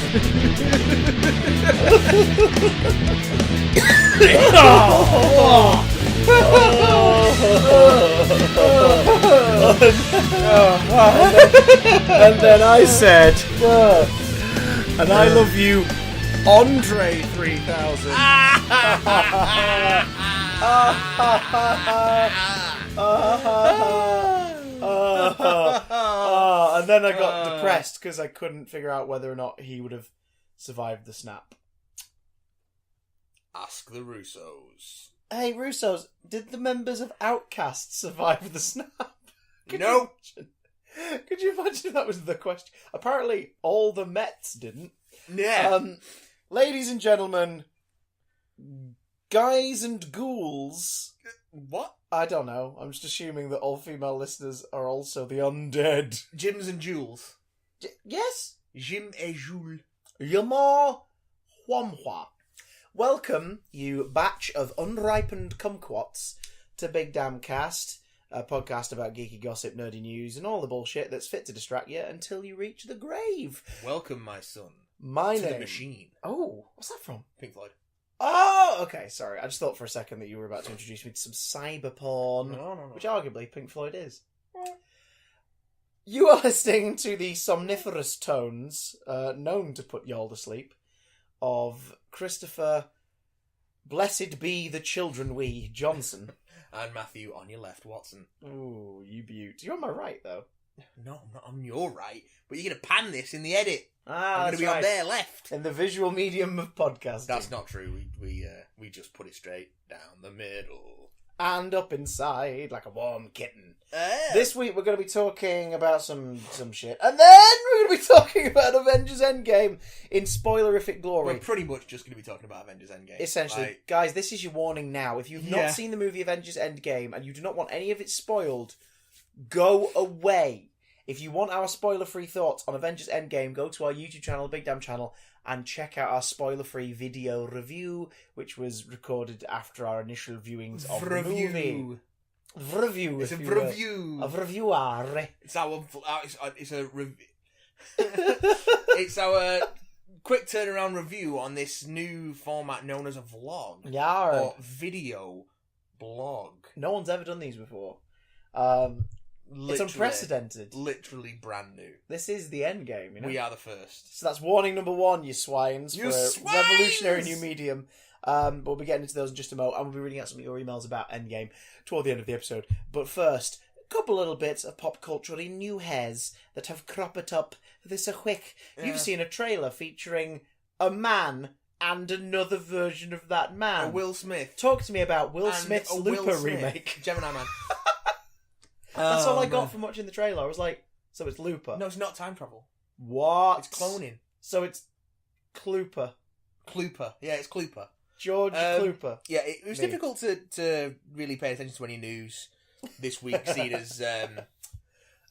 And then I said, and I love you, Andre 3000. And then I got depressed because I couldn't figure out whether or not he would have survived the snap. Ask the Russos. Hey, Russos, did the members of Outcast survive the snap? No. Could you imagine if that was the question? Apparently, all the Mets didn't. Yeah. Ladies and gentlemen, guys and ghouls. What? I don't know. I'm just assuming that all female listeners are also the undead. Jims and Jules. Yes? Jim et Jules. Yama Huamhua. Welcome, you batch of unripened kumquats, to Big Damn Cast, a podcast about geeky gossip, nerdy news, and all the bullshit that's fit to distract you until you reach the grave. Welcome, my son. My to name. the machine. Oh, what's that from? Pink Floyd. Oh, okay, sorry. I just thought for a second that you were about to introduce me to some cyber porn, No. which arguably Pink Floyd is. You are listening to the somniferous tones, known to put y'all to sleep, of Christopher, blessed be the children we, Johnson. And Matthew on your left, Watson. Ooh, you beaut. You're on my right, though. No, I'm not on your right, but you're going to pan this in the edit. Ah, I'm going to be on their left. In the visual medium of podcasting. That's not true. We just put it straight down the middle. And up inside like a warm kitten. This week we're going to be talking about some shit. And then we're going to be talking about Avengers Endgame in spoilerific glory. We're pretty much just going to be talking about Avengers Endgame. Essentially. Guys, this is your warning now. If you've not seen the movie Avengers Endgame and you do not want any of it spoiled, go away. If you want our spoiler-free thoughts on Avengers Endgame, go to our YouTube channel, Big Damn Channel, and check out our spoiler-free video review, which was recorded after our initial viewings of the movie. Review. It's a review. A reviewer. It's it's our quick turnaround review on this new format known as a vlog. Yeah. Or video blog. No one's ever done these before. It's unprecedented. Literally brand new. This is the end game, you know? We are the first. So that's warning number one, you swines, for a revolutionary new medium. But we'll be getting into those in just a moment, and we'll be reading out some of your emails about Endgame toward the end of the episode. But first, a couple little bits of pop culturally new hairs that have cropped up this a quick. You've seen a trailer featuring a man and another version of that man. Will Smith. Talk to me about Will Smith's Looper remake. Gemini Man. That's all I got from watching the trailer. I was like, so it's Looper. No, it's not time travel. What? It's cloning. So it's Klooper. Klooper. Yeah, it's Klooper. George Klooper. Yeah, it was difficult to really pay attention to any news this week, seeing as a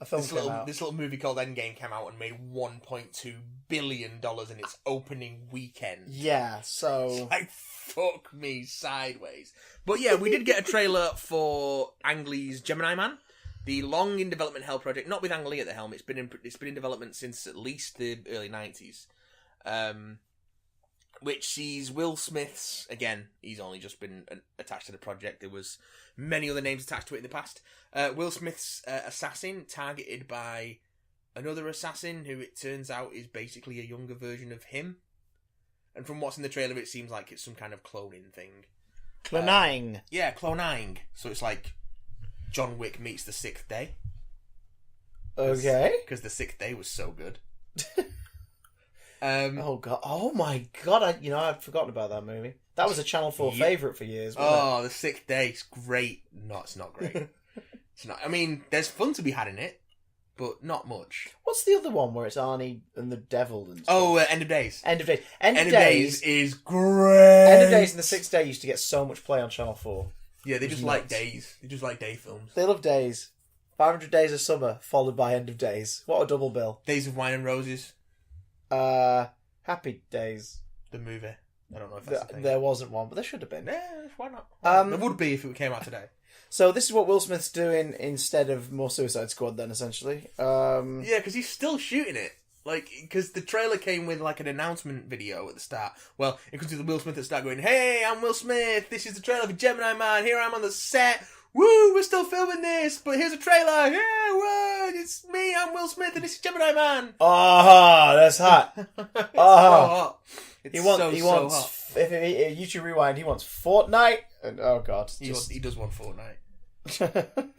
film this little movie called Endgame came out and made $1.2 billion in its opening weekend. Yeah, so... It's like, fuck me sideways. But yeah, we did get a trailer for Ang Lee's Gemini Man. The long in development Hell project, not with Ang Lee at the helm. It's been in development since at least the early 90s, which sees Will Smith's, again, he's only just been attached to the project. There was many other names attached to it in the past. Will Smith's assassin targeted by another assassin who it turns out is basically a younger version of him. And from what's in the trailer, it seems like it's some kind of cloning thing. Cloning. Yeah, cloning. So it's like John Wick meets The Sixth Day. Okay. Because The Sixth Day was so good. Oh god! Oh my god! I'd forgotten about that movie. That was a Channel 4 favourite for years. Wasn't it? The Sixth Day is great. No, it's not great. It's not. I mean, there's fun to be had in it, but not much. What's the other one where it's Arnie and the Devil and stuff? Oh, End of Days. End of Days. End of Days is great. End of Days and The Sixth Day used to get so much play on Channel 4. Yeah, they just like days. They just like day films. They love days. 500 Days of Summer, followed by End of Days. What a double bill. Days of Wine and Roses. Happy Days. The movie. I don't know if that's the thing. There wasn't one, but there should have been. Yeah, why not? There would be if it came out today. So this is what Will Smith's doing instead of more Suicide Squad then, essentially. Yeah, because he's still shooting it. Like, because the trailer came with, like, an announcement video at the start. Well, it comes to the Will Smith at the start going, "Hey, I'm Will Smith. This is the trailer for Gemini Man. Here I am on the set. Woo, we're still filming this, but here's a trailer. Yeah, whoa, it's me, I'm Will Smith, and this is Gemini Man." Ah, that's hot. It's so hot. It's He wants. hot. If YouTube Rewind, he wants Fortnite. And, oh God, He does want Fortnite,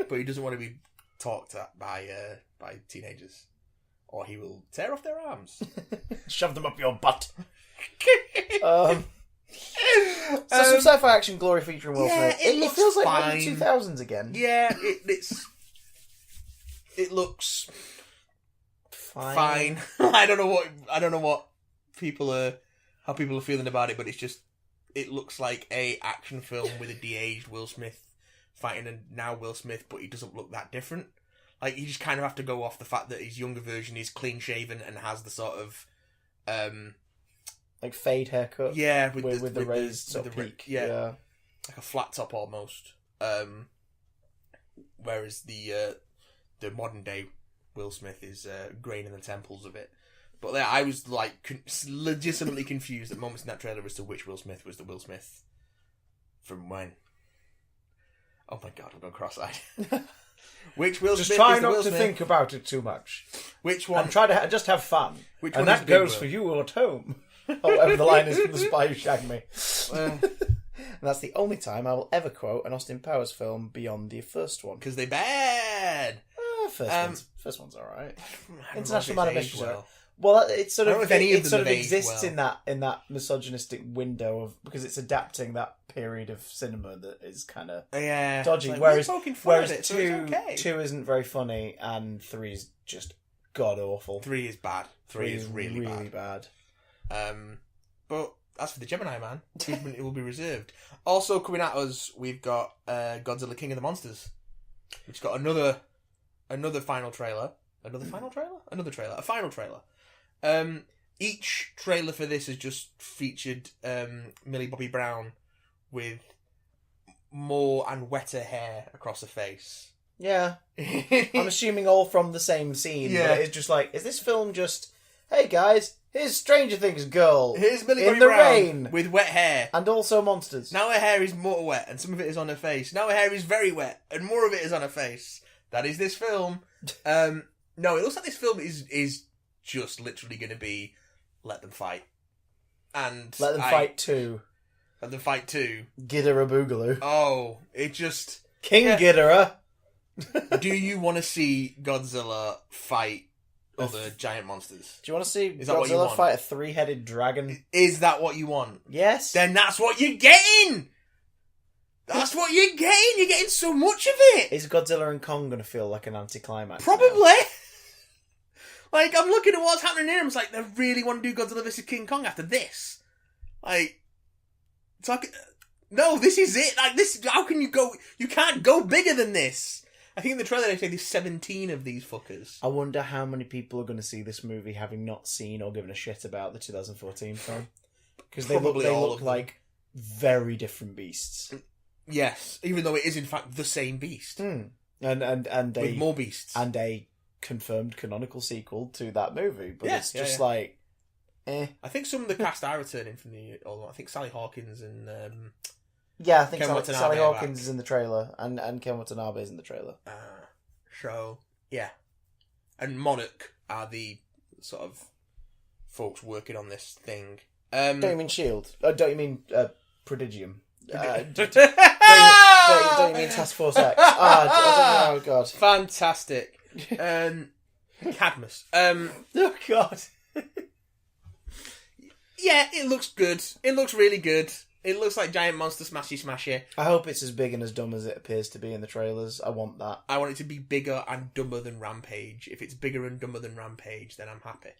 but he doesn't want to be talked at by teenagers, or he will tear off their arms. Shove them up your butt. So some sci-fi action glory featuring Will Smith. It feels like fine. the 2000s again. Yeah, it looks fine. I don't know what how people are feeling about it, but it looks like a action film with a de-aged Will Smith fighting a now Will Smith, but he doesn't look that different. Like, you just kind of have to go off the fact that his younger version is clean shaven and has the sort of like fade haircut. Yeah, with the raised sort of peak. Yeah, like a flat top almost. Whereas the modern day Will Smith is graying in the temples a bit. But yeah, I was like legitimately confused at moments in that trailer as to which Will Smith was the Will Smith from when. Oh my God, I'm going cross-eyed. Which Will just Smith try is the not Will to Smith? think about it too much. Which one? And try to just have fun. Which and one is that Big goes Will? for you at home. Or whatever the line is from The Spy Who Shagged Me. And that's the only time I will ever quote an Austin Powers film beyond the first one. Because they bad. First one's alright. International Man of Mystery. Well, it sort of aged exists well. in that misogynistic window of because it's adapting that period of cinema that is kind of dodgy. Like, whereas it, so two isn't very funny and 3 is just god awful. 3 is bad. 3 is really bad. But as for the Gemini Man, it will be reserved. Also coming at us, we've got Godzilla King of the Monsters, which got another final trailer. A final trailer. Each trailer for this has just featured Millie Bobby Brown with more and wetter hair across her face. Yeah. I'm assuming all from the same scene. Yeah. But it's just like, is this film just, hey guys, here's Stranger Things girl. Here's Millie in Bobby the Brown rain. with wet hair. And also monsters. Now her hair is more wet and some of it is on her face. Now her hair is very wet and more of it is on her face. That is this film. No, it looks like this film is just literally going to be let them fight. And Let them fight too. Let them fight too. Ghidorah Boogaloo. Oh, it just... King Ghidorah. Do you want to see Godzilla fight other giant monsters? Do you want to see Is that what you Godzilla want? fight a 3-headed dragon? Is that what you want? Yes. Then that's what you're getting! That's what you're getting! You're getting so much of it! Is Godzilla and Kong going to feel like an anticlimax? Probably! Like, I'm looking at what's happening here, and it's like, they really want to do Godzilla vs. King Kong after this. Like, it's like, no, this is it. Like, this, how can you go, you can't go bigger than this. I think in the trailer they say there's 17 of these fuckers. I wonder how many people are going to see this movie having not seen or given a shit about the 2014 film. Because they look like very different beasts. Yes, even though it is in fact the same beast. And with more beasts. And a confirmed canonical sequel to that movie. But it's just like, eh. I think some of the cast are returning from the old one. I think Sally Hawkins and... I think Ken Sally Watanabe Hawkins is in the trailer, and Ken Watanabe is in the trailer. So, yeah. And Monarch are the sort of folks working on this thing. Don't you mean S.H.I.E.L.D.? Don't you mean Prodigium? Don't you mean Task Force X? Oh, God. Fantastic. Cadmus. Oh, God. Yeah, it looks good. It looks really good. It looks like giant monster smashy. I hope it's as big and as dumb as it appears to be in the trailers. I want that. I want it to be bigger and dumber than Rampage. If it's bigger and dumber than Rampage, then I'm happy.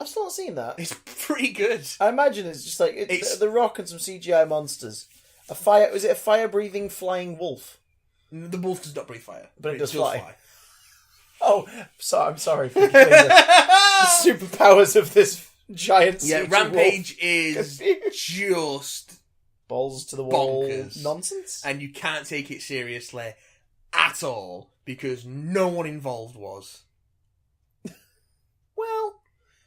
I've still not seen that. It's pretty good. I imagine it's just like the Rock and some CGI monsters. Was it a fire-breathing flying wolf? The wolf does not breathe fire, but it does fly. Oh, I'm sorry for the superpowers of this giant. Yeah, Rampage wolf. is just balls to the wall bonkers nonsense, and you can't take it seriously at all because no one involved was. Well,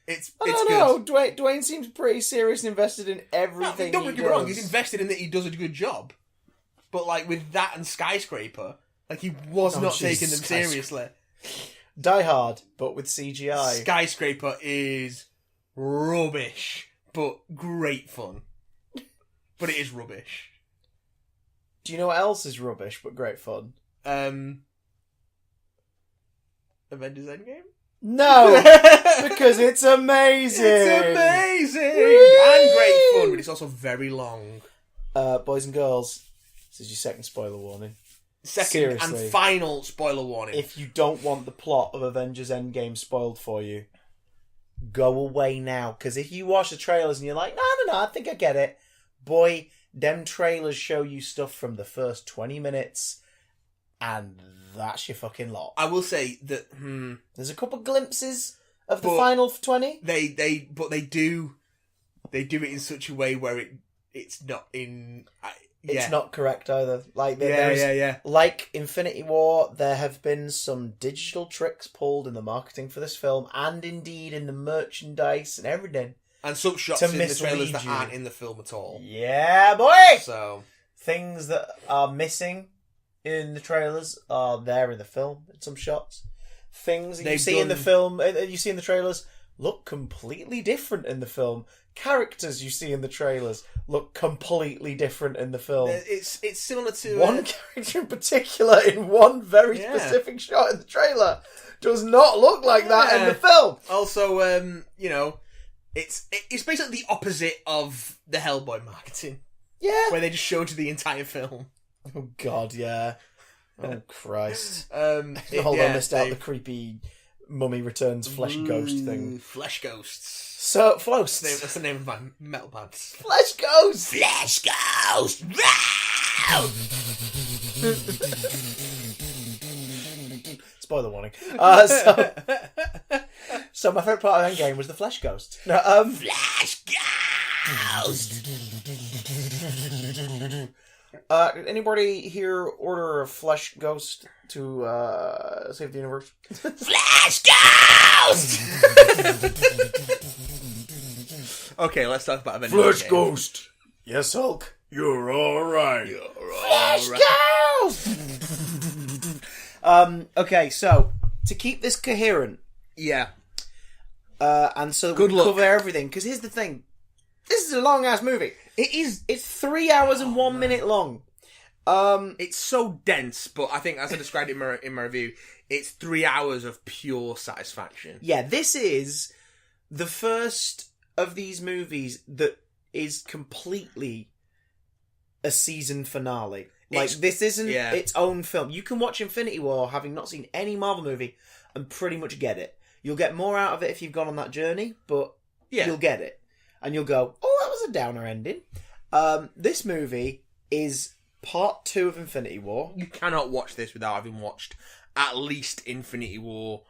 It's I it's don't good. know. Dwayne seems pretty serious and invested in everything. Don't he get me wrong. does. He's invested in that he does a good job, but like with that and Skyscraper, like he was not taking them seriously. Die Hard, but with CGI. Skyscraper is rubbish, but great fun. But it is rubbish. Do you know what else is rubbish but great fun? Avengers Endgame? No! Because it's amazing! It's amazing! Whee! And great fun, but it's also very long. Boys and girls, this is your second spoiler warning. Second Seriously. and final spoiler warning. If you don't want the plot of Avengers Endgame spoiled for you, go away now. Because if you watch the trailers and you're like, no, I think I get it. Boy, them trailers show you stuff from the first 20 minutes, and that's your fucking lot. I will say that There's a couple glimpses of the final 20. They do it in such a way where it's not in. It's not correct either. Like yeah. Like Infinity War, there have been some digital tricks pulled in the marketing for this film, and indeed in the merchandise and everything. And some shots To in the mislead trailers that you. aren't in the film at all. Yeah, boy! So Things that are missing in the trailers are there in the film in some shots. Things that you see in the film, you see in the trailers, look completely different in the film. Characters you see in the trailers look completely different in the film. it's similar to One character in particular in one very specific shot in the trailer does not look like that in the film. Also, it's basically the opposite of the Hellboy marketing. Yeah. Where they just showed you the entire film. Oh God, yeah. Oh Christ. They Missed out the creepy Mummy Returns flesh ghost thing. Flesh Ghosts. So, Floast. That's the name of my metal band. Flesh Ghost! Flesh Ghost! Spoiler warning. So my favourite part of Endgame was the Flesh Ghost. No, Flesh Ghost! Did anybody here order a Flesh Ghost to save the universe? Flesh Ghost! Okay, let's talk about Avengers. Flesh Ghost! Yes, Hulk. You're alright. Flesh Ghost! Okay, so, to keep this coherent... Yeah. And so that we can cover everything, because here's the thing. This is a long-ass movie. It is. It's 3 hours and 1 minute long. It's so dense, but I think, as I described it in my review, it's 3 hours of pure satisfaction. Yeah, this is the first of these movies that is completely a season finale. Like, this isn't its own film. You can watch Infinity War having not seen any Marvel movie and pretty much get it. You'll get more out of it if you've gone on that journey, but you'll get it. And you'll go, oh, that was a downer ending. This movie is part 2 of Infinity War. You cannot watch this without having watched at least Infinity War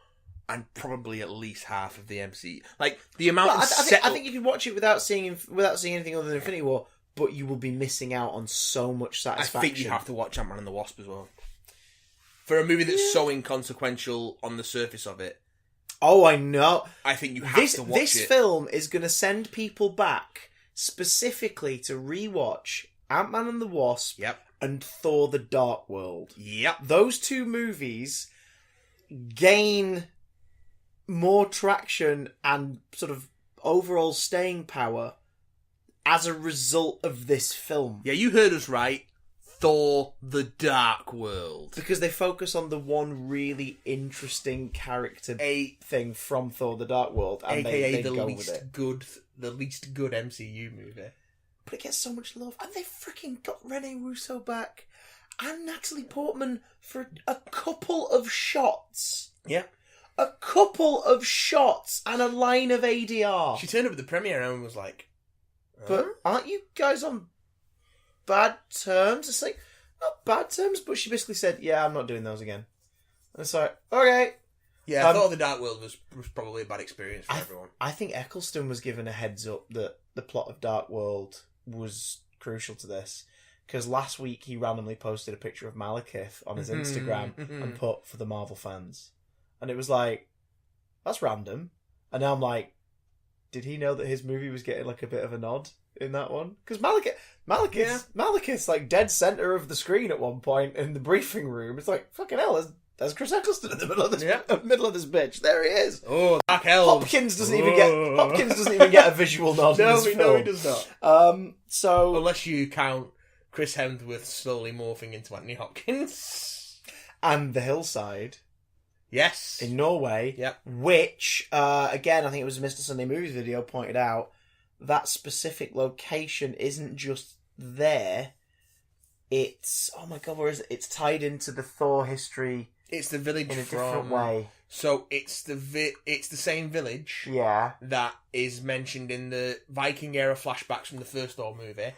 and probably at least half of the MCU. Like, the amount of I think you can watch it without seeing anything other than Infinity War, but you will be missing out on so much satisfaction. I think you have to watch Ant-Man and the Wasp as well. For a movie that's so inconsequential on the surface of it. Oh, I know. I think you have to watch it. This film is going to send people back specifically to rewatch Ant-Man and the Wasp and Thor the Dark World. Yep. Those two movies gain more traction and sort of overall staying power as a result of this film. Yeah, you heard us right. Thor the Dark World. Because they focus on the one really interesting character thing from Thor the Dark World. And AKA they the go least with it. the least good MCU movie. But it gets so much love. And they freaking got Rene Russo back and Natalie Portman for a couple of shots. Yeah. A couple of shots and a line of ADR. She turned up at the premiere and was like, But aren't you guys on bad terms? It's like, not bad terms, but she basically said, yeah, I'm not doing those again. And it's like, okay. Yeah, I thought The Dark World was probably a bad experience for everyone. I think Eccleston was given a heads up that the plot of Dark World was crucial to this. Because last week he randomly posted a picture of Malekith on his Instagram and put for the Marvel fans. And it was like, that's random. And now I'm like, did he know that his movie was getting like a bit of a nod in that one? Because Malekith's like dead center of the screen at one point in the briefing room. It's like, fucking hell, there's Chris Eccleston in the middle of this bitch. There he is. Oh, Dark Elves. Hopkins doesn't even get a visual nod in this film. No, he does not. So unless you count Chris Hemsworth slowly morphing into Anthony Hopkins. And The Hillside. Yes. In Norway. Yep. Which, again, I think it was Mr. Sunday Movies video pointed out, that specific location isn't just there. It's, oh my god, where is it? It's tied into the Thor history. It's the village in a different way. So it's the same village. Yeah. That is mentioned in the Viking era flashbacks from the first Thor movie.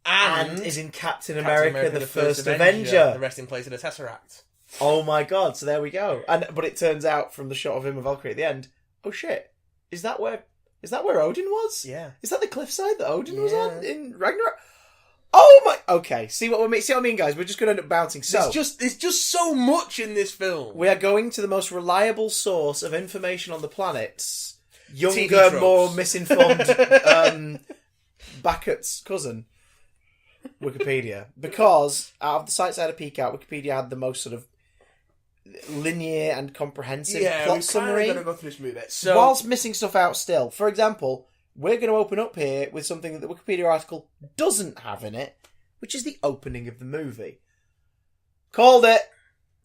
And is in Captain America, the first Avenger. The resting place of the Tesseract. Oh my god, so there we go. But it turns out from the shot of him and Valkyrie at the end, oh shit, is that where Odin was? Yeah. Is that the cliffside that Odin was on in Ragnarok? Oh my... Okay, see what I mean, guys? We're just going to end up bouncing. So there's just so much in this film. We are going to the most reliable source of information on the planet's younger, more misinformed Beckett's cousin, Wikipedia. Because out of the sites I had a peek at, Wikipedia had the most sort of linear and comprehensive plot summary. Yeah, we're going to go through this movie. So, whilst missing stuff out still. For example, we're going to open up here with something that the Wikipedia article doesn't have in it, which is the opening of the movie. Called it.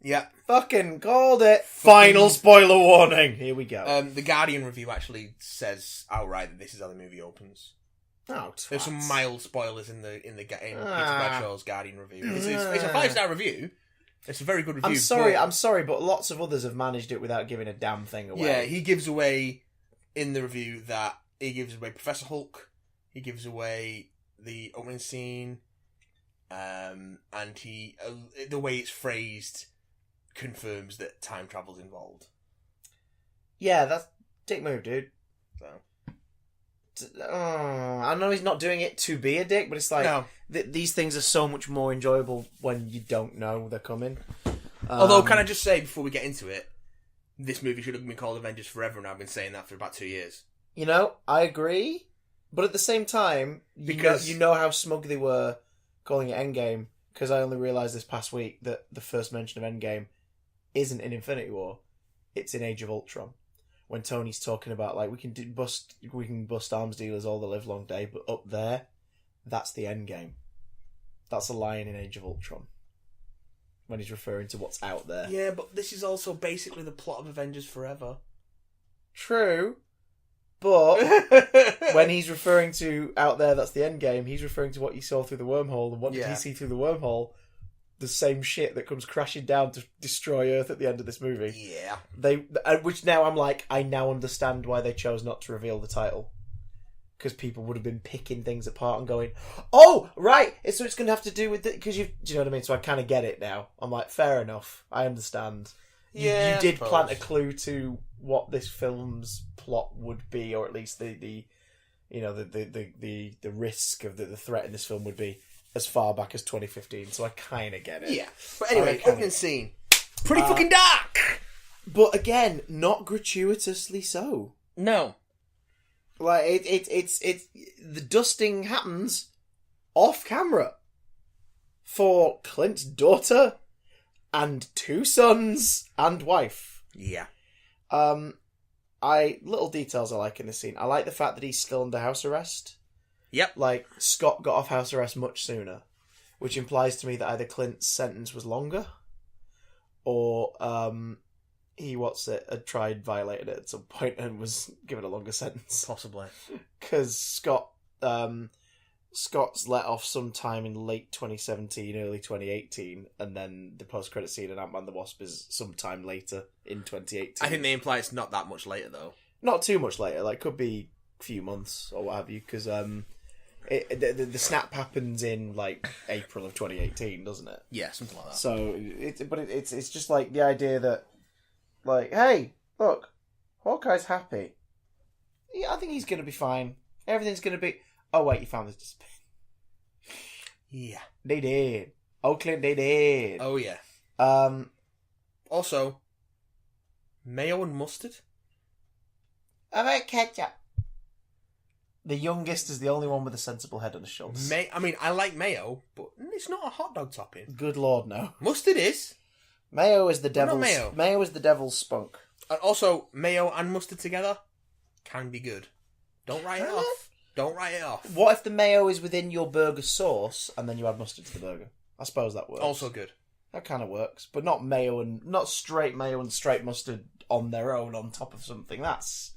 Yeah. Fucking called it. Final spoiler warning. Here we go. The Guardian review actually says outright that this is how the movie opens. Oh, there's some mild spoilers in Peter Bradshaw's Guardian review. It's a 5-star review. It's a very good review. I'm sorry, but lots of others have managed it without giving a damn thing away. Yeah, he gives away in the review that he gives away Professor Hulk. He gives away the opening scene, and he the way it's phrased confirms that time travel's involved. Yeah, that's dick move, dude. So. I know he's not doing it to be a dick, but it's like these things are so much more enjoyable when you don't know they're coming. Although, can I just say before we get into it, this movie should have been called Avengers Forever, and I've been saying that for about 2 years. You know, I agree, but at the same time, you know how smug they were calling it Endgame, because I only realised this past week that the first mention of Endgame isn't in Infinity War, it's in Age of Ultron. When Tony's talking about, like, we can bust arms dealers all the live long day, but up there, that's the end game. That's a line in Age of Ultron. When he's referring to what's out there. Yeah, but this is also basically the plot of Avengers Forever. True. But when he's referring to out there, that's the end game, he's referring to what he saw through the wormhole. And what did he see through the wormhole? The same shit that comes crashing down to destroy Earth at the end of this movie. Yeah. Which now I'm like, I now understand why they chose not to reveal the title. Because people would have been picking things apart and going, oh, right, so it's going to have to do with it. Because do you know what I mean? So I kind of get it now. I'm like, fair enough. I understand. You did plant a clue to what this film's plot would be, or at least the risk of the threat in this film would be as far back as 2015. So I kind of get it. Yeah. But anyway, opening scene. Pretty fucking dark! But again, not gratuitously so. No. Like, it's the dusting happens off camera for Clint's daughter and 2 sons and wife. Yeah. Little details I like in this scene. I like the fact that he's still under house arrest. Yep. Like, Scott got off house arrest much sooner, which implies to me that either Clint's sentence was longer, or he had tried violating it at some point and was given a longer sentence. Possibly. Because Scott's let off sometime in late 2017, early 2018, and then the post-credit scene in Ant-Man the Wasp is sometime later in 2018. I think they imply it's not that much later, though. Not too much later. Like, could be a few months or what have you, because the snap happens in, like, April of 2018, doesn't it? Yeah, something like that. So, it's just, like, the idea that, like, hey, look, Hawkeye's happy. Yeah, I think he's going to be fine. Everything's going to be... Oh, wait, you found this discipline. Yeah. They did. Oh, Clint, they did. Oh, yeah. Also, mayo and mustard? I like ketchup. The youngest is the only one with a sensible head on his shoulders. I like mayo, but it's not a hot dog topping. Good lord, no. Mustard is. Mayo is the devil's... mayo. Mayo is the devil's spunk. And also, mayo and mustard together can be good. Don't write it off. Don't write it off. What if the mayo is within your burger sauce and then you add mustard to the burger? I suppose that works. Also good. That kind of works, but not straight mayo and straight mustard on their own on top of something. That's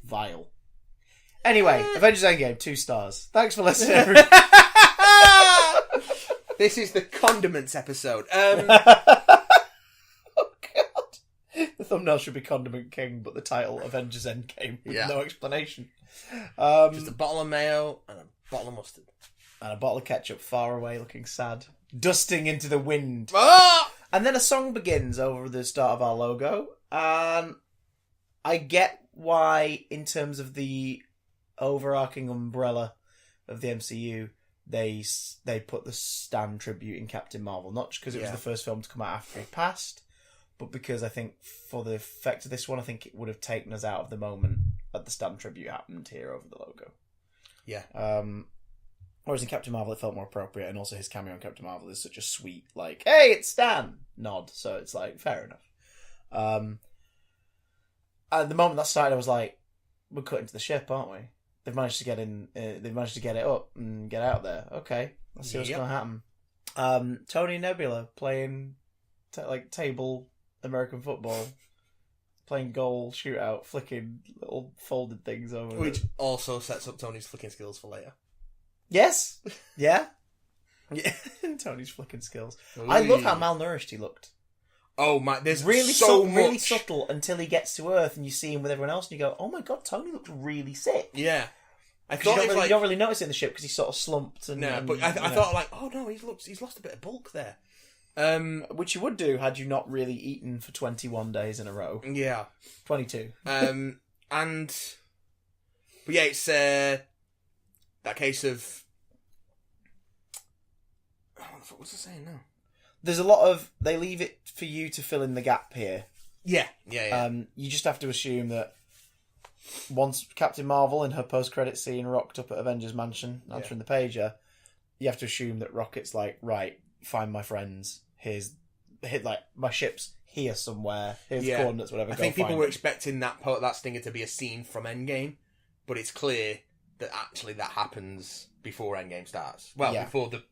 vile. Anyway, Avengers Endgame, 2 stars. Thanks for listening, everyone. This is the condiments episode. Oh god. The thumbnail should be Condiment King, but the title Avengers Endgame with no explanation. Just a bottle of mayo and a bottle of mustard. And a bottle of ketchup far away looking sad. Dusting into the wind. Ah! And then a song begins over the start of our logo. And I get why, in terms of the overarching umbrella of the MCU, they put the Stan tribute in Captain Marvel. Not just because it was the first film to come out after he passed, but because I think for the effect of this one, I think it would have taken us out of the moment that the Stan tribute happened here over the logo. Yeah. Whereas in Captain Marvel, it felt more appropriate, and also his cameo in Captain Marvel is such a sweet, like, hey, it's Stan! Nod. So it's like, fair enough. At the moment that started, I was like, we're cutting to the ship, aren't we? They've managed to get in. They've managed to get it up and get out there. Okay, let's see what's going to happen. Tony and Nebula playing table American football, playing goal shootout, flicking little folded things over. Which also sets up Tony's flicking skills for later. Yes, yeah. Tony's flicking skills. Ooh. I love how malnourished he looked. Oh my! There's really so much. Really subtle until he gets to Earth and you see him with everyone else and you go, "Oh my god, Tony looks really sick." Yeah, I thought you don't really notice it in the ship because he's sort of slumped. And, but I thought like, oh no, he's lost a bit of bulk there. Which you would do had you not really eaten for 21 days in a row. Yeah, 22. But yeah, it's that case of. What was I saying now? There's a lot of... They leave it for you to fill in the gap here. Yeah. You just have to assume that once Captain Marvel in her post-credit scene rocked up at Avengers Mansion, answering the pager, you have to assume that Rocket's like, right, find my friends. My ship's here somewhere. Here's coordinates, whatever. I think people were expecting that stinger to be a scene from Endgame, but it's clear that actually that happens before Endgame starts. Well, before the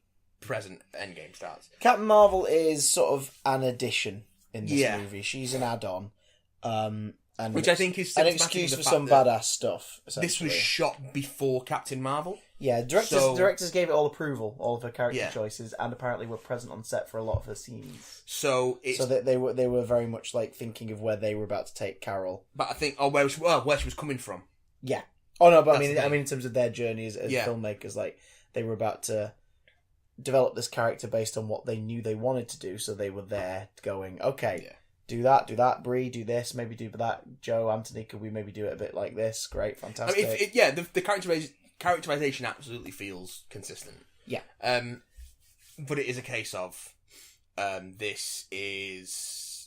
present Endgame starts. Captain Marvel is sort of an addition in this movie. She's an add-on, and which I think is an excuse for some badass stuff. This was shot before Captain Marvel. Yeah, directors gave it all approval, all of her character choices, and apparently were present on set for a lot of her scenes. So that they were very much like thinking of where they were about to take Carol. But I think where she was coming from. Yeah. Oh no, but I mean in terms of their journey as filmmakers, like they were about to develop this character based on what they knew they wanted to do, so they were there going, okay, do that, Brie, do this, maybe do that, Joe, Anthony, could we maybe do it a bit like this? Great, fantastic. I mean, the characterization absolutely feels consistent. Yeah. But it is a case of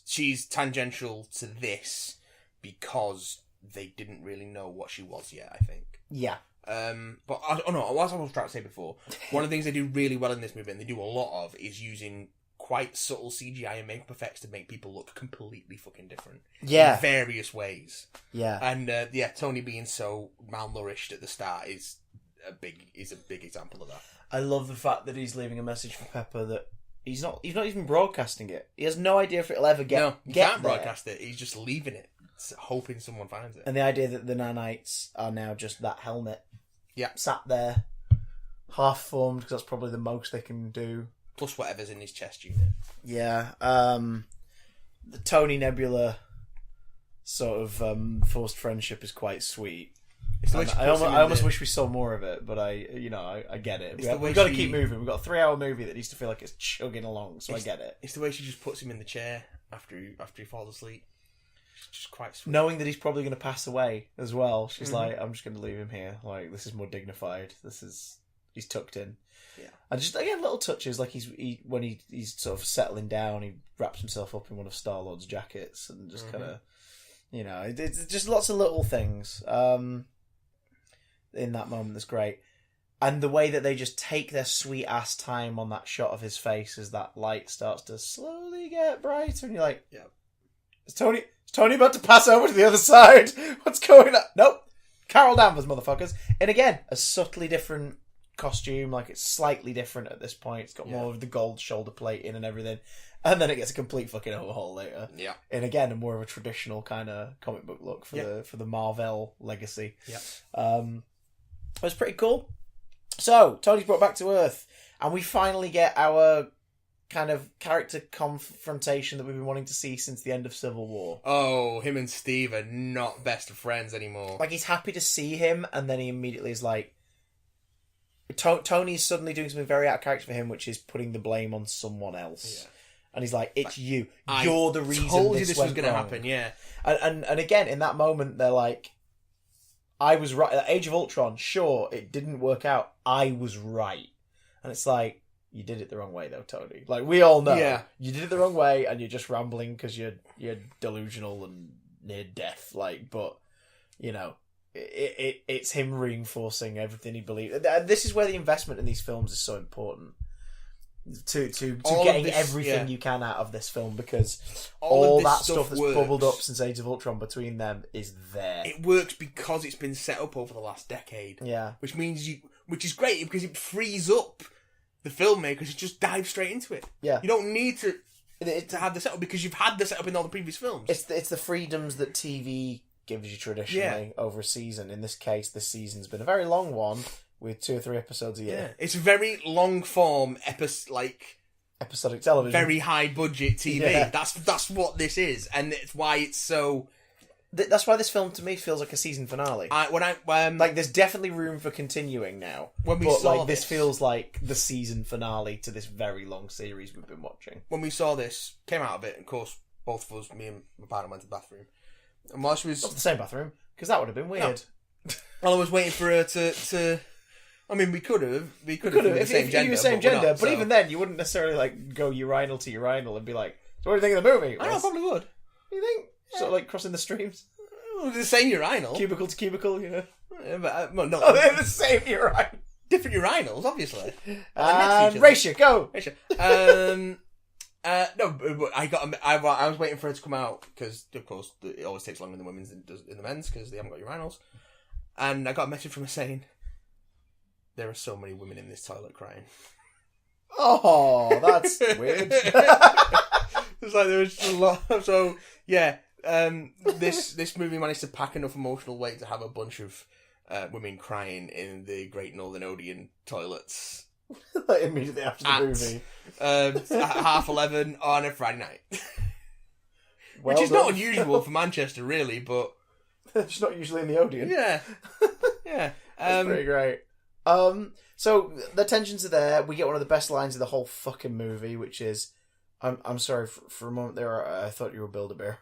she's tangential to this because they didn't really know what she was yet, I think. Yeah. But as I was trying to say before, one of the things they do really well in this movie, and they do a lot of, is using quite subtle CGI and makeup effects to make people look completely fucking different. Yeah. In various ways. Yeah. And Tony being so malnourished at the start is a big example of that. I love the fact that he's leaving a message for Pepper that he's not even broadcasting it. He has no idea if it'll ever get. No, he can't broadcast it. He's just leaving it, hoping someone finds it. And the idea that the nanites are now just that helmet. Yeah. Sat there, half formed, because that's probably the most they can do. Plus whatever's in his chest unit. Yeah. The Tony Nebula sort of forced friendship is quite sweet. I almost wish we saw more of it, but I get it. We've got to keep moving. We've got a 3-hour movie that needs to feel like it's chugging along, so I get it. It's the way she just puts him in the chair after he falls asleep. It's just quite sweet. Knowing that he's probably going to pass away as well, she's like, I'm just going to leave him here. Like, this is more dignified. He's tucked in. Yeah. And just, again, little touches, like when he's sort of settling down, he wraps himself up in one of Star-Lord's jackets and just kind of, it's just lots of little things. in that moment that's great. And the way that they just take their sweet ass time on that shot of his face as that light starts to slowly get brighter, and you're like, yeah. Is Tony about to pass over to the other side? What's going on? Nope. Carol Danvers, motherfuckers. And again, a subtly different costume, like it's slightly different at this point. It's got more of the gold shoulder plating and everything. And then it gets a complete fucking overhaul later. Yeah. And again, a more of a traditional kind of comic book look for the Marvel legacy. Yeah. It was pretty cool. So, Tony's brought back to Earth, and we finally get our kind of character confrontation that we've been wanting to see since the end of Civil War. Oh, him and Steve are not best of friends anymore. Like, he's happy to see him, and then he immediately is like... Tony's suddenly doing something very out of character for him, which is putting the blame on someone else. Yeah. And he's like, it's you. You're the reason told you this was going to happen, yeah. And again, in that moment, they're like, I was right. Age of Ultron, sure, it didn't work out. I was right. And it's like, you did it the wrong way, though, Tony. Like, we all know. Yeah. You did it the wrong way, and you're just rambling because you're delusional and near death. Like, but, you know, it's him reinforcing everything he believes. And this is where the investment in these films is so important. To getting everything you can out of this film, because all that stuff that's bubbled up since Age of Ultron between them is there. It works because it's been set up over the last decade. Yeah. Which is great because it frees up the filmmakers to just dive straight into it. Yeah. You don't need to have the setup because you've had the setup in all the previous films. It's the freedoms that TV gives you traditionally over a season. In this case, this season's been a very long one. With 2 or 3 episodes a year. Yeah. It's very long form episodic television. Very high budget TV. Yeah. That's what this is, and it's why it's so. That's why this film to me feels like a season finale. Like there's definitely room for continuing now. This feels like the season finale to this very long series we've been watching. When we saw this, came out of it, of course, both of us, me and my partner, went to the bathroom, and while she was not the same bathroom because that would have been weird. No. Well, I was waiting for her to. I mean, we could have if you were the same gender, but even then, you wouldn't necessarily like go urinal to urinal and be like, "So what do you think of the movie?" I probably would. You think? Yeah. Sort of like crossing the streams, the same urinal, cubicle to cubicle, you know. Yeah, but no, they're the same urinal, different urinals, obviously. And Ratio, go. No, but I was waiting for her to come out because, of course, it always takes longer in the women's than it does in the men's because they haven't got urinals. And I got a message from her saying, there are so many women in this toilet crying. Oh, that's weird. It's like there was just a lot. So, yeah, this movie managed to pack enough emotional weight to have a bunch of women crying in the Great Northern Odeon toilets. Like immediately after the movie. At 11:30 on a Friday night. Well which is not unusual for Manchester, really, but... It's not usually in the Odeon. Yeah. Yeah. That's pretty great. So the tensions are there. We get one of the best lines of the whole fucking movie, which is, "I'm sorry for a moment there. I thought you were Build-A-Bear."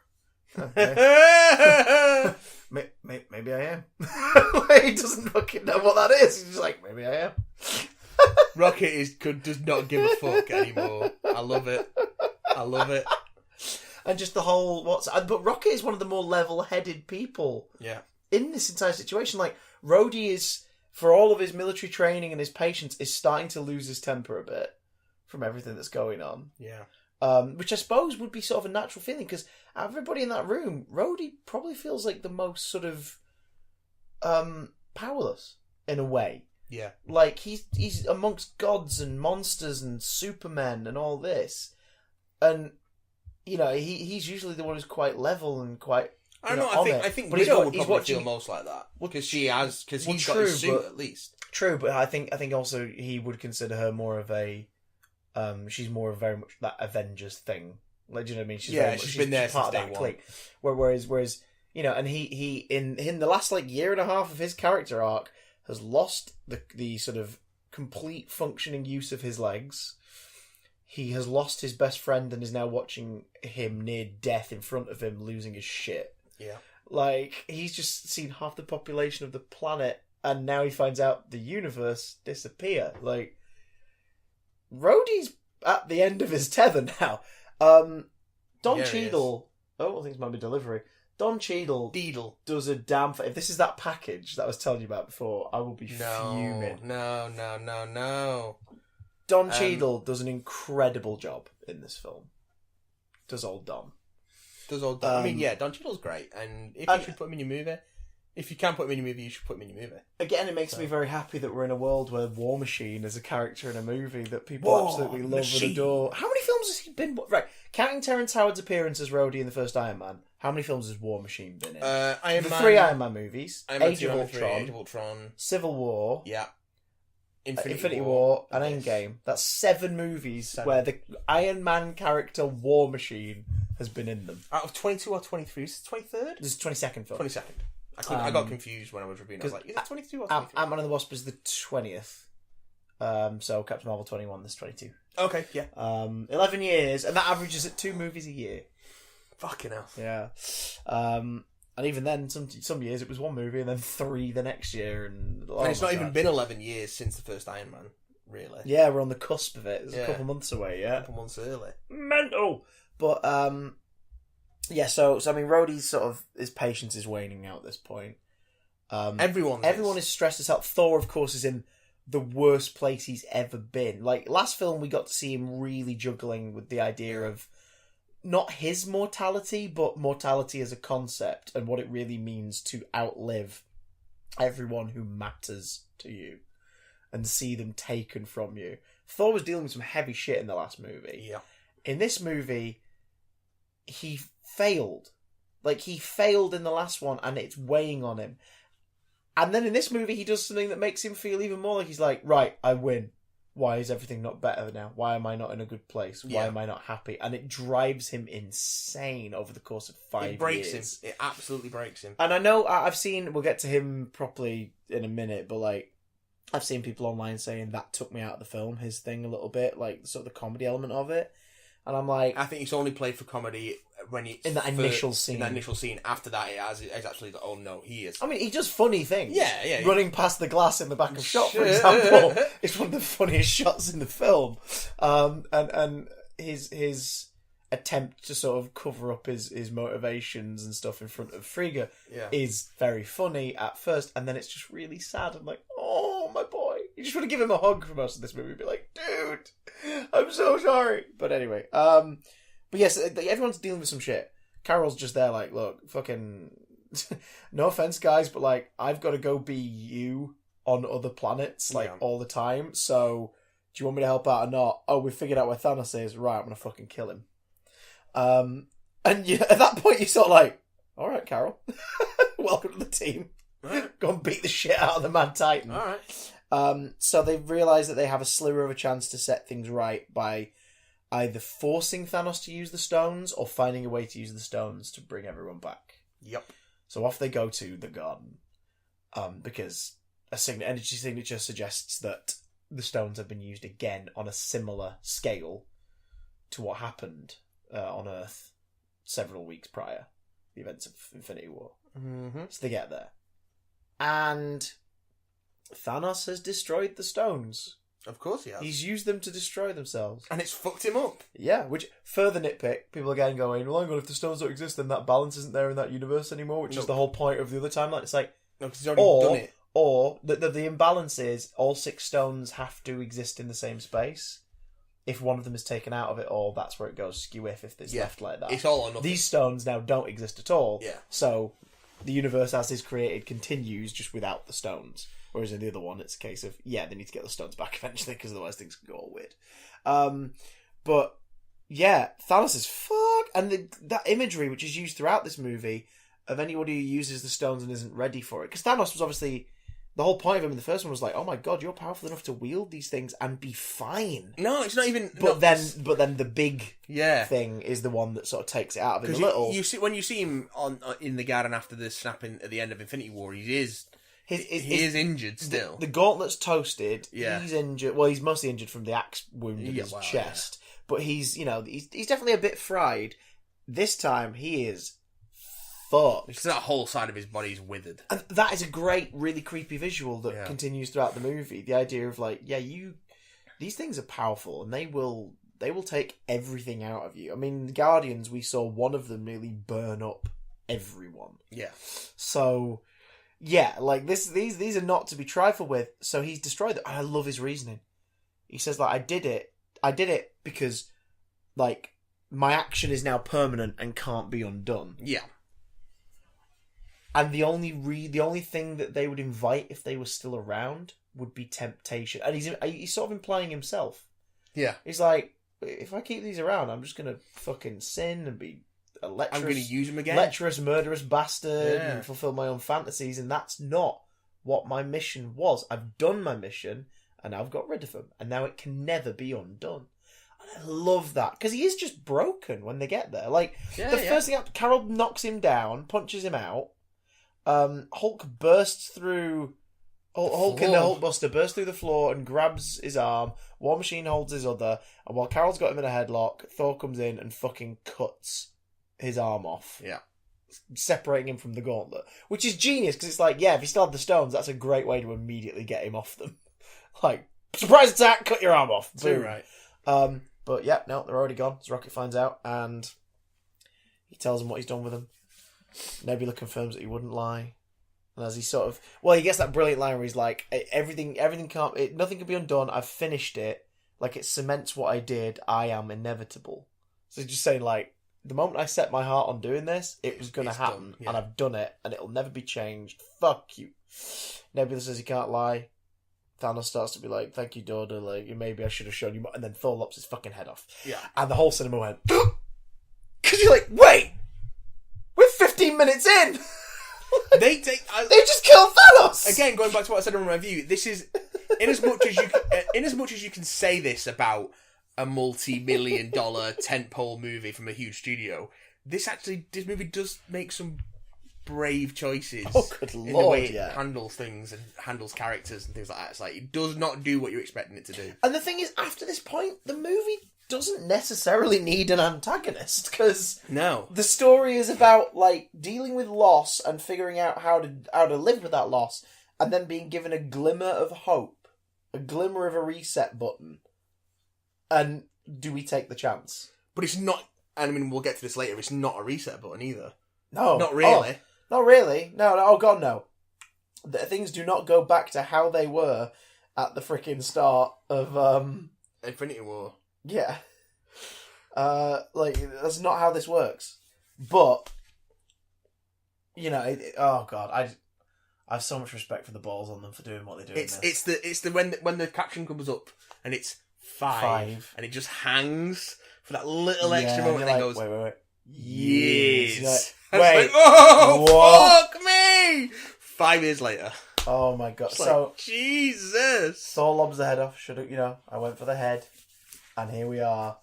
Okay. Maybe I am. He doesn't fucking know what that is. He's just like, maybe I am. Rocket does not give a fuck anymore. I love it. And just the whole but Rocket is one of the more level-headed people. Yeah. In this entire situation, like Rhodey is, for all of his military training and his patience, is starting to lose his temper a bit from everything that's going on. Yeah. Which I suppose would be sort of a natural feeling, because everybody in that room, Rhodey probably feels like the most sort of powerless in a way. Yeah. Like he's amongst gods and monsters and supermen and all this, and you know he's usually the one who's quite level and quite. I don't know. I think Widow would probably feel most like that because he's got his suit at least. True, but I think also he would consider her more of a. She's more of very much that Avengers thing. Like, do you know what I mean? She's been there since day one. Clique. Whereas you know, and he in the last like year and a half of his character arc has lost the sort of complete functioning use of his legs. He has lost his best friend and is now watching him near death in front of him, losing his shit. Yeah. Like, he's just seen half the population of the planet, and now he finds out the universe disappear. Like, Rhodey's at the end of his tether now. Don Cheadle... Oh, I think it's my delivery. Don Cheadle does a damn... If this is that package that I was telling you about before, I will be fuming. No. Don Cheadle does an incredible job in this film. Does old Don. I mean, yeah, Don Cheadle's great, and if you should put him in your movie, if you can put him in your movie, you should put him in your movie. Again, it makes me very happy that we're in a world where War Machine is a character in a movie that people absolutely love and adore. How many films has he been... Right, counting Terrence Howard's appearance as Rhodey in the first Iron Man, how many films has War Machine been in? The 3 Iron Man movies, Age of Ultron, Civil War, Infinity War, and Endgame. That's 7 movies where the Iron Man character War Machine has been in them. Out of 22 or 23? Is it 23rd? This is 22nd film. 22nd. I got confused when I was reviewing. I was like, is it 22 or 23? Ant-Man and the Wasp is the 20th. So Captain Marvel 21, this 22. Okay, yeah. 11 years, and that averages at 2 movies a year. Fucking hell. Yeah. And even then, some years it was 1 movie and then 3 the next year. And it's not even been 11 years since the first Iron Man, really. Yeah, we're on the cusp of it. It's a couple months away, yeah. A couple months early. Mental! But, yeah, so I mean, Rhodey's sort of... His patience is waning out at this point. Everyone is stressed as hell. Thor, of course, is in the worst place he's ever been. Like, last film, we got to see him really juggling with the idea of not his mortality, but mortality as a concept and what it really means to outlive everyone who matters to you and see them taken from you. Thor was dealing with some heavy shit in the last movie. Yeah. In this movie, he failed. Like, he failed in the last one and it's weighing on him. And then in this movie, he does something that makes him feel even more like he's like, right, I win. Why is everything not better now? Why am I not in a good place? Why am I not happy? And it drives him insane over the course of 5 years. It breaks him. It absolutely breaks him. And I know I've seen, we'll get to him properly in a minute, but like, I've seen people online saying that took me out of the film, his thing a little bit, like sort of the comedy element of it. And I'm like... I think it's only played for comedy when it's... In that initial scene. In that initial scene. After that, it's actually like, oh no, he is. I mean, he does funny things. Yeah. Running past the glass in the back of shot, for example. It's one of the funniest shots in the film. And his attempt to sort of cover up his motivations and stuff in front of Frigga is very funny at first. And then it's just really sad. I'm like, oh, my boy. You just want to give him a hug for most of this movie and be like, dude, I'm so sorry. But anyway, but yes, everyone's dealing with some shit. Carol's just there like, look, fucking, no offense, guys, but like, I've got to go be you on other planets, like, all the time. So, do you want me to help out or not? Oh, we figured out where Thanos is. Right, I'm going to fucking kill him. And at that point, you're sort of like, all right, Carol, welcome to the team. Right. Go and beat the shit out of the Mad Titan. All right. So they've realised that they have a sliver of a chance to set things right by either forcing Thanos to use the stones or finding a way to use the stones to bring everyone back. Yep. So off they go to the garden. Because energy signature suggests that the stones have been used again on a similar scale to what happened on Earth several weeks prior. The events of Infinity War. Mm-hmm. So they get there. And Thanos has destroyed the stones. Of course he has. He's used them to destroy themselves. And it's fucked him up. Yeah, which, further nitpick, people again going, well, hang on, if the stones don't exist, then that balance isn't there in that universe anymore, which is the whole point of the other timeline. It's like... No, because he's already done it. Or, the imbalance is, all 6 stones have to exist in the same space. If one of them is taken out of it all, that's where it goes skew-if it's left like that. It's all or nothing. These stones now don't exist at all. Yeah. So, the universe as is created continues just without the stones. Whereas in the other one, it's a case of, they need to get the stones back eventually, because otherwise things can go all weird. But, yeah, Thanos is fuck. And that imagery, which is used throughout this movie, of anybody who uses the stones and isn't ready for it. Because Thanos was obviously... The whole point of him in the first one was like, oh my god, you're powerful enough to wield these things and be fine. No, it's not even... But then the big thing is the one that sort of takes it out of him a little. You see, when you see him in the garden after the snapping at the end of Infinity War, he is injured still. The gauntlet's toasted. Yeah. He's injured. Well, he's mostly injured from the axe wound in his chest. Yeah. But he's definitely a bit fried. This time, he is fucked. It's that whole side of his body is withered. And that is a great, really creepy visual that continues throughout the movie. The idea of like, these things are powerful and they will take everything out of you. I mean, the Guardians, we saw one of them nearly burn up everyone. Yeah. So, yeah, like these are not to be trifled with. So he's destroyed them. And I love his reasoning. He says, like, I did it because, like, my action is now permanent and can't be undone. Yeah. And the only thing that they would invite if they were still around would be temptation. And he's sort of implying himself. Yeah. He's like, if I keep these around, I'm just gonna fucking sin and be a lecherous, I'm gonna use them again. lecherous, murderous bastard and fulfill my own fantasies. And that's not what my mission was. I've done my mission and I've got rid of them, and now it can never be undone. And I love that because he is just broken when they get there. Like first thing, Carol knocks him down, punches him out. Hulk bursts through. Hulk in the Hulkbuster bursts through the floor and grabs his arm. War Machine holds his other, and while Carol's got him in a headlock, Thor comes in and fucking cuts his arm off. Yeah. Separating him from the gauntlet. Which is genius, because it's like, yeah, if he still had the stones, that's a great way to immediately get him off them. Like, surprise attack, cut your arm off. Boom. Right. But yeah, no, they're already gone. So Rocket finds out, and he tells him what he's done with them. Nebula confirms that he wouldn't lie. And as he sort of... Well, he gets that brilliant line where he's like, everything can't... nothing can be undone. I've finished it. Like, it cements what I did. I am inevitable. So he's just saying, like, the moment I set my heart on doing this, it was going to happen. Done, yeah. And I've done it. And it'll never be changed. Fuck you. Nebula says he can't lie. Thanos starts to be like, thank you, daughter. Like, maybe I should have shown you more. And then Thor lops his fucking head off. Yeah. And the whole cinema went... Because you're like, wait! We're 15 minutes in! They just killed Thanos again. Going back to what I said in my review, this is in as much as you can say this about a multi-million-dollar tentpole movie from a huge studio. This movie does make some brave choices. Oh, good lord! In the way it handles things and handles characters and things like that. It's like it does not do what you're expecting it to do. And the thing is, after this point, the movie doesn't necessarily need an antagonist, because the story is about like dealing with loss and figuring out how to live with that loss, and then being given a glimmer of hope, a glimmer of a reset button. And do we take the chance? But it's not. I mean, we'll get to this later. It's not a reset button either. No, not really. Not really. No. Oh god, no. Things do not go back to how they were at the freaking start of Infinity War. Yeah. Like, that's not how this works. But, you know, oh god, I have so much respect for the balls on them for doing what they do. It's the when the caption comes up and it's 5 and it just hangs for that little extra moment and then goes, wait. Years. Like, wait. Like, oh, fuck me! 5 years later. Oh my god. It's so, like, Jesus. Thor lobs the head off. I went for the head. And here we are.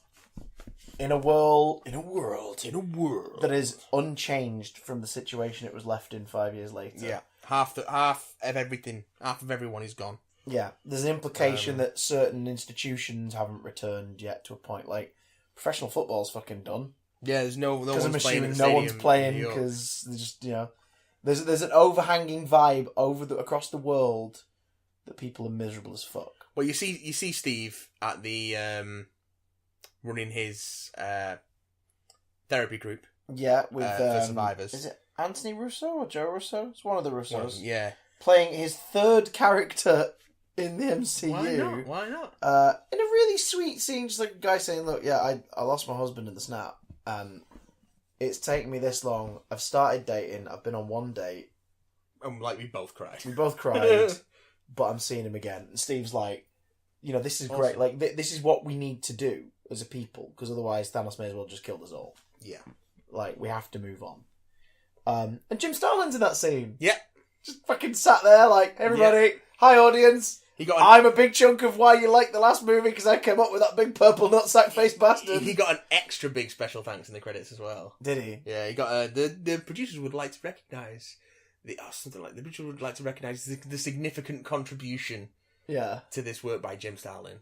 In a world that is unchanged from the situation it was left in 5 years later. Yeah. Half of everyone is gone. Yeah. There's an implication that certain institutions haven't returned yet to a point. Like, professional football's fucking done. Yeah, there's no one's I'm playing. assuming no one's playing because there's just, there's an overhanging vibe across the world that people are miserable as fuck. Well, you see Steve at the running his therapy group. Yeah, with for survivors. Is it Anthony Russo or Joe Russo? It's one of the Russos. Yeah, playing his third character in the MCU. Why not? In a really sweet scene, just like a guy saying, "Look, yeah, I lost my husband in the snap, and it's taken me this long. I've started dating. I've been on one date, and like we both cried. But I'm seeing him again." And Steve's like, this is great. Like, this is what we need to do as a people, because otherwise Thanos may as well just kill us all. Yeah. Like, we have to move on. And Jim Starlin's in that scene. Yeah. Just fucking sat there like, everybody, hi audience. I'm a big chunk of why you liked the last movie, because I came up with that big purple nutsack-faced bastard. He got an extra big special thanks in the credits as well. Did he? Yeah, he got the producers would like to recognise the producers would like to recognise the significant contribution to this work by Jim Starlin.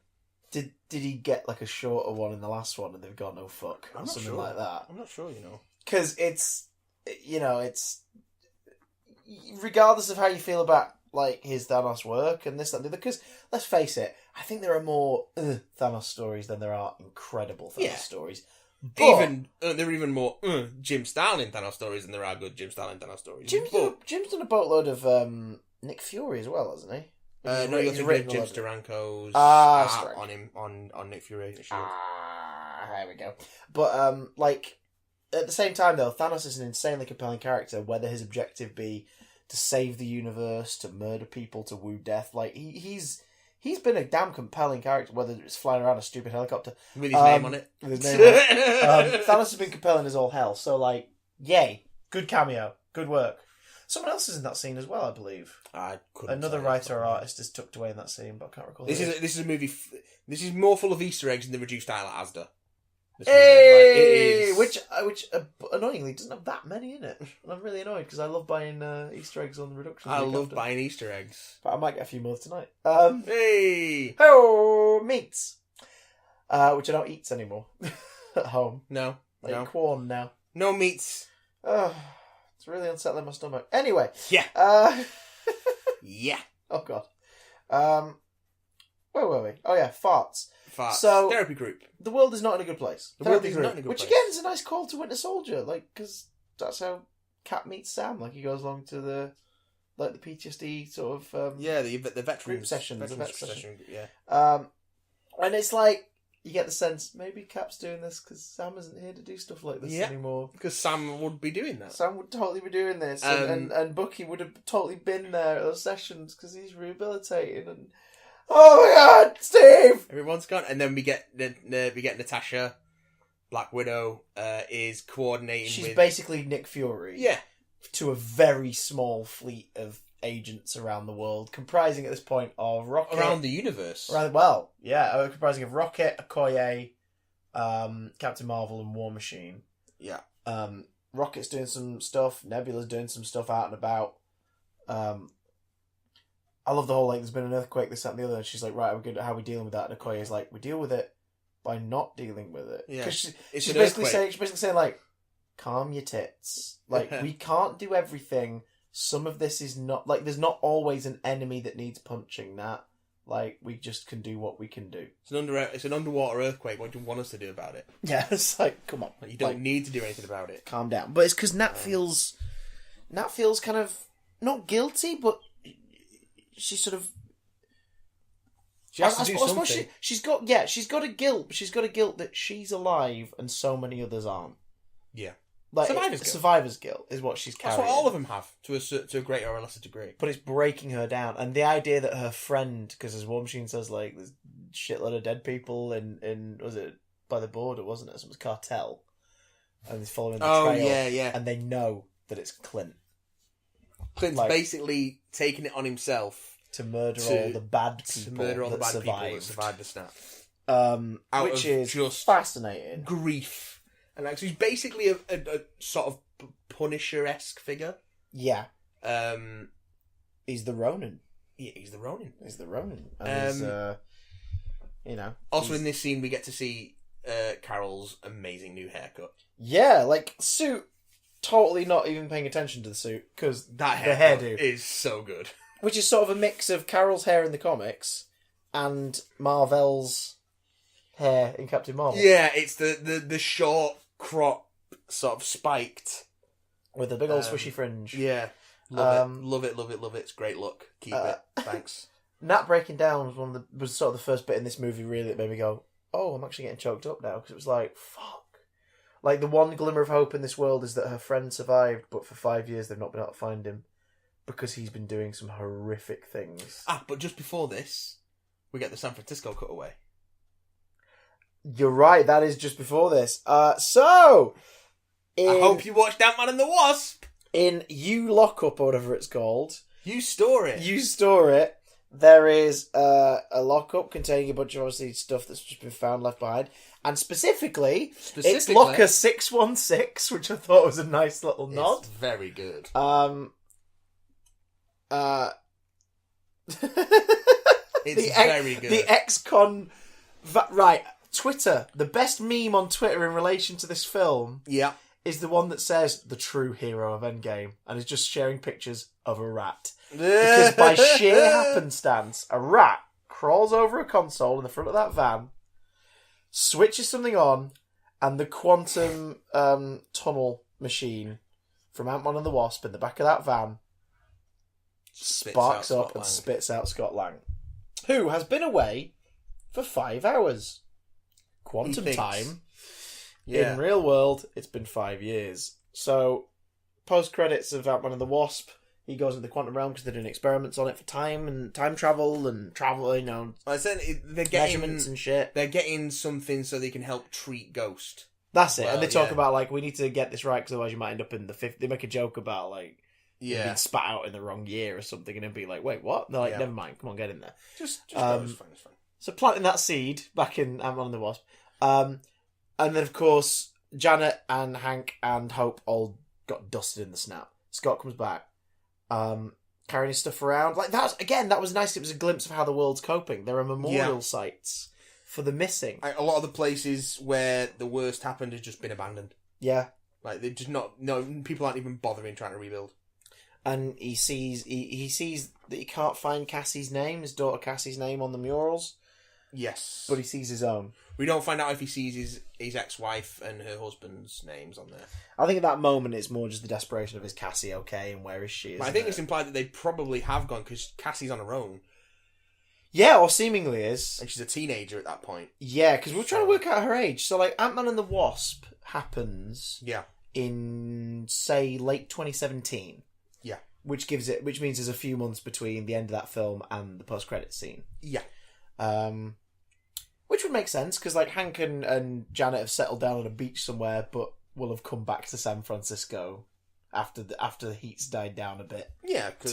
Did he get like a shorter one in the last one and they've got no fuck or something like that? I'm not sure, Because it's regardless of how you feel about like his Thanos work and this, that, and the other, because let's face it, I think there are more Thanos stories than there are incredible Thanos stories. There are even more Jim Starlin Thanos stories than there are good Jim Starlin Thanos stories. Jim's done a boatload of Nick Fury as well, hasn't he? No, you're thinking of Jim Steranko's art on him on Nick Fury. There we go. But like at the same time though, Thanos is an insanely compelling character. Whether his objective be to save the universe, to murder people, to woo death, like he's been a damn compelling character. Whether it's flying around a stupid helicopter with his name on it, Thanos has been compelling as all hell. So like, yay, good cameo, good work. Someone else is in that scene as well, I believe. Another writer or artist is tucked away in that scene, but I can't recall. This is a movie. This is more full of Easter eggs than the reduced style at Asda. Hey, which annoyingly doesn't have that many in it. And I'm really annoyed because I love buying Easter eggs on the reduction. I love buying Easter eggs, but I might get a few more tonight. Meats, which I don't eat anymore at home. No, corn now. No meats. It's really unsettling my stomach. Anyway, yeah. Oh god. Where were we? Oh yeah, farts. So therapy group. The world is not in a good place. Therapy group, which again is a nice call to Winter Soldier, like because that's how Cap meets Sam. Like he goes along to the PTSD sort of the veterans group session. Yeah. And it's like you get the sense maybe Cap's doing this because Sam isn't here to do stuff like this anymore. Because Sam would be doing that. Sam would totally be doing this, and Bucky would have totally been there at those sessions because he's rehabilitating. And oh my God, Steve! Everyone's gone, and then we get Natasha, Black Widow, is coordinating. She's basically Nick Fury. Yeah. To a very small fleet of agents around the world, comprising at this point of Rocket... Around the universe. Comprising of Rocket, Okoye, Captain Marvel and War Machine. Yeah. Rocket's doing some stuff, Nebula's doing some stuff out and about. I love the whole, like, there's been an earthquake, this, that and the other, and she's like, right, how are we dealing with that? And Okoye's like, we deal with it by not dealing with it. Yeah. Because she's basically saying, like, calm your tits. Like, we can't do everything. Some of this is not... Like, there's not always an enemy that needs punching that. Like, we just can do what we can do. It's an underwater earthquake. What do you want us to do about it? Yeah, it's like, come on. You don't need to do anything about it. Calm down. But it's because Nat feels kind of... Not guilty, but she's sort of... She has to do something. She's got a guilt. But she's got a guilt that she's alive and so many others aren't. Yeah. Like, survivor's guilt is what she's carrying. That's what all of them have, to a greater or a lesser degree. But it's breaking her down. And the idea that her friend, because as War Machine says, like, there's a shitload of dead people in was it by the border, wasn't it? So it was Cartel. And he's following the trail. Yeah. And they know that it's Clint. Clint's basically taking it on himself to murder all the bad people that survived the snap. Which is just fascinating. Grief. And so he's basically a sort of Punisher-esque figure. Yeah. He's the Ronin. Yeah, he's the Ronin. And Also in this scene we get to see Carol's amazing new haircut. Yeah, like, suit, totally not even paying attention to the suit, because the hairdo is so good. Which is sort of a mix of Carol's hair in the comics and Marvel's hair in Captain Marvel. Yeah, it's the short crop, sort of spiked. With a big old swishy fringe. Yeah. Love it. It's a great look. Keep it. Thanks. Nat breaking down was sort of the first bit in this movie really that made me go, oh, I'm actually getting choked up now, because it was like, fuck. Like, the one glimmer of hope in this world is that her friend survived, but for 5 years they've not been able to find him because he's been doing some horrific things. But just before this, we get the San Francisco cutaway. You're right, that is just before this. I hope you watched Ant-Man and the Wasp! In You Lockup, or whatever it's called. You Store It. There is a lockup containing a bunch of obviously stuff that's just been found left behind. And specifically it's Locker 616, which I thought was a nice little nod. It's very good. It's very good. The ex-con... Right, Twitter. The best meme on Twitter in relation to this film is the one that says, the true hero of Endgame, and is just sharing pictures of a rat. Because by sheer happenstance, a rat crawls over a console in the front of that van, switches something on, and the quantum tunnel machine from Ant-Man and the Wasp in the back of that van sparks up and spits out Scott Lang, who has been away for 5 hours. Quantum time. Yeah. In real world, it's been 5 years. So, post-credits of Ant-Man and the Wasp, he goes into the quantum realm because they're doing experiments on it for time and time travel and travel, you know, I said they're measurements and shit. They're getting something so they can help treat Ghost. That's it. Well, and they talk about, like, we need to get this right because otherwise you might end up in the 50s. They make a joke about, like, being spat out in the wrong year or something and then be like, wait, what? And they're like, never mind, come on, get in there. Just go, it's fine. So planting that seed back in Ant-Man and the Wasp. And then, of course, Janet and Hank and Hope all got dusted in the snap. Scott comes back. Carrying his stuff around. Like, that was nice. It was a glimpse of how the world's coping. There are memorial sites for the missing. A lot of the places where the worst happened has just been abandoned. Yeah. Like, they're just not... No, people aren't even bothering trying to rebuild. And he sees that he can't find Cassie's name, his daughter Cassie's name on the murals. Yes. But he sees his own. We don't find out if he sees his ex-wife and her husband's names on there. I think at that moment it's more just the desperation of, is Cassie okay and where is she? I think it's implied that they probably have gone because Cassie's on her own. Yeah, or seemingly is. And she's a teenager at that point. Yeah, because we're trying to work out her age. So, like, Ant-Man and the Wasp happens in, say, late 2017. Yeah. Which means there's a few months between the end of that film and the post-credits scene. Yeah. Which would make sense, because, like, Hank and Janet have settled down on a beach somewhere, but will have come back to San Francisco after the heat's died down a bit. Yeah, to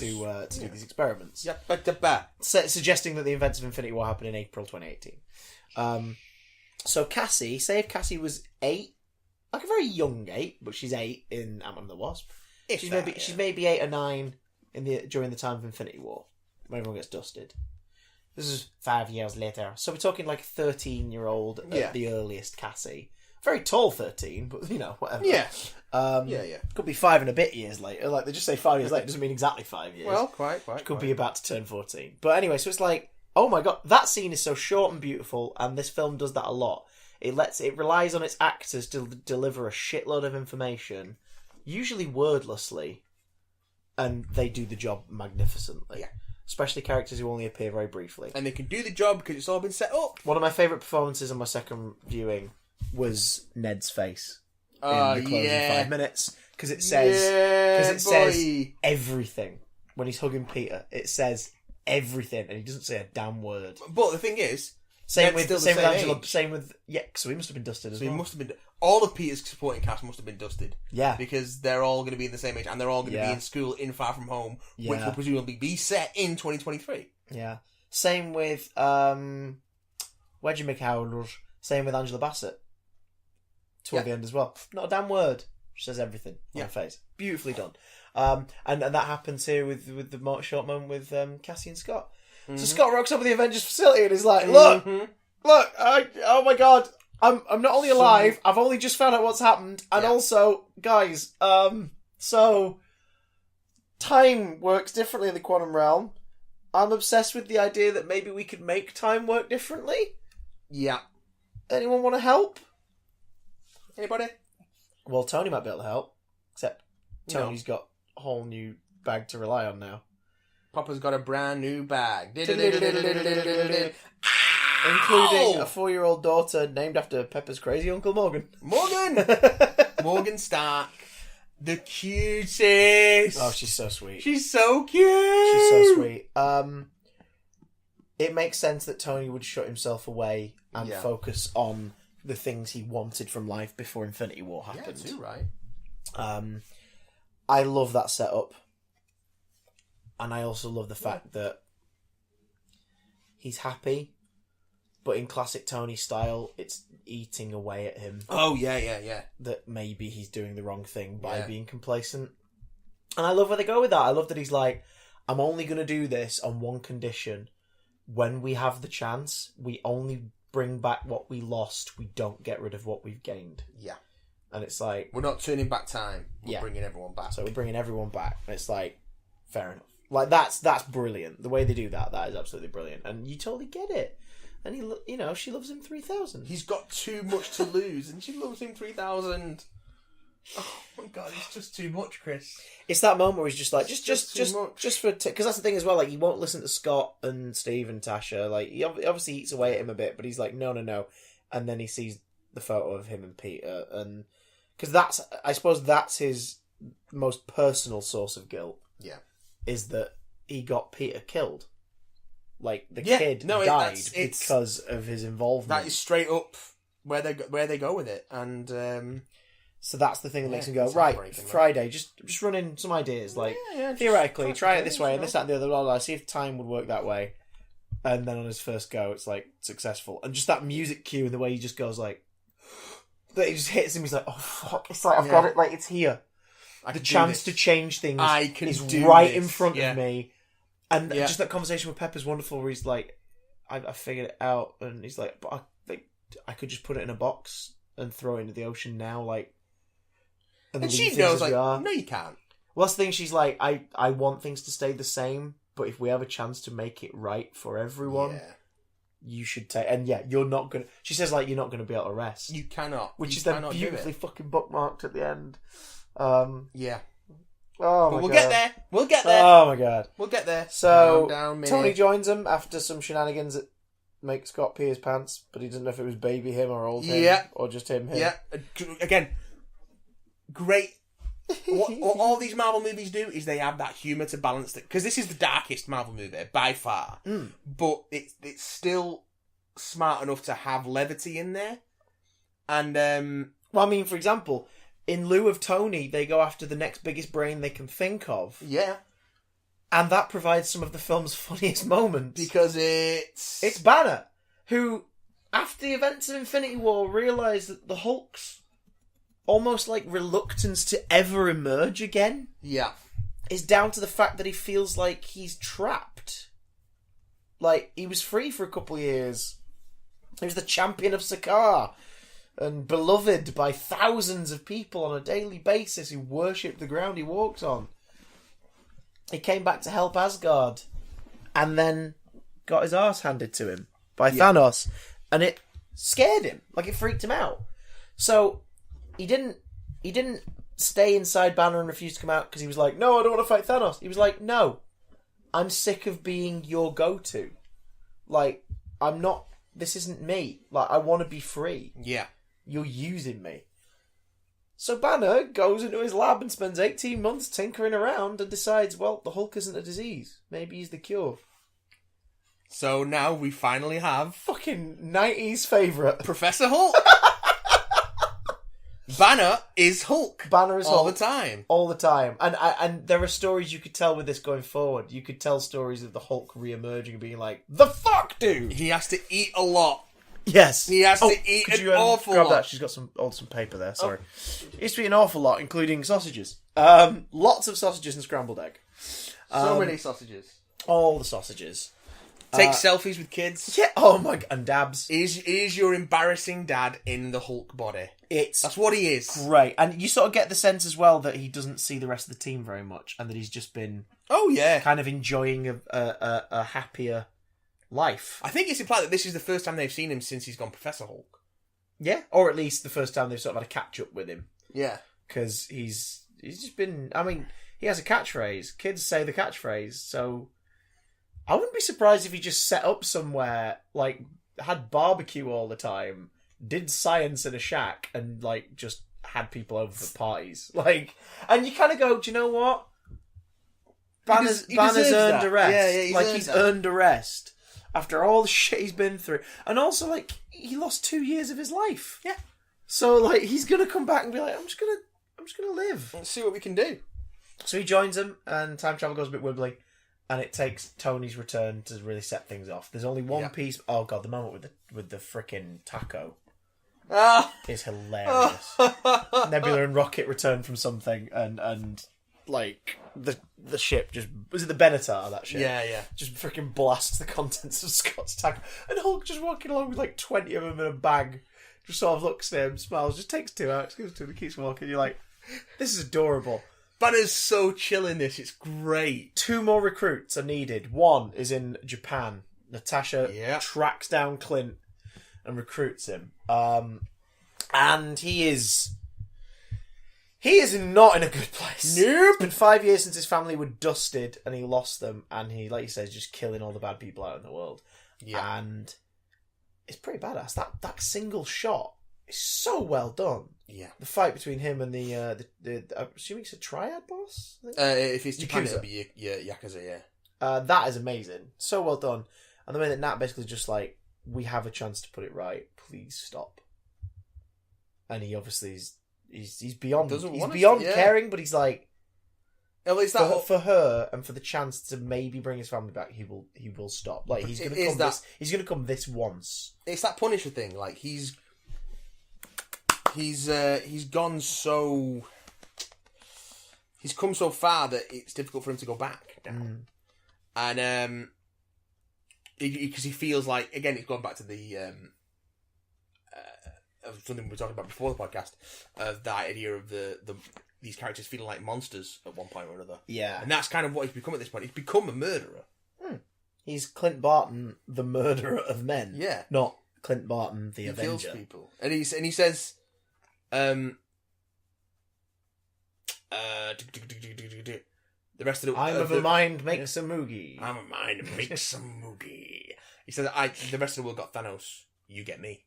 do these experiments. Yeah, suggesting that the events of Infinity War happened in April 2018. So Cassie, say if Cassie was 8, like a very young 8, but she's 8 in Ant-Man and the Wasp. She's maybe 8 or 9 during the time of Infinity War, when everyone gets dusted. This is 5 years later. So we're talking like a 13-year-old at the earliest Cassie. Very tall 13, but, you know, whatever. Yeah. Could be 5 and a bit years later. Like, they just say 5 years later. It doesn't mean exactly 5 years. Well, quite. Could be about to turn 14. But anyway, so it's like, oh my god, that scene is so short and beautiful, and this film does that a lot. It relies on its actors to deliver a shitload of information, usually wordlessly, and they do the job magnificently. Yeah. Especially characters who only appear very briefly. And they can do the job because it's all been set up. One of my favourite performances on my second viewing was Ned's face in the closing 5 minutes. Because it says everything. When he's hugging Peter, it says everything, and he doesn't say a damn word. But the thing is, same with Angela. So he must have been dusted as well. He must have been. All of Peter's supporting cast must have been dusted. Yeah, because they're all going to be in the same age, and they're all going to be in school in Far From Home, which will presumably be set in 2023. Yeah. Same with Wedgie McHowler. Same with Angela Bassett. Toward the end as well. Not a damn word. She says everything on her face. Beautifully done. And that happens here with the short moment with Cassie and Scott. Mm-hmm. So Scott rocks up at the Avengers facility and is like, look, oh my god, I'm not only alive, I've only just found out what's happened, and also, guys, so time works differently in the quantum realm. I'm obsessed with the idea that maybe we could make time work differently. Yeah. Anyone want to help? Anybody? Well, Tony might be able to help, except Tony's got a whole new bag to rely on now. Papa's got a brand new bag. Including a 4-year-old daughter named after Pepper's crazy Uncle Morgan. Morgan Stark. The cutest. Oh, she's so sweet. She's so cute. She's so sweet. It makes sense that Tony would shut himself away and focus on the things he wanted from life before Infinity War happened. Yeah, too right. I love that setup. And I also love the fact that he's happy, but in classic Tony style, it's eating away at him. Oh, yeah. That maybe he's doing the wrong thing by being complacent. And I love where they go with that. I love that he's like, I'm only going to do this on one condition. When we have the chance, we only bring back what we lost. We don't get rid of what we've gained. Yeah. And it's like, we're not turning back time. We're bringing everyone back. So we're bringing everyone back. And it's like, fair enough. Like, that's brilliant. The way they do that is absolutely brilliant. And you totally get it. And she loves him 3,000. He's got too much to lose, and she loves him 3,000. Oh my god, it's just too much, Chris. It's that moment where he's just like, just for because that's the thing as well. Like, he won't listen to Scott and Steve and Tasha. Like, he obviously eats away at him a bit, but he's like, no. And then he sees the photo of him and Peter, and because I suppose that's his most personal source of guilt. Yeah, is that he got Peter killed. Like, the kid died because of his involvement. That is straight up where they go with it, and so that's the thing that makes him go, right, Friday, just run in some ideas. Like, theoretically, try it this way, and this, that, and the other, blah, blah, blah, see if time would work that way. And then on his first go, it's, like, successful. And just that music cue and the way he just goes, like, that he just hits him, he's like, oh, fuck, it's like, I've got it, like, it's here. The chance to change things is right in front of me. And just that conversation with Pepper's wonderful, where he's like, I figured it out, and he's like, but I could just put it in a box and throw it into the ocean now, like. And she knows, like, no, you can't. Well, that's the thing. She's like, I want things to stay the same, but if we have a chance to make it right for everyone, you should take. And you're not gonna. She says, like, you're not gonna be able to rest. You cannot. Which is then beautifully fucking bookmarked at the end. Yeah. Oh my god. We'll get there. We'll get there. Oh my god. We'll get there. So Tony joins them after some shenanigans that make Scott pee his pants, but he doesn't know if it was baby him or old him, or just him. Yeah. Again, great. what all these Marvel movies do is they have that humour to balance it, because this is the darkest Marvel movie by far, but it's still smart enough to have levity in there. And well, I mean, for example, in lieu of Tony, they go after the next biggest brain they can think of. Yeah. And that provides some of the film's funniest moments. Because it's Banner, who, after the events of Infinity War, realised that the Hulk's almost like reluctance to ever emerge again is down to the fact that he feels like he's trapped. Like, he was free for a couple of years. He was the champion of Sakaar and beloved by thousands of people on a daily basis who worship the ground he walks on. He came back to help Asgard and then got his arse handed to him by Thanos, and it scared him. Like, it freaked him out. So he didn't stay inside Banner and refuse to come out because he was like, no, I don't want to fight Thanos. He was like, no, I'm sick of being your go-to. Like, this isn't me. Like, I want to be free. Yeah. You're using me. So Banner goes into his lab and spends 18 months tinkering around and decides, well, the Hulk isn't a disease. Maybe he's the cure. So now we finally have fucking 90s favourite Professor Hulk. Banner is Hulk. Banner is all Hulk the time. All the time. And there are stories you could tell with this going forward. You could tell stories of the Hulk re-emerging and being like, the fuck, dude? He has to eat a lot. Yes. He has to eat an awful lot. That. She's got some paper there, sorry. He used to eat an awful lot, including sausages. Lots of sausages and scrambled egg. So many sausages. All the sausages. Take selfies with kids. Yeah. Oh my god. And dabs. Is your embarrassing dad in the Hulk body? That's what he is. Great. And you sort of get the sense as well that he doesn't see the rest of the team very much, and that he's just been kind of enjoying a happier life. I think it's implied that this is the first time they've seen him since he's gone Professor Hulk. Yeah. Or at least the first time they've sort of had a catch up with him. Yeah. Because he's just been, I mean, he has a catchphrase. Kids say the catchphrase, so I wouldn't be surprised if he just set up somewhere, like, had barbecue all the time, did science in a shack, and, like, just had people over for parties. Like, and you kind of go, do you know what? Banner's earned a rest. Yeah, he's earned a rest after all the shit he's been through. And also, like, he lost 2 years of his life. Yeah. So, like, he's going to come back and be like, I'm just gonna live. Let's see what we can do. So he joins them, and time travel goes a bit wibbly. And it takes Tony's return to really set things off. There's only one piece. Oh god, the moment with the frickin' taco is hilarious. Nebula and Rocket return from something, and like the ship just, was it the Benatar, that ship? Yeah. Just frickin' blasts the contents of Scott's taco, and Hulk just walking along with like 20 of them in a bag. Just sort of looks at him, smiles, just takes 2 out, goes to him, and keeps walking. You're like, this is adorable. Banner's so chill in this, it's great. 2 more recruits are needed. One is in Japan, Natasha tracks down Clint and recruits him. And he is not in a good place. Nope. It's been 5 years since his family were dusted and he lost them, and he, like you said, is just killing all the bad people out in the world. Yeah. And it's pretty badass. That single shot is so well done. Yeah. The fight between him and the I'm assuming it's a triad boss? If it's Japan, it'll be Yakuza, yeah. That is amazing. So well done. And the way that Nat basically just like, we have a chance to put it right. Please stop. And he obviously he's beyond caring, but he's like, for her and for the chance to maybe bring his family back, he will stop. Like he's gonna come this once. It's that Punisher thing. Like he's gone so. He's come so far that it's difficult for him to go back down. And because he feels like, again, it's gone back to the of something we were talking about before the podcast, of that idea of these characters feeling like monsters at one point or another. Yeah. And that's kind of what he's become at this point. He's become a murderer. He's Clint Barton, the murderer of men. Yeah. Not Clint Barton, the Avenger. He kills people. And he says, the rest of the... I'm of a mind, make some moogie. I'm a mind, make some moogie. He says, the rest of the world got Thanos, you get me.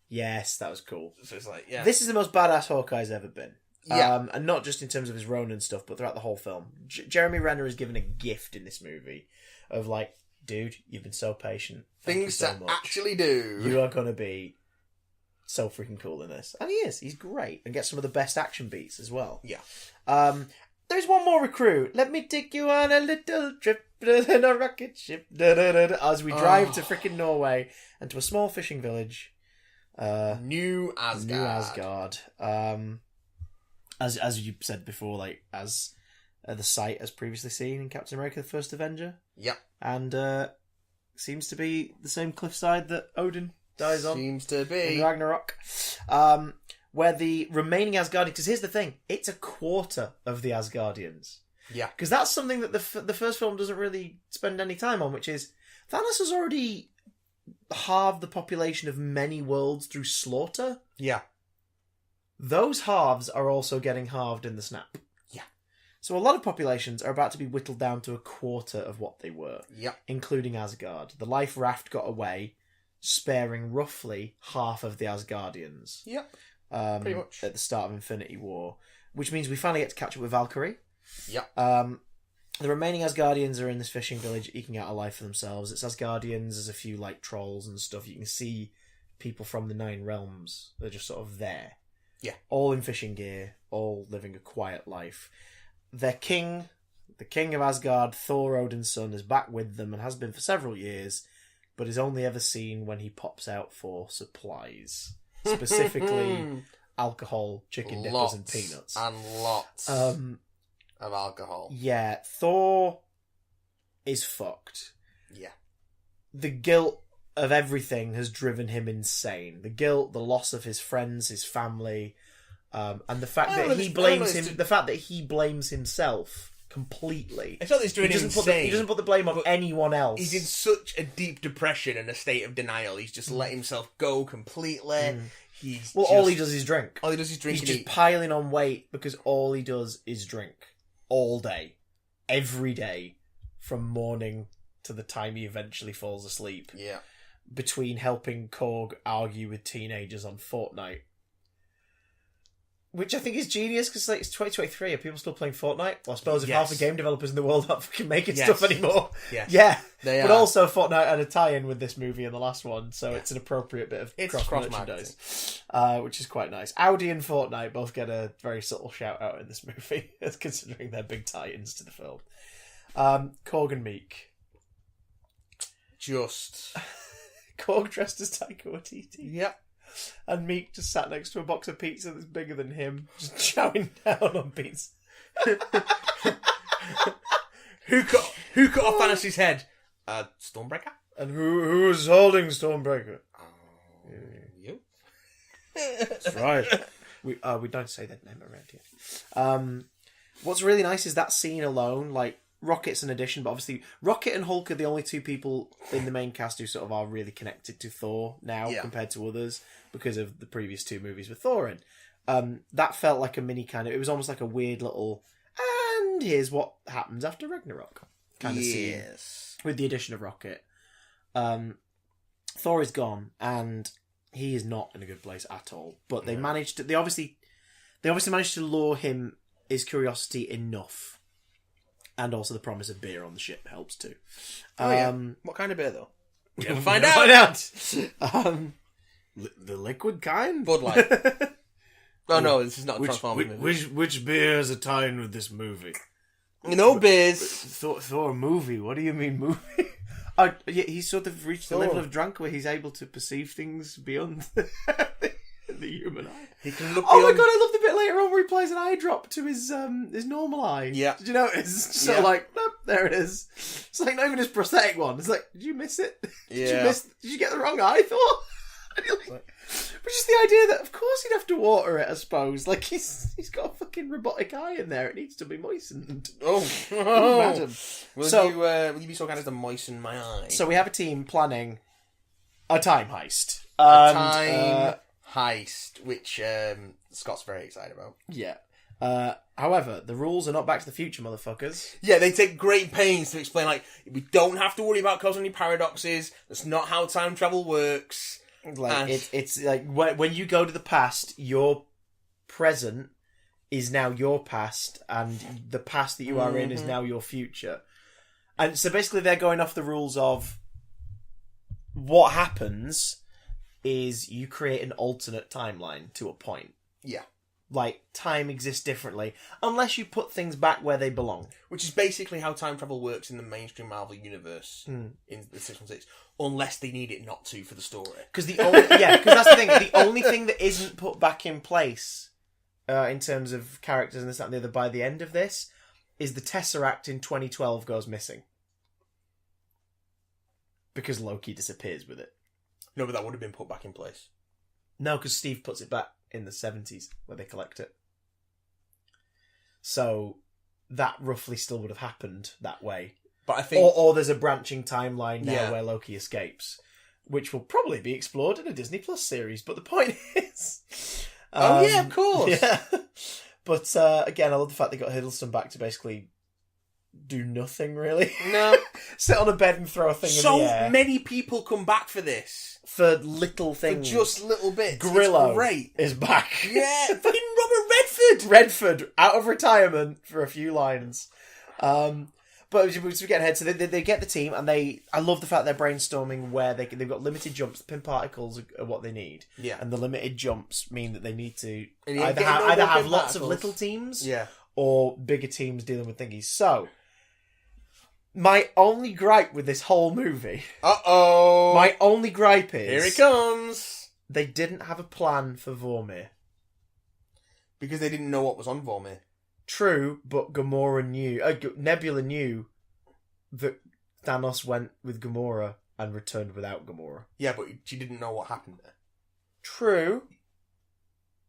Yes, that was cool. So it's like, yeah. This is the most badass Hawkeye's ever been. Yeah. And not just in terms of his Ronin stuff, but throughout the whole film. Jeremy Renner is given a gift in this movie of like, dude, you've been so patient. Things to actually do. You are going to be so freaking cool in this. And he is. He's great. And gets some of the best action beats as well. Yeah. There's one more recruit. Let me take you on a little trip in a rocket ship. As we drive to freaking Norway and to a small fishing village. New Asgard. As you said before, like as the site as previously seen in Captain America: The First Avenger. Yep. And seems to be the same cliffside that Odin dies on. Seems to be in Ragnarok. Where the remaining Asgardians... Because here's the thing. It's a quarter of the Asgardians. Yeah. Because that's something that the first film doesn't really spend any time on, which is Thanos has already halved the population of many worlds through slaughter. Yeah. Those halves are also getting halved in the snap. Yeah. So a lot of populations are about to be whittled down to a quarter of what they were. Yeah. Including Asgard. The Life Raft got away, sparing roughly half of the Asgardians. Yep. Pretty much. At the start of Infinity War. Which means we finally get to catch up with Valkyrie. Yep. The remaining Asgardians are in this fishing village eking out a life for themselves. It's Asgardians, there's a few like trolls and stuff. You can see people from the Nine Realms. They're just sort of there. Yeah. All in fishing gear, all living a quiet life. Their king, the king of Asgard, Thor, Odin's son, is back with them and has been for several years, but is only ever seen when he pops out for supplies. Specifically, alcohol, chicken dippers, and peanuts. And lots of alcohol. Yeah, Thor is fucked. Yeah. The guilt of everything has driven him insane. The guilt, the loss of his friends, his family, and the fact that he blames himself completely. It's not that he's doing insane. He doesn't put the blame on anyone else. He's in such a deep depression and a state of denial. He's just let himself go completely. All he does is drink. All he does is drink. He's just piling on weight because all he does is drink. All day. Every day. From morning to the time he eventually falls asleep. Yeah. Between helping Korg argue with teenagers on Fortnite. Which I think is genius, because like, it's 2023. Are people still playing Fortnite? Well, I suppose if half the game developers in the world aren't fucking making stuff anymore. Yes. Yeah. But also Fortnite had a tie-in with this movie in the last one, so it's an appropriate bit of cross-merchandise. Which is quite nice. Audi and Fortnite both get a very subtle shout-out in this movie, considering their big tie-ins to the film. Korg and Meek. Korg dressed as Taika Waititi. Yep. And Meek just sat next to a box of pizza that's bigger than him, just chowing down on pizza. Who cut off Thanos' head? Stormbreaker? And who is holding Stormbreaker? You? That's right. We don't say that name around here. What's really nice is that scene alone, like, Rocket's an addition, but obviously Rocket and Hulk are the only two people in the main cast who sort of are really connected to Thor now compared to others because of the previous two movies with Thor in. That felt like a mini kind of... It was almost like a weird little... And here's what happens after Ragnarok kind of scene with the addition of Rocket. Thor is gone, and he is not in a good place at all. But they managed to... They obviously managed to lure his curiosity enough. And also the promise of beer on the ship helps too. What kind of beer, though? We'll find out. The liquid kind? Bud Light. Oh, no, this is not a Transformers movie. Which beers are tying with this movie? No beers. Thor movie? What do you mean movie? He's sort of reached the level of drunk where he's able to perceive things beyond the human eye. He can look my god, I love the bit later on where he plays an eye drop to his normal eye. Yeah. Did you notice? It's sort of like, nope, there it is. It's like not even his prosthetic one. It's like, did you miss it? Did you get the wrong eye, Thor? And you're like, but just the idea that, of course, he'd have to water it, I suppose. Like, he's got a fucking robotic eye in there. It needs to be moistened. Imagine. Will you be so kind as to moisten my eye? So we have a team planning a time heist. Heist, which Scott's very excited about. Yeah. However, the rules are not Back to the Future, motherfuckers. Yeah, they take great pains to explain, like, we don't have to worry about causing any paradoxes. That's not how time travel works. Like, it's like when you go to the past, your present is now your past, and the past that you are in is now your future. And so basically they're going off the rules of what happens is you create an alternate timeline to a point. Yeah. Like, time exists differently, unless you put things back where they belong. Which is basically how time travel works in the mainstream Marvel universe, in the 616, unless they need it not to for the story. Because that's the thing. The only thing that isn't put back in place, in terms of characters and this, that, and the other, by the end of this, is the Tesseract in 2012 goes missing. Because Loki disappears with it. No, but that would have been put back in place. No, because Steve puts it back in the 70s where they collect it. So that roughly still would have happened that way. But I think... Or there's a branching timeline now where Loki escapes, which will probably be explored in a Disney Plus series. But the point is... of course! Yeah. But again, I love the fact they got Hiddleston back to basically do nothing, really. No. Sit on a bed and throw a thing in the air. So many people come back for this. For little things. For just little bits. Grillo it's great. is back. Yeah, fucking Robert Redford! Redford, out of retirement for a few lines. But as we get ahead, so they get the team, and I love the fact they're brainstorming where they've got limited jumps. Pin particles are what they need. Yeah. And the limited jumps mean that they need to either have lots of little teams or bigger teams dealing with thingies. So, my only gripe with this whole movie... Uh-oh! My only gripe is... Here it comes! They didn't have a plan for Vormir. Because they didn't know what was on Vormir. True, but Nebula knew that Thanos went with Gamora and returned without Gamora. Yeah, but she didn't know what happened there. True,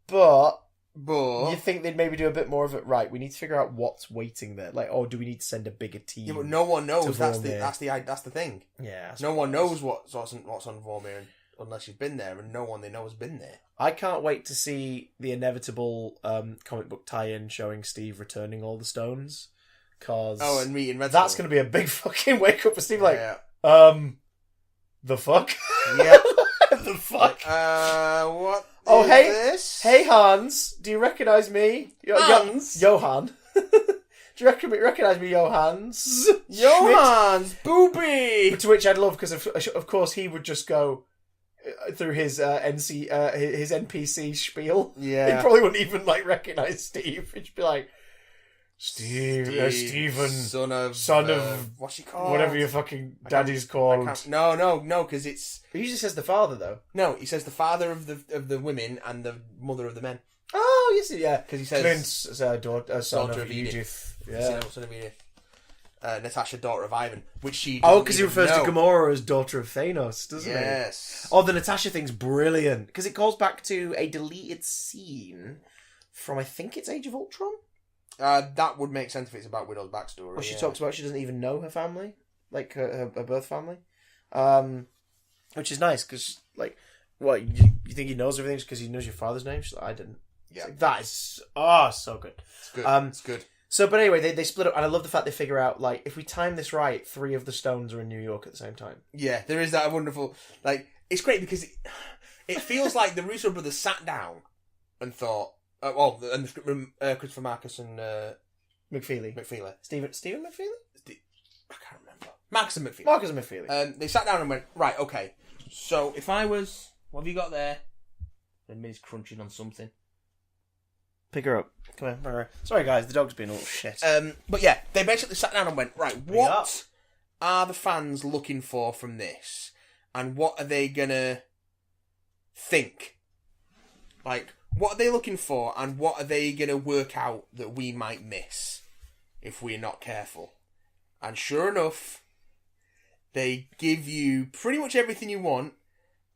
but you think they'd maybe do a bit more of it right. We need to figure out what's waiting there. Like, or do we need to send a bigger team? Yeah, but no one knows. That's the thing. Yeah. No one knows what's on Vormir unless you've been there, and no one they know has been there. I can't wait to see the inevitable comic book tie-in showing Steve returning all the stones. And meeting Red That's Skull. going to be a big fucking wake-up for Steve. Like, the fuck? Yeah. The fuck? What hey, this? Hey, Hans, do you recognise me? Hans? Johan. Do you recognise me, Johans? Johans, booby! To which I'd love, because of course he would just go through his his NPC spiel. Yeah. He probably wouldn't even recognise Steve. He'd just be like, Stephen, son of what's he called? Whatever your fucking daddy's called. No, because it's... He usually says the father, though. No, he says the father of the women and the mother of the men. Oh, yes, yeah. Because he says... Clint's son of Edith. Yeah. Son of Edith. Natasha, daughter of Ivan, which she... Oh, because he refers to Gamora as daughter of Thanos, doesn't he? Yes. Oh, the Natasha thing's brilliant, because it calls back to a deleted scene from, I think it's Age of Ultron? That would make sense if it's about Widow's backstory. Well, she talks about she doesn't even know her family, like her birth family, which is nice because, like, what you think he knows everything because he knows your father's name? She's like, I didn't. Yeah, like, that is so good. It's good. It's good. So, but anyway, they split up, and I love the fact they figure out, like, if we time this right, 3 of the stones are in New York at the same time. Yeah, there is that wonderful, like, it's great because it feels like the Russo brothers sat down and thought, Christopher Marcus and McFeely. Stephen McFeely? I can't remember. Marcus and McFeely. They sat down and went, right, okay, so if I was, what have you got there? And Minnie's crunching on something. Pick her up. Come here. Sorry, guys, the dog's being a little shit. But yeah, they basically sat down and went, right, what are the fans looking for from this? And what are they gonna think? Like, what are they looking for, and what are they gonna work out that we might miss if we're not careful? And sure enough, they give you pretty much everything you want,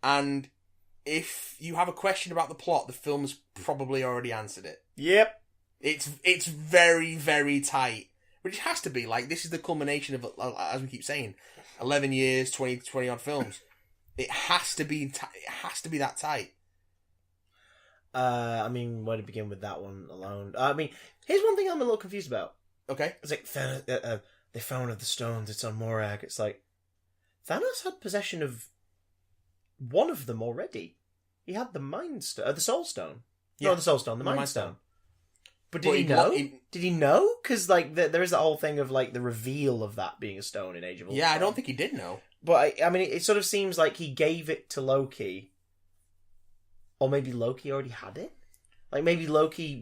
and if you have a question about the plot, the film's probably already answered it. Yep. It's very, very tight. Which it has to be. Like, this is the culmination of, as we keep saying, 11 years, 20 odd films. It has to be that tight. I mean, where to begin with that one alone? I mean, here's one thing I'm a little confused about. Okay. It's like, they found of the stones, it's on Morag. It's like, Thanos had possession of one of them already. He had the Mind Stone, the Soul Stone. Yeah. No, the Soul Stone, the Mind Stone. But did he know? Did he know? Because, like, there is that whole thing of, like, the reveal of that being a stone in Age of Ultron. Yeah, I don't think he did know. But, I mean, it sort of seems like he gave it to Loki. Or maybe Loki already had it? Like, maybe Loki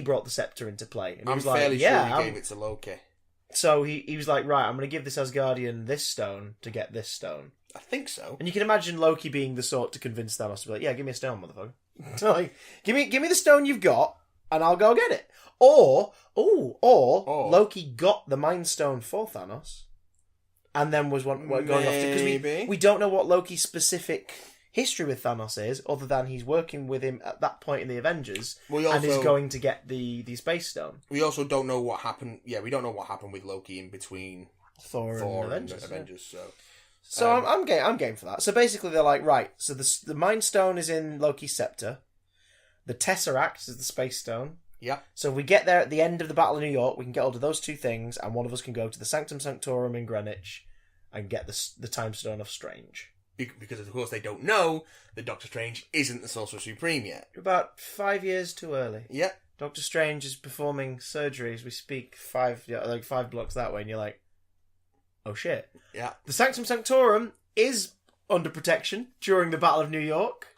brought the scepter into play. And I'm fairly sure he gave it to Loki. So he was like, right, I'm going to give this Asgardian this stone to get this stone. I think so. And you can imagine Loki being the sort to convince Thanos to be like, yeah, give me a stone, motherfucker. So, like, give me the stone you've got, and I'll go get it. Or Loki got the Mind Stone for Thanos, and then was going off to... Because we don't know what Loki's specific history with Thanos is, other than he's working with him at that point in the Avengers, and is going to get the Space Stone. We also don't know what happened... Yeah, we don't know what happened with Loki in between Thor and Avengers, so... So I'm game for that. So basically they're like, right, so the Mind Stone is in Loki's scepter. The Tesseract is the Space Stone. Yeah. So if we get there at the end of the Battle of New York, we can get hold of those two things, and one of us can go to the Sanctum Sanctorum in Greenwich and get the Time Stone of Strange. Because, of course, they don't know that Doctor Strange isn't the Sorcerer Supreme yet. About 5 years too early. Yeah. Doctor Strange is performing surgery as we speak 5 blocks that way, and you're like, oh shit. Yeah. The Sanctum Sanctorum is under protection during the Battle of New York.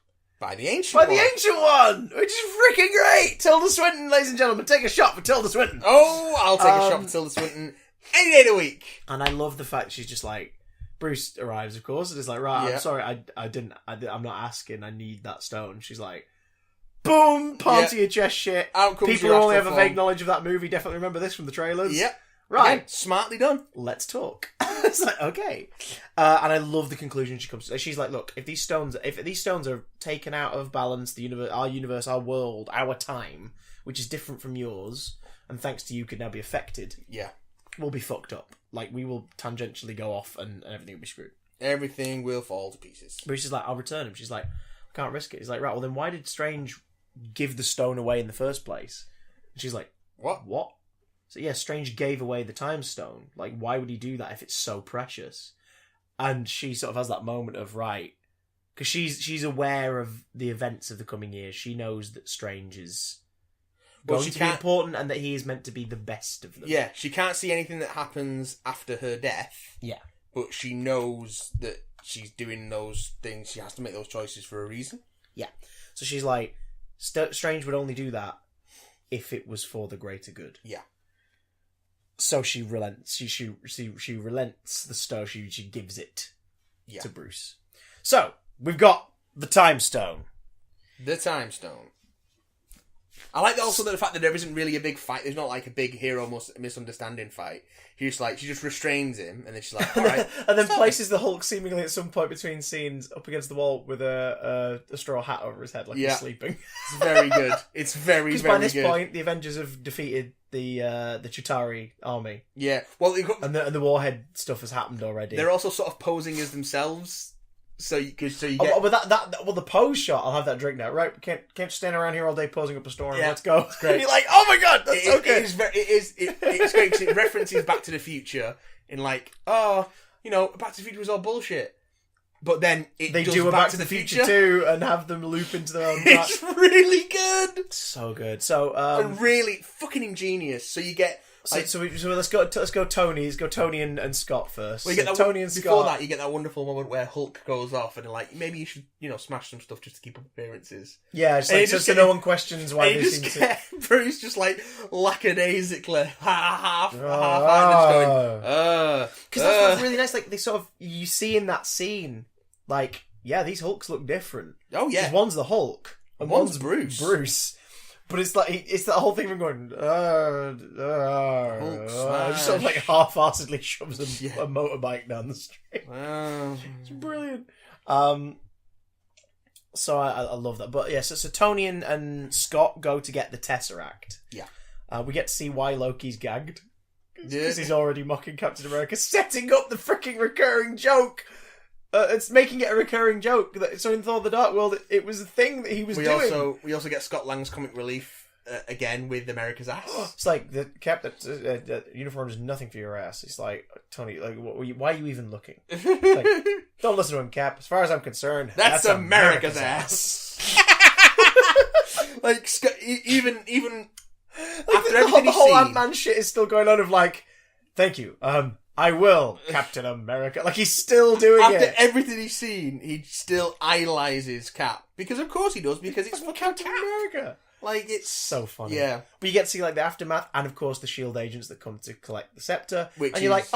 By the Ancient One! Which is freaking great! Tilda Swinton, ladies and gentlemen, take a shot for Tilda Swinton. Oh, I'll take a shot for Tilda Swinton any day of the week. And I love the fact she's just like, Bruce arrives, of course, and is like, right, I'm sorry, I'm not asking, I need that stone. She's like, boom, palm to your chest shit. Out comes People who only have a vague knowledge of that movie definitely remember this from the trailers. Yep. Right. Again, smartly done. Let's talk. It's like, okay. And I love the conclusion she comes to. She's like, look, if these stones are taken out of balance, the universe, our world, our time, which is different from yours, and thanks to you could now be affected. Yeah. We'll be fucked up. Like, we will tangentially go off and everything will be screwed. Everything will fall to pieces. Bruce is like, I'll return him. She's like, I can't risk it. He's like, right, well then why did Strange give the stone away in the first place? And she's like, What? So yeah, Strange gave away the Time Stone. Like, why would he do that if it's so precious? And she sort of has that moment of, right, because she's aware of the events of the coming years. She knows that Strange is going to be important and that he is meant to be the best of them. Yeah, she can't see anything that happens after her death. Yeah. But she knows that she's doing those things. She has to make those choices for a reason. Yeah. So she's like, Strange would only do that if it was for the greater good. Yeah. So she relents. She relents the stone. She gives it to Bruce. So we've got the Time Stone. The Time Stone. I like also the fact that there isn't really a big fight. There's not like a big hero misunderstanding fight. She just restrains him, and then she's like, all right. And then places the Hulk seemingly at some point between scenes up against the wall with a straw hat over his head like he's sleeping. It's very good. It's very, very good. Because by this point, the Avengers have defeated the Chitauri army. Yeah. Well, and the Warhead stuff has happened already. They're also sort of posing as themselves. So you get... the pose shot, I'll have that drink now. Right, can't just stand around here all day posing up a storm. Yeah. Let's go. It's great. And you're like, oh my god, that's so good. It's great because it references Back to the Future in like, Back to the Future was all bullshit. But then they do a Back to the Future too and have them loop into their own track. It's really good. So good. So and really fucking ingenious. So you get... So let's go Tony. Let's go Tony and Scott first. Well, you get that Tony and Scott. Before that, you get that wonderful moment where Hulk goes off and they're like, maybe you should, smash some stuff just to keep up appearances. Yeah, so no one questions why they seem to. Bruce just like lackadaisically, half, just going, because that's what's really nice. Like they sort of you see in that scene, like these Hulks look different. Oh yeah, one's the Hulk and one's Bruce. But it's that whole thing from going, just sort of like half-assedly shoves a motorbike down the street. It's brilliant. So I love that. But yeah, so Tony and Scott go to get the Tesseract. Yeah. We get to see why Loki's gagged. Because he's already mocking Captain America, setting up the freaking recurring joke. It's making it a recurring joke. So in Thor: The Dark World, it was a thing that he was doing. We also get Scott Lang's comic relief again with America's ass. It's like the uniform is nothing for your ass. It's like, Tony, like, why are you even looking? Like, don't listen to him, Cap. As far as I'm concerned, that's America's ass. Like even after everything the whole Ant-Man shit is still going on of like, thank you. I will, Captain America. Like, he's still doing it. After everything he's seen, he still idolizes Cap. Because of course he does, because it's for Captain America. Like, it's... so funny. Yeah. But you get to see, like, the aftermath, and of course the S.H.I.E.L.D. agents that come to collect the scepter. And you're like,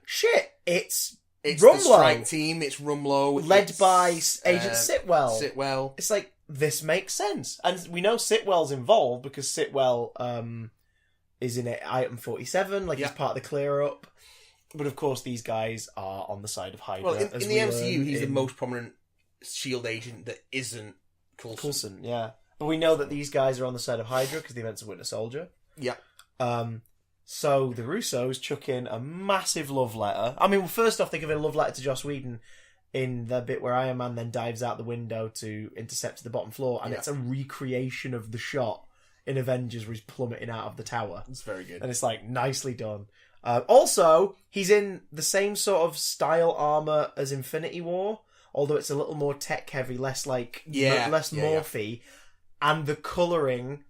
shit, it's Rumlow. The strike team, it's Rumlow. Led by Agent Sitwell. Sitwell. It's like, this makes sense. And we know Sitwell's involved, because Sitwell is in Item 47, like, he's part of the clear-up. But of course, these guys are on the side of Hydra. Well, in the MCU, he's the most prominent S.H.I.E.L.D. agent that isn't Coulson. Yeah. But we know that these guys are on the side of Hydra because the events of Winter Soldier. Yeah. So the Russos chuck in a massive love letter. I mean, well, first off, they give a love letter to Joss Whedon in the bit where Iron Man then dives out the window to intercept to the bottom floor, and it's a recreation of the shot in Avengers where he's plummeting out of the tower. It's very good. And it's like, nicely done. Also, he's in the same sort of style armor as Infinity War, although it's a little more tech heavy, less like less morphy, and the colouring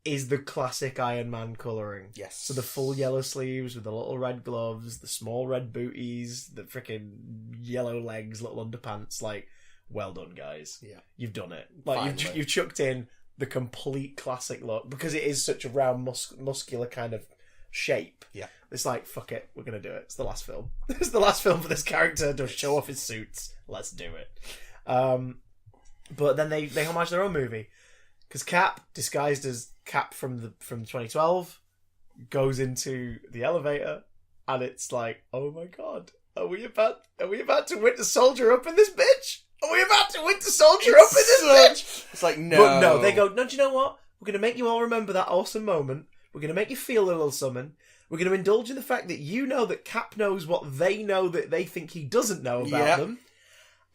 is the classic Iron Man colouring. Yes. So the full yellow sleeves with the little red gloves, the small red booties, the freaking yellow legs, little underpants. Like, well done, guys. Yeah, you've done it. Like you've chucked in the complete classic look because it is such a round, muscular kind of shape. Yeah. It's like, fuck it, we're going to do it. It's the last film. It's the last film for this character to show off his suits. Let's do it. But then they homage their own movie. Because Cap, disguised as Cap from 2012, goes into the elevator, and it's like, oh my god, are we about to Winter Soldier up in this bitch? Are we about to Winter Soldier up in this bitch? It's like, no. But no, they go, no, do you know what? We're going to make you all remember that awesome moment. We're going to make you feel a little something. We're going to indulge in the fact that you know that Cap knows what they know that they think he doesn't know about them.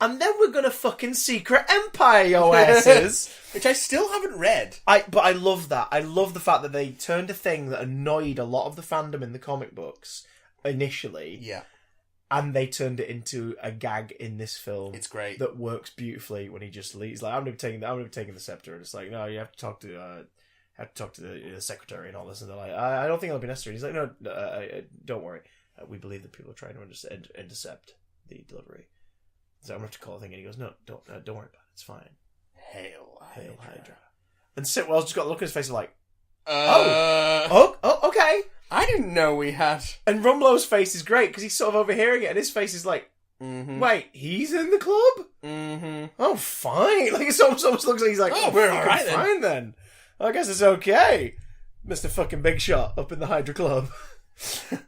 And then we're going to fucking Secret Empire your asses. Which I still haven't read. But I love that. I love the fact that they turned a thing that annoyed a lot of the fandom in the comic books initially. Yeah. And they turned it into a gag in this film. It's great. That works beautifully when he just leaves. Like, I'm going to be taking the scepter. And it's like, no, you have to talk to... the secretary and all this, and they're like, I don't think it'll be necessary. He's like, no, don't worry. We believe that people are trying to intercept the delivery. So I'm going to have to call a thing, and he goes, no, don't worry about it. It's fine. Hail Hydra. And Sitwell's just got a look on his face of like, okay. I didn't know we had. And Rumlow's face is great because he's sort of overhearing it, and his face is like, wait, he's in the club? Oh, fine. Like, it almost looks like he's like, we're all right fine then. I guess it's okay, Mr. fucking Big Shot up in the Hydra Club.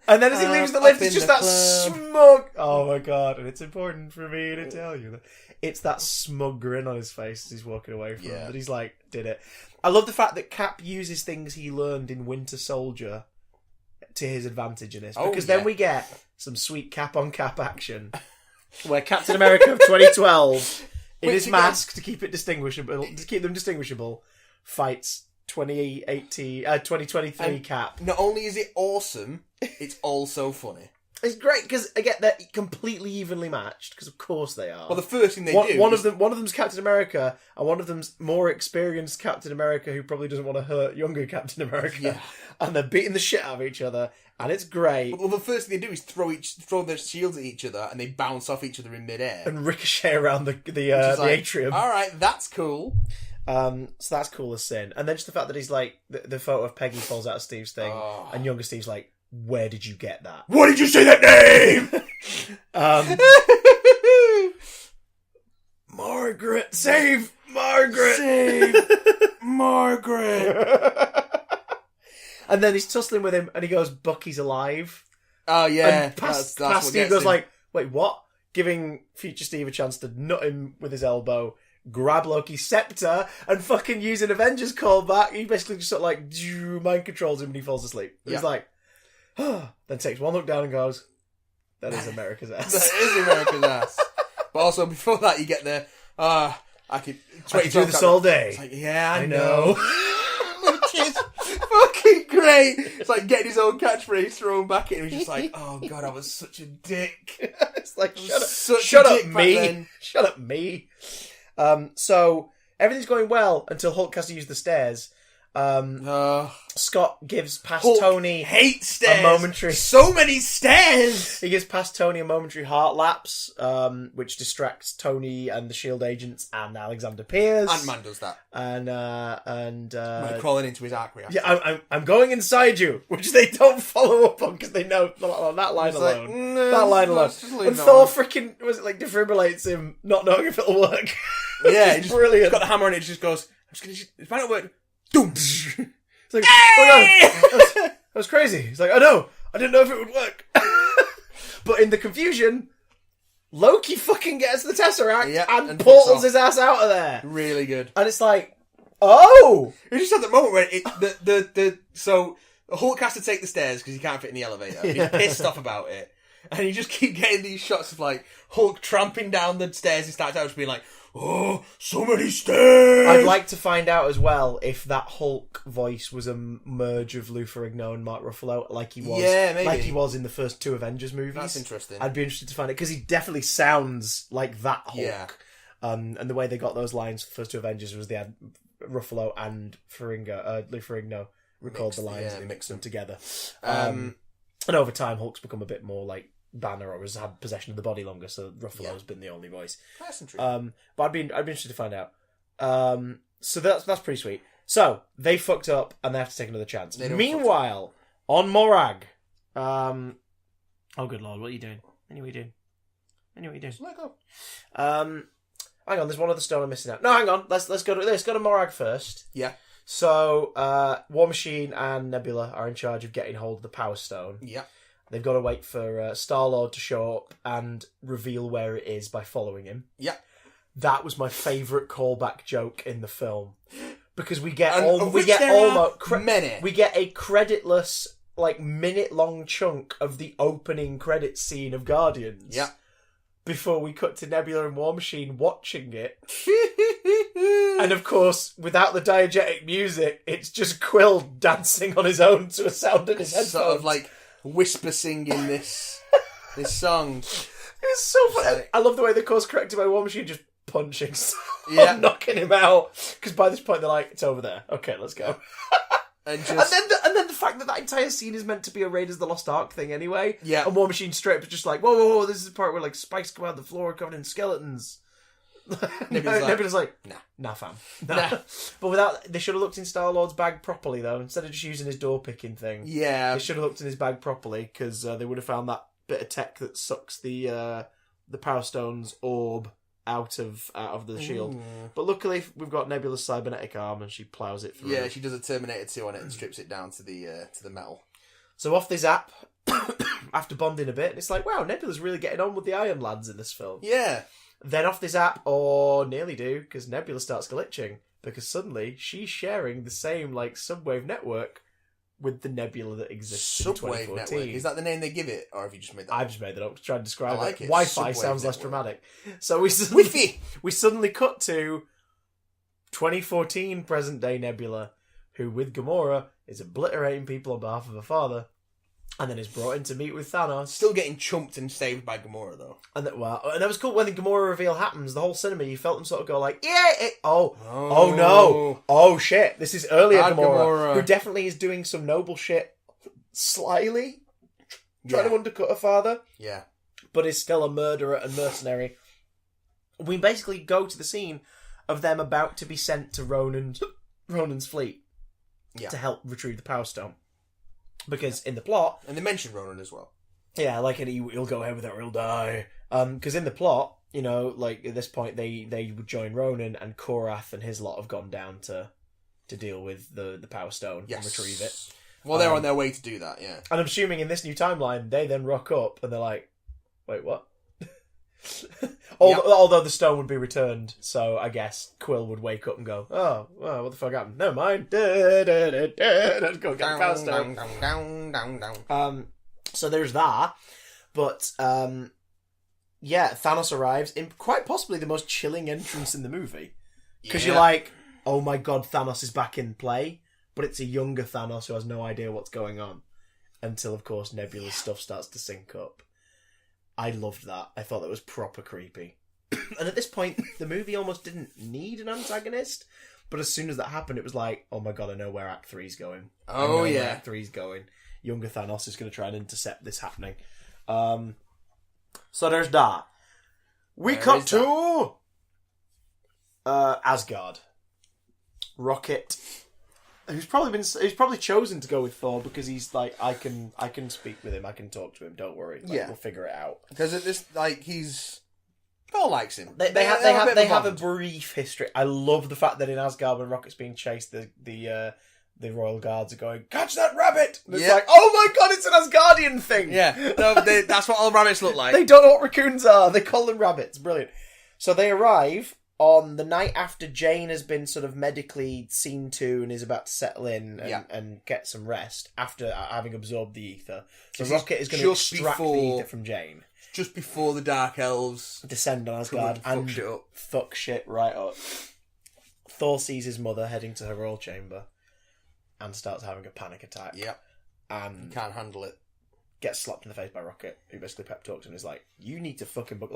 And then as he leaves the lift, it's just that smug... Oh my god, and it's important for me to tell you that. It's that smug grin on his face as he's walking away from him, that he's like, did it. I love the fact that Cap uses things he learned in Winter Soldier to his advantage in this. Because then we get some sweet cap-on-cap action where Captain America of 2012, in his mask to keep them distinguishable, fights 2023 Cap. Not only is it awesome, it's also funny. It's great because again they're completely evenly matched because of course they are. Well, the first thing one of them's Captain America and one of them's more experienced Captain America who probably doesn't want to hurt younger Captain America. And they're beating the shit out of each other, and it's great. Well, the first thing they do is throw their shields at each other, and they bounce off each other in midair and ricochet around the atrium. All right, that's cool. So that's cool as sin. And then just the fact that he's like the photo of Peggy falls out of Steve's thing, and younger Steve's like, where did you get that? What did you say that name? Margaret, save Margaret, save Margaret. And then he's tussling with him, and he goes, "Bucky's alive." Oh yeah, and past Steve goes like, "Wait, what?" Giving future Steve a chance to nut him with his elbow, grab Loki's scepter, and fucking use an Avengers callback. He basically just sort of like mind controls him, and he falls asleep. He's like. Then takes one look down and goes, that is America's ass. That is America's ass. But also, before that, you get the, I could do this all day. It's like, yeah, I know. Which is fucking great. It's like getting his own catchphrase thrown back at him. He's just like, oh god, I was such a dick. It's like, shut up, me. Shut up, me. So, everything's going well until Hulk has to use the stairs. Scott gives past Hulk Tony hates stairs. A momentary so many stairs. He gives past Tony a momentary heart lapse, which distracts Tony and the Shield agents and Alexander Pierce. Ant-Man does that, and crawling into his arc reactor. Yeah, I'm going inside you, which they don't follow up on because they know on that line alone. Like, no, that line alone. And Thor freaking defibrillates him, not knowing if it'll work. Yeah, it's brilliant. He's got the hammer and it just goes. It might not work. Doom. It's like, oh no, that was crazy. He's like, I know, I didn't know if it would work. But in the confusion, Loki fucking gets the Tesseract and portals his ass out of there. Really good. And it's like, oh! It just had the moment where so Hulk has to take the stairs because he can't fit in the elevator. He's pissed off about it. And you just keep getting these shots of like Hulk tramping down the stairs and starts out just being like, oh, so many stairs! I'd like to find out as well if that Hulk voice was a merge of Lou Ferrigno and Mark Ruffalo, like he was in the first two Avengers movies. That's interesting. I'd be interested to find it because he definitely sounds like that Hulk. Yeah. And the way they got those lines for the first two Avengers was they had Ruffalo and Lou Ferrigno record the lines and they mixed them together. And over time, Hulk's become a bit more like Banner, or has had possession of the body longer, so Ruffalo's been the only voice. That's interesting. But I'd be interested to find out. So that's pretty sweet. So they fucked up and they have to take another chance. Meanwhile, on Morag, oh good lord, what are you doing? Anyway, Let go. Hang on, there's one other stone I'm missing out. No, hang on. Let's go to Morag first. Yeah. So War Machine and Nebula are in charge of getting hold of the Power Stone. Yeah. They've got to wait for Star-Lord to show up and reveal where it is by following him. Yeah. That was my favourite callback joke in the film. Because we get a creditless, like, minute-long chunk of the opening credits scene of Guardians. Yeah. Before we cut to Nebula and War Machine watching it. And of course, without the diegetic music, it's just Quill dancing on his own to a sound in his headphones. Sort of like whisper singing this song. It's so funny. Like, I love the way they course corrected by War Machine just punching Star, knocking him out. Because by this point they're like, it's over there. Okay, let's go. And then the fact that entire scene is meant to be a Raiders of the Lost Ark thing anyway. Yeah. And War Machine straight up is just like, whoa, this is the part where like spikes come out of the floor covered in skeletons. Nebula's like, nah fam. Nah. But they should have looked in Star-Lord's bag properly though, instead of just using his door picking thing. Yeah. They should have looked in his bag properly, because they would have found that bit of tech that sucks the Power Stone's orb out of the shield. But luckily, we've got Nebula's cybernetic arm, and she plows it through. Yeah, she does a Terminator 2 on it and strips it down to the metal. So off they zap after bonding a bit, and it's like, wow, Nebula's really getting on with the Iron Lads in this film. Yeah. Then off they zap, or nearly do, because Nebula starts glitching, because suddenly she's sharing the same subwave network with the Nebula that exists in 2014. Network. Is that the name they give it, or have you just made that I've just made that up to try and describe I like it. Wi-Fi Subwave sounds less network. dramatic. So we suddenly cut to 2014 present day Nebula, who with Gamora is obliterating people on behalf of her father, and then is brought in to meet with Thanos. Still getting chumped and saved by Gamora, though. And that was cool when the Gamora reveal happens. The whole cinema, you felt them sort of go like, yeah, oh no, oh shit, this is earlier Gamora, who definitely is doing some noble shit slyly, trying to undercut her father. Yeah. But is still a murderer and mercenary. We basically go to the scene of them about to be sent to Ronan's fleet to help retrieve the Power Stone. Because in the plot... And they mention Ronan as well. Yeah, he'll go ahead with it or he'll die. Because in the plot, at this point, they would join Ronan, and Korath and his lot have gone down to deal with the Power Stone and retrieve it. Well, they're on their way to do that, yeah. And I'm assuming in this new timeline, they then rock up and they're like, wait, what? Although the stone would be returned, so I guess Quill would wake up and go, oh, what the fuck happened? Never mind. Let's go get the Power Stone. So there's that. But, Thanos arrives in quite possibly the most chilling entrance in the movie. Because you're like, oh my god, Thanos is back in play. But it's a younger Thanos who has no idea what's going on. Until, of course, Nebula's stuff starts to sync up. I loved that. I thought that was proper creepy. And at this point, the movie almost didn't need an antagonist. But as soon as that happened, it was like, oh my god, I know where Act 3's going. Oh, yeah. Where Act 3's going. Younger Thanos is going to try and intercept this happening. So there's that. We cut to Asgard. Rocket. He's probably chosen to go with Thor because he's like, I can speak with him, I can talk to him. Don't worry, we'll figure it out. Because at this, Thor likes him. They have a brief history. I love the fact that in Asgard, when Rocket's being chased, the Royal Guards are going, catch that rabbit! And it's like, oh my god, it's an Asgardian thing. Yeah, that's what all rabbits look like. They don't know what raccoons are. They call them rabbits. Brilliant. So they arrive on the night after Jane has been sort of medically seen to and is about to settle in and get some rest after having absorbed the ether. So Rocket is going to extract the ether from Jane. Just before the Dark Elves descend on Asgard and fuck shit right up. Thor sees his mother heading to her royal chamber and starts having a panic attack. Yep. And can't handle it. Gets slapped in the face by Rocket, who basically pep talks him and is like, you need to fucking book,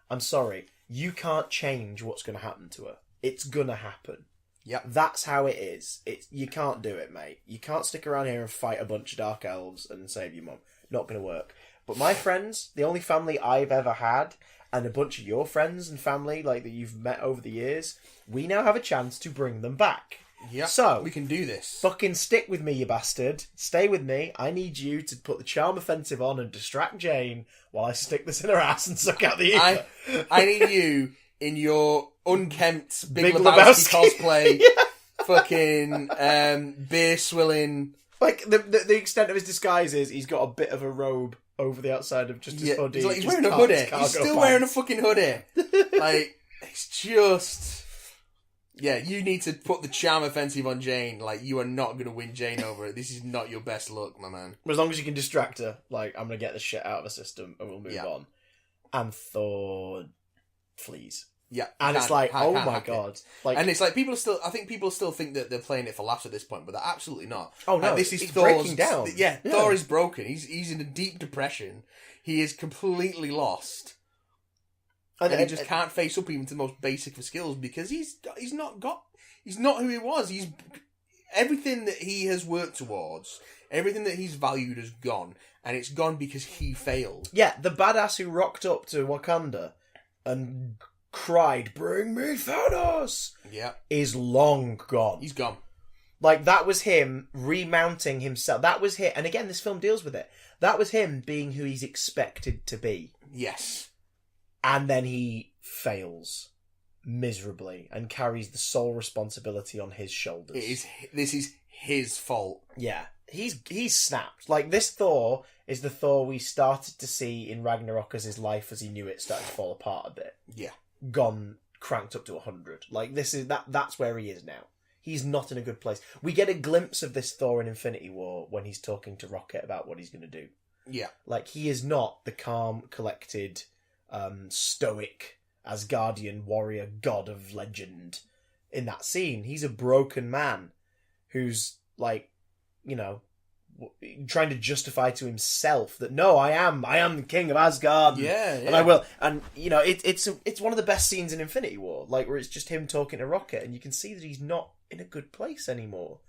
I'm sorry, you can't change what's going to happen to her. It's going to happen. Yep. That's how it is. You can't do it, mate. You can't stick around here and fight a bunch of Dark Elves and save your mum. Not going to work. But my friends, the only family I've ever had, and a bunch of your friends and family that you've met over the years, we now have a chance to bring them back. Yeah, so we can do this. Fucking stick with me, you bastard. Stay with me. I need you to put the charm offensive on and distract Jane while I stick this in her ass and suck out the ether. I need you in your unkempt Big Lebowski cosplay, fucking beer swilling. The extent of his disguise is he's got a bit of a robe over the outside of just his hoodie. He's wearing a hoodie. He's still wearing a fucking hoodie. It's just... Yeah, you need to put the charm offensive on Jane. You are not going to win Jane over. This is not your best look, my man. As long as you can distract her, I'm going to get this shit out of the system and we'll move on. And Thor flees. Yeah. And it's like, oh my god. And it's like, people still think that they're playing it for laughs at this point, but they're absolutely not. Oh no, this is he's Thor's, breaking down. Yeah, Thor is broken. He's in a deep depression. He is completely lost. And he just can't face up even to the most basic of skills because he's not who he was. He's everything that he has worked towards, everything that he's valued has gone, and it's gone because he failed. Yeah, the badass who rocked up to Wakanda and cried, "Bring me Thanos!" Yeah, is long gone. He's gone. That was him remounting himself. That was him, and again, this film deals with it. That was him being who he's expected to be. Yes. And then he fails miserably and carries the sole responsibility on his shoulders. This is his fault. Yeah. He's snapped. Like, this Thor is the Thor we started to see in Ragnarok as his life as he knew it started to fall apart a bit. Yeah. Gone, cranked up to 100. Like, that's where he is now. He's not in a good place. We get a glimpse of this Thor in Infinity War when he's talking to Rocket about what he's going to do. Yeah. Like, he is not the calm, collected, stoic, Asgardian warrior god of legend in that scene. He's a broken man who's, like, you know, trying to justify to himself that, no, I am the king of Asgard. Yeah. And I will. And, you know, it's one of the best scenes in Infinity War, like, where it's just him talking to Rocket, and you can see that he's not in a good place anymore.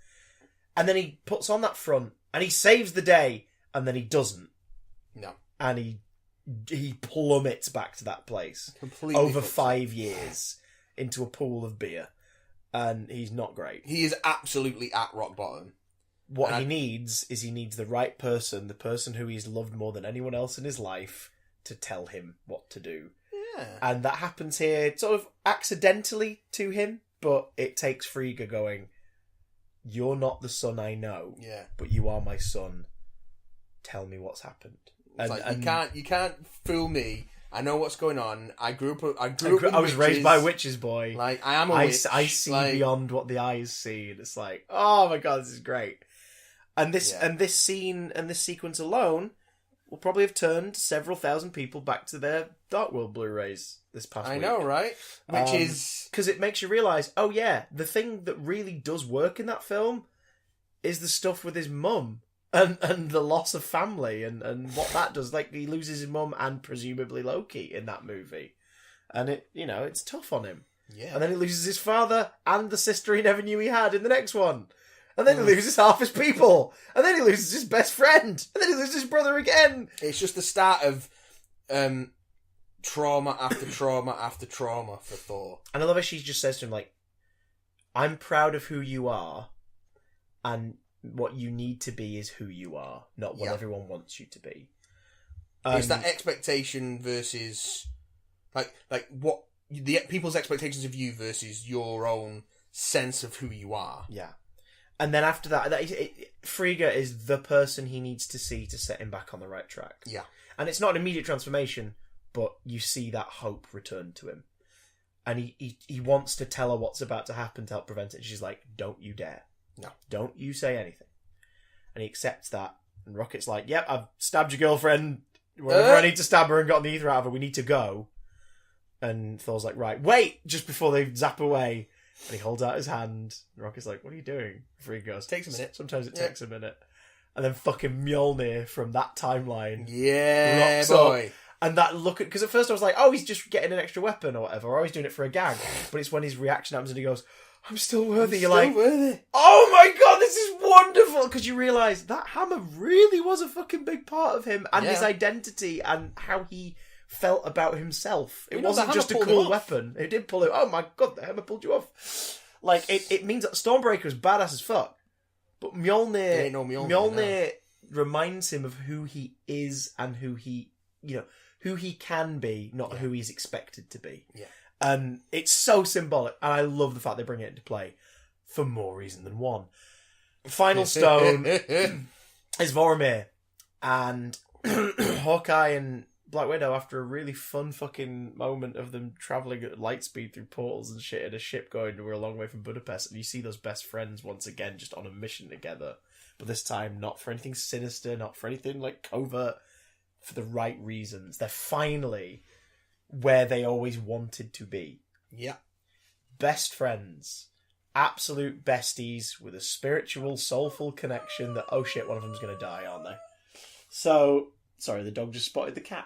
And then he puts on that front, and he saves the day, and then he doesn't. No. And he plummets back to that place. Completely over 5 years into a pool of beer. And he's not great. He is absolutely at rock bottom. What he needs is the right person, the person who he's loved more than anyone else in his life, to tell him what to do. Yeah. And that happens here sort of accidentally to him, but it takes Frigga going, you're not the son I know, but you are my son. Tell me what's happened. It's like, you can't fool me. I know what's going on. I was raised by witches, boy. Like, I am a witch. I see beyond what the eyes see. And it's like, oh my god, this is great. And this scene and this sequence alone will probably have turned several thousand people back to their Dark World Blu-rays this past week. I know, right? Which is... because it makes you realise, oh yeah, the thing that really does work in that film is the stuff with his mum. And the loss of family and what that does. Like, he loses his mum and presumably Loki in that movie. And it's tough on him. Yeah. And then he loses his father and the sister he never knew he had in the next one. And then he loses half his people. And then he loses his best friend. And then he loses his brother again. It's just the start of trauma after trauma after trauma for Thor. And I love how she just says to him, like, I'm proud of who you are, and what you need to be is who you are, not what everyone wants you to be. It's that expectation versus like what the people's expectations of you versus your own sense of who you are. Yeah. And then after that, Frigga is the person he needs to see to set him back on the right track. Yeah. And it's not an immediate transformation, but you see that hope return to him. And he wants to tell her what's about to happen to help prevent it. And she's like, don't you dare. No. Don't you say anything. And he accepts that. And Rocket's like, yep, I've stabbed your girlfriend wherever I need to stab her and gotten the ether out of her. We need to go. And Thor's like, right, wait! Just before they zap away. And he holds out his hand. And Rocket's like, what are you doing? Frigga goes, takes a minute. Sometimes it takes a minute. And then fucking Mjolnir from that timeline. Yeah, boy. Up. And that look at... because at first I was like, oh, he's just getting an extra weapon or whatever. Or he's doing it for a gag. But it's when his reaction happens and he goes... I'm still worthy. You're like, worthy. Oh my god, this is wonderful! Because you realise that hammer really was a fucking big part of him and his identity and how he felt about himself. It wasn't just a cool weapon. It did pull it. Oh my god, the hammer pulled you off. Like, it means that Stormbreaker's badass as fuck. But Mjolnir, Mjolnir reminds him of who he is and who he can be, not who he's expected to be. Yeah. And it's so symbolic, and I love the fact they bring it into play for more reason than one. Final stone is Vormir, and Hawkeye and Black Widow, after a really fun fucking moment of them travelling at light speed through portals and shit in a ship going to a long way from Budapest, and you see those best friends once again just on a mission together, but this time not for anything sinister, not for anything like covert, for the right reasons. They're finally where they always wanted to be. Yeah. Best friends. Absolute besties with a spiritual, soulful connection that, oh shit, one of them's going to die, aren't they? So, sorry, the dog just spotted the cat.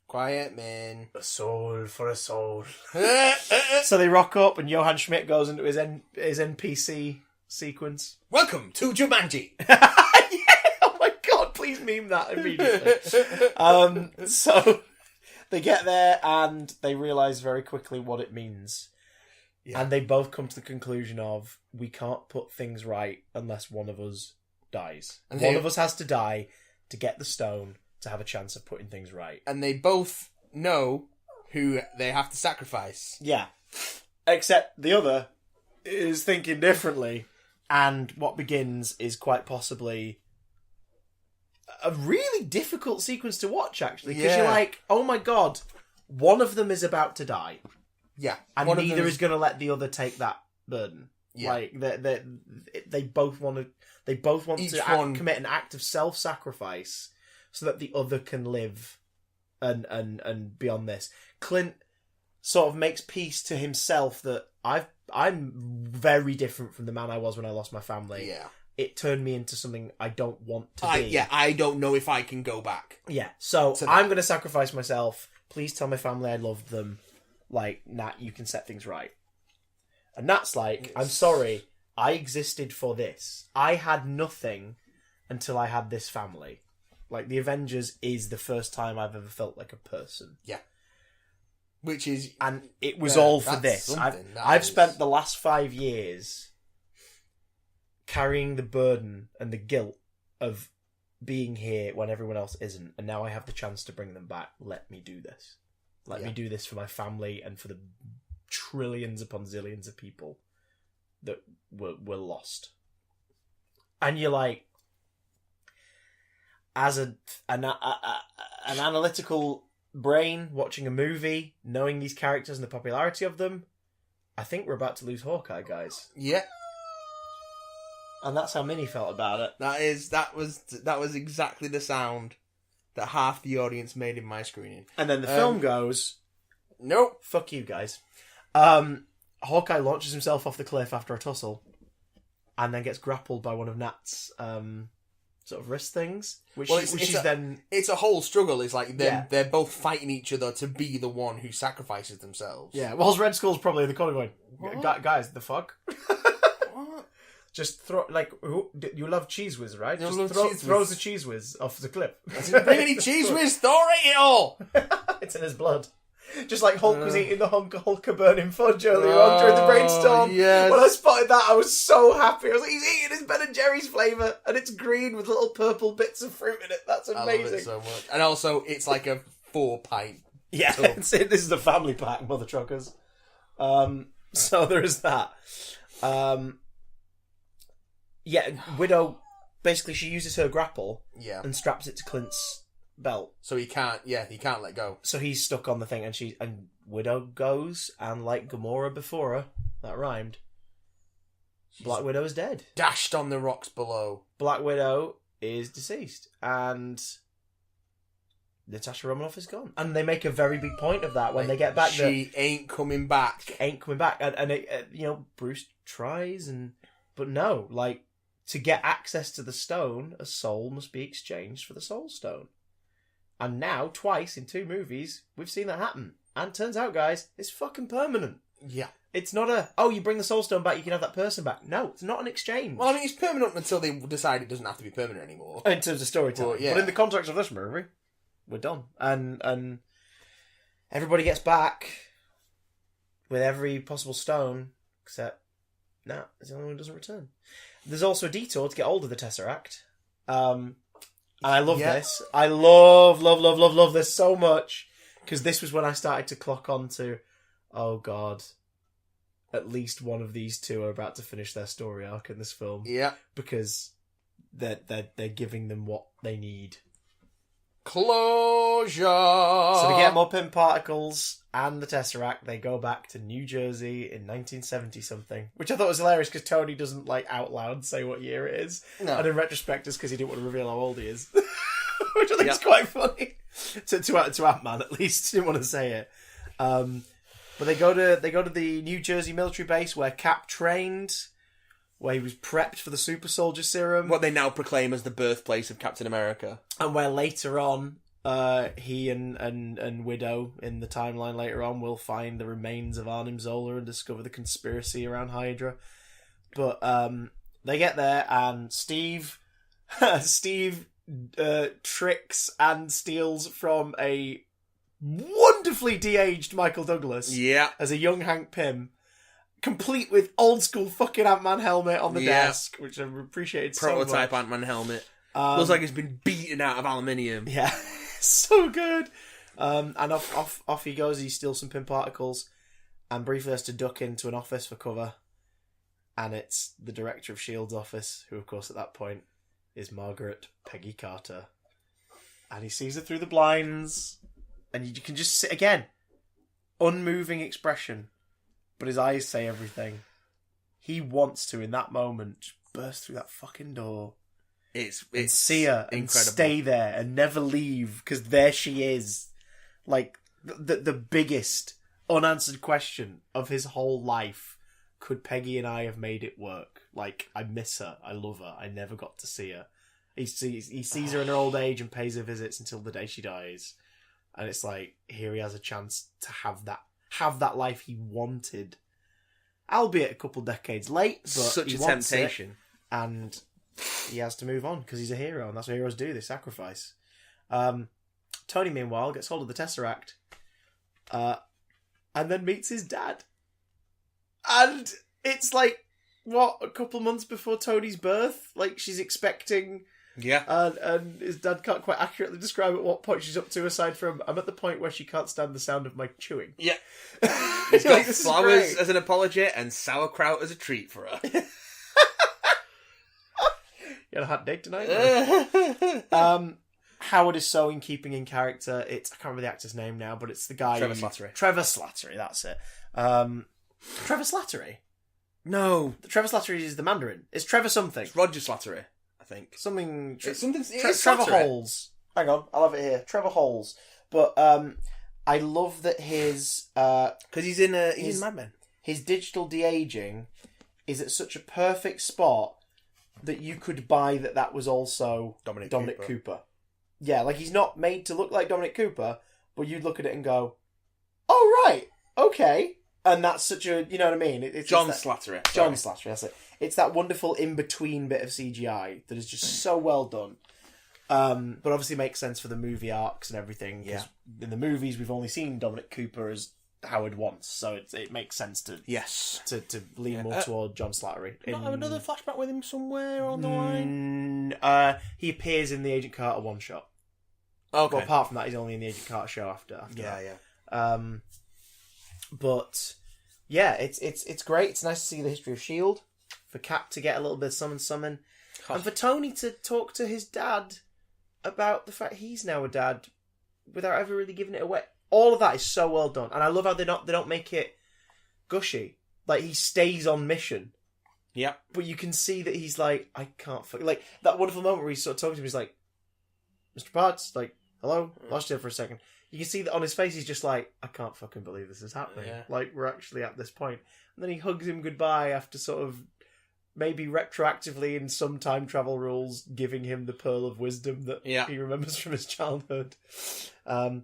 Quiet, man. A soul for a soul. So they rock up and Johann Schmidt goes into his NPC sequence. Welcome to Jumanji. Yeah, oh my god, please meme that immediately. So... they get there and they realise very quickly what it means. Yeah. And they both come to the conclusion of, we can't put things right unless one of us dies. And one of us has to die to get the stone to have a chance of putting things right. And they both know who they have to sacrifice. Yeah. Except the other is thinking differently. And what begins is quite possibly a really difficult sequence to watch, actually. Because you're like, oh my god, one of them is about to die. Yeah. And neither is going to let the other take that burden. Yeah. Like, they both want to commit an act of self-sacrifice so that the other can live and beyond this. Clint sort of makes peace to himself that I'm very different from the man I was when I lost my family. Yeah. It turned me into something I don't want to be. Yeah, I don't know if I can go back. Yeah, so I'm going to sacrifice myself. Please tell my family I loved them. Like, Nat, you can set things right. And Nat's like, I'm sorry, I existed for this. I had nothing until I had this family. Like, the Avengers is the first time I've ever felt like a person. Yeah. Which is... And it was all for this. I've spent the last 5 years carrying the burden and the guilt of being here when everyone else isn't. And now I have the chance to bring them back. Let me do this. Let me do this for my family and for the trillions upon zillions of people that were lost. And you're like, as an analytical brain watching a movie, knowing these characters and the popularity of them, I think we're about to lose Hawkeye, guys. Yeah. And that's how Minnie felt about it. That was exactly the sound that half the audience made in my screening. And then the film goes, nope, fuck you guys. Hawkeye launches himself off the cliff after a tussle, and then gets grappled by one of Nat's sort of wrist things, it's a whole struggle. It's like they're both fighting each other to be the one who sacrifices themselves. Yeah, whilst Red Skull's probably in the corner going, guys, the fuck? What? Just throw, like, you love Cheese Whiz, right? Throws the Cheese Whiz off the cliff. Bring any Cheese Whiz, throw it all! It's in his blood. Just like Hulk was eating the Hulk burning fudge earlier on during the brainstorm. Yes. When I spotted that, I was so happy. I was like, he's eating his Ben & Jerry's flavour, and it's green with little purple bits of fruit in it. That's amazing. I love it so much. And also, it's like a 4-pint. Yeah, this is the family pack, mother truckers. So there is that. Widow, basically she uses her grapple and straps it to Clint's belt. So he can't let go. So he's stuck on the thing, and Widow goes, and like Gamora before her, that rhymed. Black Widow is dead. Dashed on the rocks below. Black Widow is deceased, and Natasha Romanoff is gone. And they make a very big point of that when they get back. She ain't coming back. And Bruce tries, but no, like, to get access to the stone, a soul must be exchanged for the soul stone. And now, twice in 2 movies, we've seen that happen. And turns out, guys, it's fucking permanent. Yeah. It's not you bring the soul stone back, you can have that person back. No, it's not an exchange. Well, I mean, it's permanent until they decide it doesn't have to be permanent anymore. In terms of storytelling. But in the context of this movie, we're done. And everybody gets back with every possible stone, except Nat is the only one who doesn't return. There's also a detour to get hold of the Tesseract. And I love this. I love this so much. Because this was when I started to clock on to, oh God, at least one of these two are about to finish their story arc in this film. Yeah. Because they're giving them what they need. Closure! So to get more pin particles and the Tesseract, they go back to New Jersey in 1970-something. Which I thought was hilarious because Tony doesn't, like, out loud say what year it is. No. And in retrospect, it's because he didn't want to reveal how old he is. Which I think is quite funny. To Ant-Man, at least. He didn't want to say it. But they go to the New Jersey military base where Cap trained, where he was prepped for the super soldier serum. What they now proclaim as the birthplace of Captain America. And where later on, he and Widow, in the timeline later on, will find the remains of Arnim Zola and discover the conspiracy around Hydra. But they get there, and Steve tricks and steals from a wonderfully de-aged Michael Douglas as a young Hank Pym, complete with old school fucking Ant-Man helmet on the desk, which I've appreciated so much. Prototype Ant-Man helmet. Looks like it's been beaten out of aluminium. Yeah, so good. And off he goes. He steals some pin particles, and briefly has to duck into an office for cover. And it's the director of S.H.I.E.L.D.'s office, who, of course, at that point is Margaret Peggy Carter. And he sees her through the blinds, and you can just see, again, unmoving expression, but his eyes say everything. He wants to, in that moment, burst through that fucking door. It's see her and incredible. Stay there and never leave, because there she is. Like, the biggest unanswered question of his whole life. Could Peggy and I have made it work? Like, I miss her. I love her. I never got to see her. He sees her in her old age and pays her visits until the day she dies. And it's like, here he has a chance to have that life he wanted. Albeit a couple decades late, but such he a wants temptation. it, and he has to move on because he's a hero, and that's what heroes do. They sacrifice. Tony, meanwhile, gets hold of the Tesseract, and then meets his dad. And it's like, what, a couple months before Tony's birth? Like, she's expecting... Yeah. And his dad can't quite accurately describe at what point she's up to, aside from, I'm at the point where she can't stand the sound of my chewing. Yeah. He's got like, flowers as an apology and sauerkraut as a treat for her. You had a hot date tonight? Howard is so in keeping in character. I can't remember the actor's name now, but it's the guy... Trevor Slattery. Trevor Slattery, that's it. Trevor Slattery? No. Trevor Slattery is the Mandarin. It's Trevor something. It's Roger Slattery, I think. Something... It's something... Trevor Holes. Hang on, I'll have it here. Trevor Holes. But I love that his... Because he's in Mad Men. His digital de-aging is at such a perfect spot that you could buy that was also Dominic Cooper. Yeah, like he's not made to look like Dominic Cooper, but you'd look at it and go, oh, right, okay. And that's such a, you know what I mean? It's John Slattery. John Slattery, that's it. It's that wonderful in-between bit of CGI that is just so well done. But obviously makes sense for the movie arcs and everything. Yeah. In the movies, we've only seen Dominic Cooper as Howard once, so it makes sense to to lean more toward John Slattery. Not have another flashback with him somewhere on the line? He appears in the Agent Carter one-shot. Okay. Well, apart from that, he's only in the Agent Carter show after that. But yeah, it's great. It's nice to see the history of S.H.I.E.L.D. For Cap to get a little bit of summon, and for Tony to talk to his dad about the fact he's now a dad without ever really giving it away. All of that is so well done, and I love how they don't make it gushy. Like, he stays on mission. Yeah, but you can see that he's like, I can't like that wonderful moment where he's sort of talking to him. He's like, Mr. Potts, like, hello, lost you for a second. You can see that on his face, he's just like, I can't fucking believe this is happening. Yeah. Like, we're actually at this point. And then he hugs him goodbye after sort of maybe retroactively in some time travel rules giving him the pearl of wisdom that he remembers from his childhood. And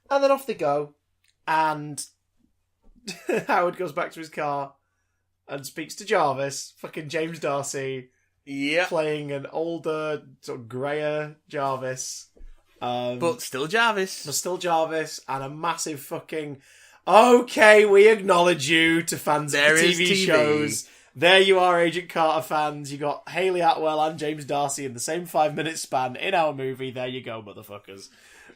then off they go. And Howard goes back to his car and speaks to Jarvis, fucking James Darcy, playing an older, sort of greyer Jarvis. But still Jarvis. And a massive fucking, okay, we acknowledge you to fans of the TV shows. There you are, Agent Carter fans. You got Hayley Atwell and James Darcy in the same 5-minute span in our movie. There you go, motherfuckers.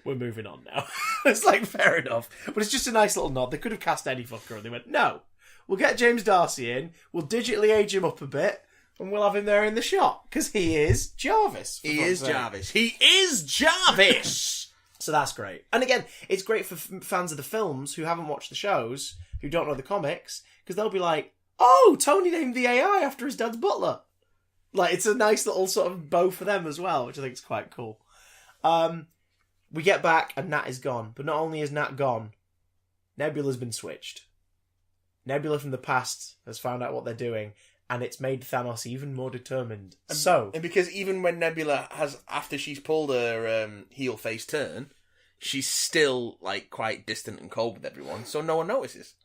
We're moving on now. It's like, fair enough. But it's just a nice little nod. They could have cast any fucker and they went, no, we'll get James Darcy in, we'll digitally age him up a bit, and we'll have him there in the shot. Because he is Jarvis. He is Jarvis! So that's great. And again, it's great for fans of the films who haven't watched the shows, who don't know the comics, because they'll be like, oh, Tony named the AI after his dad's butler. Like, it's a nice little sort of bow for them as well, which I think is quite cool. We get back and Nat is gone. But not only is Nat gone, Nebula's been switched. Nebula from the past has found out what they're doing, and it's made Thanos even more determined. And because even when Nebula has, after she's pulled her heel face turn, she's still like quite distant and cold with everyone, so no one notices.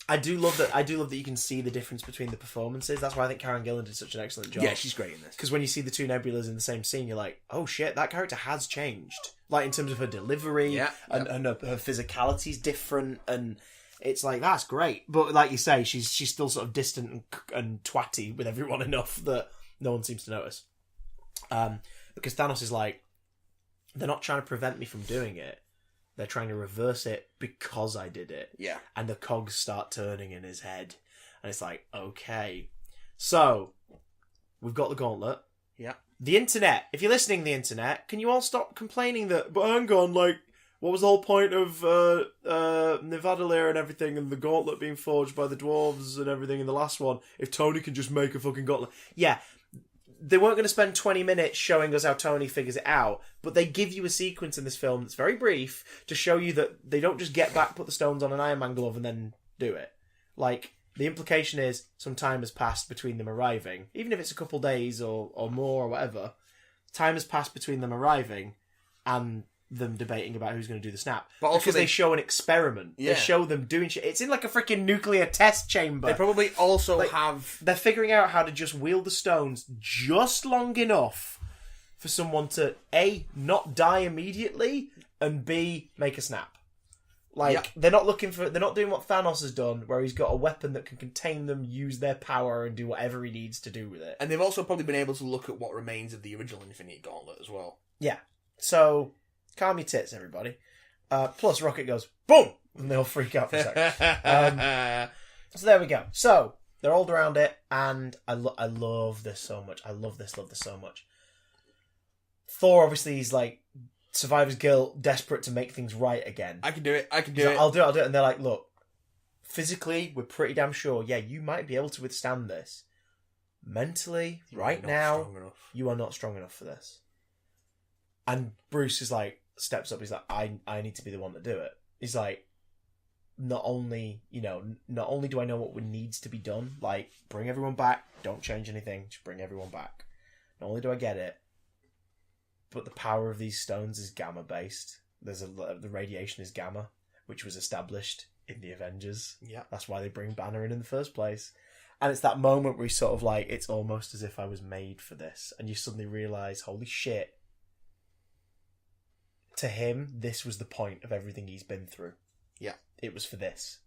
I do love that you can see the difference between the performances. That's why I think Karen Gillan did such an excellent job. Yeah, she's great in this. Because when you see the two Nebulas in the same scene, you're like, oh shit, that character has changed. Like, in terms of her delivery, and her physicality's different, and it's like, that's great. But like you say, she's still sort of distant and twatty with everyone enough that no one seems to notice. Because Thanos is like, they're not trying to prevent me from doing it. They're trying to reverse it because I did it. Yeah. And the cogs start turning in his head. And it's like, okay. So, we've got the gauntlet. Yeah. The internet. If you're listening to the internet, can you all stop complaining that, but hang on, like, what was the whole point of Nidavellir and everything and the gauntlet being forged by the dwarves and everything in the last one if Tony can just make a fucking gauntlet? Yeah. They weren't going to spend 20 minutes showing us how Tony figures it out, but they give you a sequence in this film that's very brief to show you that they don't just get back, put the stones on an Iron Man glove and then do it. Like, the implication is some time has passed between them arriving, even if it's a couple days or more or whatever. Time has passed between them arriving and them debating about who's going to do the snap. But also because they show an experiment. Yeah. They show them doing shit. It's in like a freaking nuclear test chamber. They probably also Like, have... They're figuring out how to just wield the stones just long enough for someone to, A, not die immediately, and B, make a snap. Like, Yeah. they're not doing what Thanos has done, where he's got a weapon that can contain them, use their power, and do whatever he needs to do with it. And they've also probably been able to look at what remains of the original Infinity Gauntlet as well. Yeah. So, calm your tits, everybody. Plus, Rocket goes, boom! And they all freak out for a second. So there we go. So, they're all around it, and I love this so much. I love this so much. Thor, obviously, he's like, survivor's guilt, desperate to make things right again. I can do it. He's like, I'll do it. And they're like, look, physically, we're pretty damn sure, yeah, you might be able to withstand this. Mentally, right now, you are not strong enough for this. And Bruce is like, steps up, he's like, I need to be the one to do it. He's like, not only do I know what needs to be done, like, bring everyone back, don't change anything, just bring everyone back. Not only do I get it, but the power of these stones is gamma based. The radiation is gamma, which was established in the Avengers. Yeah. That's why they bring Banner in the first place. And it's that moment where he's sort of like, it's almost as if I was made for this. And you suddenly realise, holy shit. To him, this was the point of everything he's been through. Yeah. It was for this.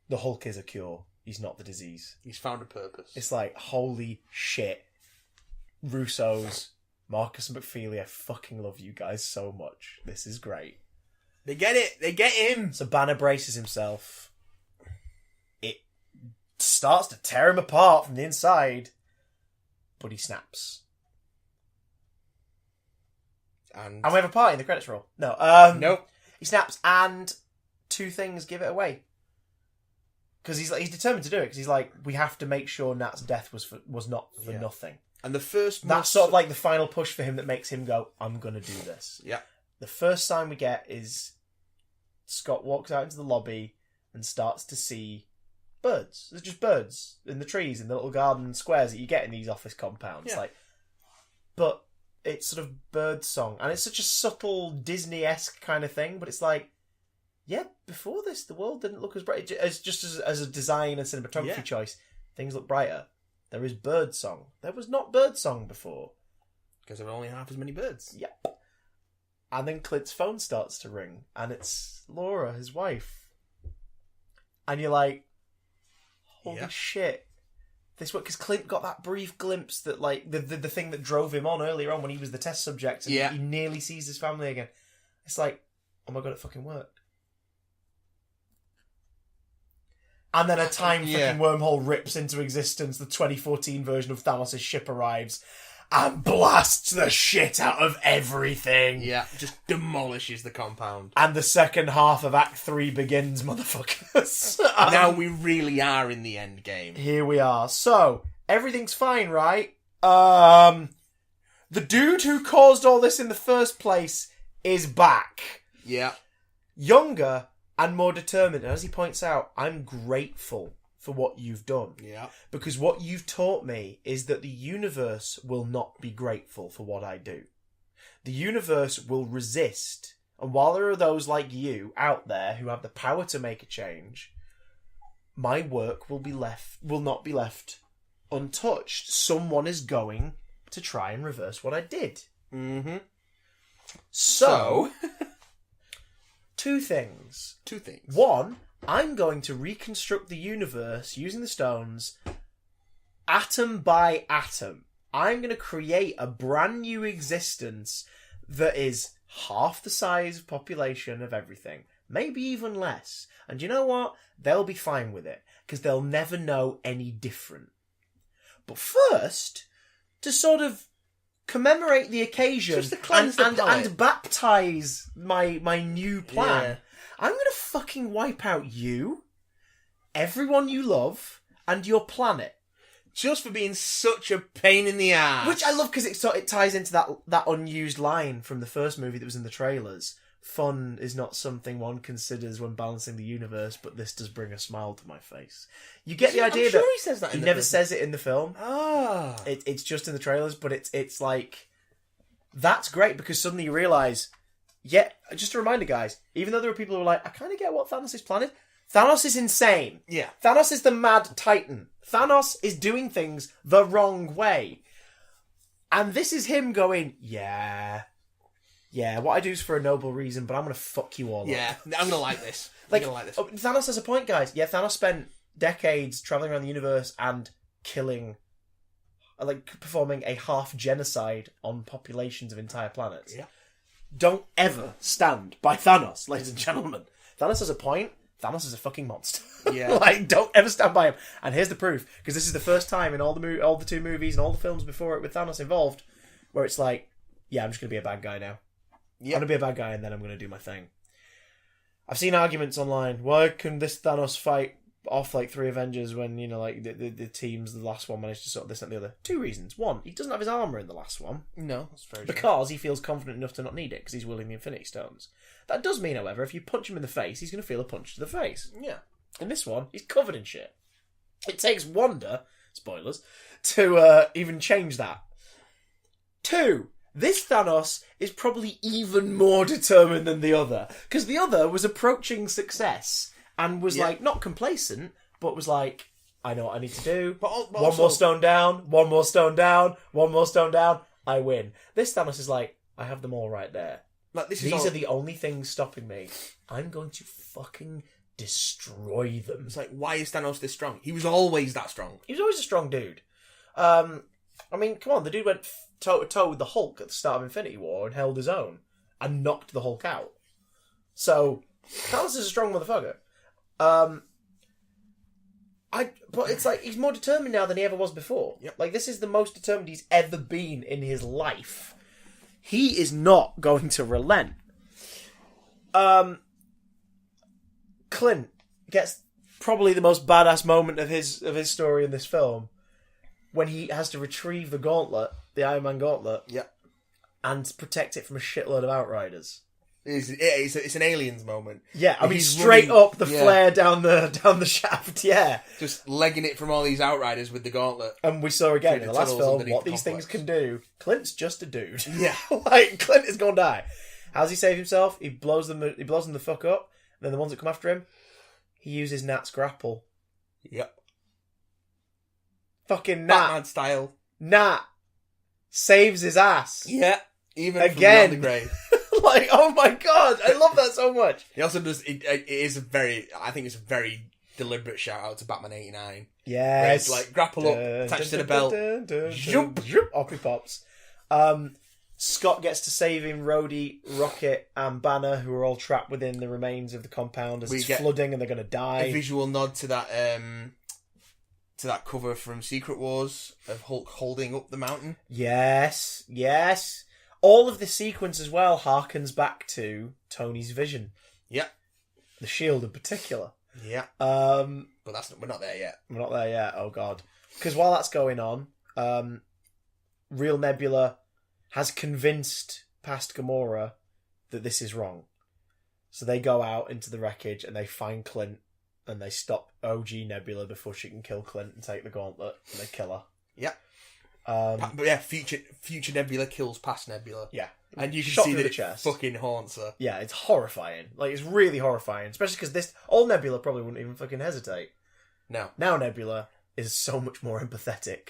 The Hulk is a cure. He's not the disease. He's found a purpose. It's like, holy shit. Russo's, Marcus and McFeely, I fucking love you guys so much. This is great. They get it. They get him. So Banner braces himself. It starts to tear him apart from the inside. But he snaps. And we have a party in the credits roll. No. Nope. He snaps and two things give it away. Because he's determined to do it. Because he's like, we have to make sure Nat's death was not for nothing. And the first... That's sort of like the final push for him that makes him go, I'm going to do this. Yeah. The first sign we get is Scott walks out into the lobby and starts to see birds. There's just birds in the trees, in the little garden squares that you get in these office compounds. Yeah. But it's sort of bird song. And it's such a subtle Disney-esque kind of thing, but it's like, yeah, before this, the world didn't look as bright. As a design and cinematography choice, things look brighter. There is bird song. There was not bird song before. Because there are only half as many birds. Yep. And then Clint's phone starts to ring, and it's Laura, his wife. And you're like, holy shit. This worked, because Clint got that brief glimpse that, like, the thing that drove him on earlier on when he was the test subject, and he nearly sees his family again. It's like, oh my god, it fucking worked. And then a time fucking wormhole rips into existence. The 2014 version of Thanos' ship arrives and blasts the shit out of everything. Yeah, just demolishes the compound. And the second half of Act 3 begins, motherfuckers. Now we really are in the end game. Here we are. So, everything's fine, right? The dude who caused all this in the first place is back. Yeah. Younger and more determined. And as he points out, I'm grateful for what you've done. Yeah. Because what you've taught me is that the universe will not be grateful for what I do. The universe will resist. And while there are those like you out there who have the power to make a change, my work will not be left untouched. Someone is going to try and reverse what I did. Mm-hmm. So Two things. One, I'm going to reconstruct the universe using the stones atom by atom. I'm going to create a brand new existence that is half the size of population of everything. Maybe even less. And you know what? They'll be fine with it, because they'll never know any different. But first, to sort of commemorate the occasion Just to cleanse the palate. and baptise my new plan, Yeah. I'm going to fucking wipe out you, everyone you love, and your planet. Just for being such a pain in the ass. Which I love, because it ties into that unused line from the first movie that was in the trailers. Fun is not something one considers when balancing the universe, but this does bring a smile to my face. You get the idea that he says that. he never says it in the film. Ah, It's just in the trailers, but it's like, that's great, because suddenly you realise, yeah, just a reminder, guys, even though there are people who are like, I kind of get what Thanos' plan is. Thanos is insane. yeah. Thanos is the mad titan. Thanos is doing things the wrong way. And this is him going, yeah, what I do is for a noble reason, but I'm going to fuck you all Yeah, up. I'm gonna like this. Thanos has a point, guys. Yeah, Thanos spent decades travelling around the universe and killing, performing a half genocide on populations of entire planets. Yeah. Don't ever stand by Thanos, ladies and gentlemen. Thanos has a point. Thanos is a fucking monster. Yeah. Don't ever stand by him. And here's the proof, because this is the first time in all the two movies and all the films before it with Thanos involved, where it's like, yeah, I'm just going to be a bad guy now. Yeah. I'm going to be a bad guy and then I'm going to do my thing. I've seen arguments online. Why can this Thanos fight off like 3 Avengers when, the teams, the last one managed to sort of this and the other? 2 reasons. 1, he doesn't have his armour in the last one. No, that's very true. Because he feels confident enough to not need it, because he's wielding the Infinity Stones. That does mean, however, if you punch him in the face, he's going to feel a punch to the face. Yeah. In this one, he's covered in shit. It takes wonder, spoilers, to even change that. 2, this Thanos is probably even more determined than the other, because the other was approaching success and was not complacent, but was like, I know what I need to do. But one more stone down, one more stone down, one more stone down, I win. This Thanos is like, I have them all right there. These are the only things stopping me. I'm going to fucking destroy them. It's like, why is Thanos this strong? He was always that strong. He was always a strong dude. I mean, come on, the dude went toe-to-toe with the Hulk at the start of Infinity War and held his own and knocked the Hulk out. So, Thanos is a strong motherfucker. But it's like, he's more determined now than he ever was before. Yep. Like, this is the most determined he's ever been in his life. He is not going to relent. Clint gets probably the most badass moment of his story in this film, when he has to retrieve the gauntlet, the Iron Man gauntlet, and protect it from a shitload of Outriders. It's an Aliens moment. Yeah, I mean, He's straight running- up the flare down the shaft. Yeah, just legging it from all these Outriders with the gauntlet. and we saw again in the last tunnels film underneath what the these things complex. can do. Clint's just a dude. Yeah. Like, Clint is gonna die. How does he save himself? He blows them the fuck up. And then the ones that come after him, he uses Nat's grapple. Yep. Fucking Nat. Batman style. Nat saves his ass. Yeah. Even Again. from beyond the grave. Like, oh my god, I love that so much. He also does. It is I think it's a very deliberate shout out to Batman '89. Yes. Where it's like grapple up, attached to the belt, Zoop, zoop, off he pops. Scott gets to save him, Rhodey, Rocket, and Banner, who are all trapped within the remains of the compound as We it's get flooding and they're going to die. a visual nod to that cover from Secret Wars of Hulk holding up the mountain. Yes, yes. All of the sequence as well harkens back to Tony's vision. Yeah. The shield in particular. Yeah. But we're not there yet. we're not there yet. Oh god. Because while that's going on, Real Nebula has convinced past Gamora that this is wrong. So they go out into the wreckage and they find Clint and they stop OG Nebula before she can kill Clint and take the gauntlet and they kill her. Yeah. But yeah, future Nebula kills past Nebula. Yeah. And you can Shot see through that the it chest. fucking haunts her. Yeah, it's horrifying. Like, it's really horrifying. Especially because old Nebula probably wouldn't even fucking hesitate. No. Now Nebula is so much more empathetic.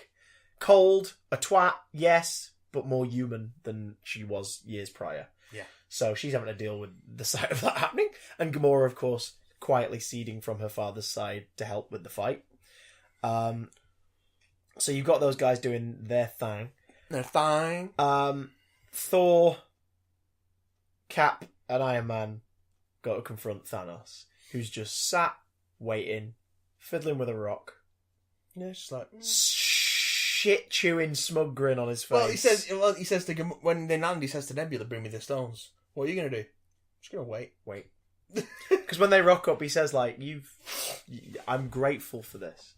Cold, a twat, yes, but more human than she was years prior. Yeah. So she's having to deal with the sight of that happening. And Gamora, of course, quietly ceding from her father's side to help with the fight. So you've got those guys doing their thing. They're fine. Thor Cap and Iron Man go to confront Thanos, who's just sat, waiting, fiddling with a rock. Yeah, it's just like... Shit-chewing smug grin on his face. Well, he says to... When they land, he says to Nebula, bring me the stones. What are you going to do? I'm just going to wait. Because when they rock up, he says, like, I'm grateful for this.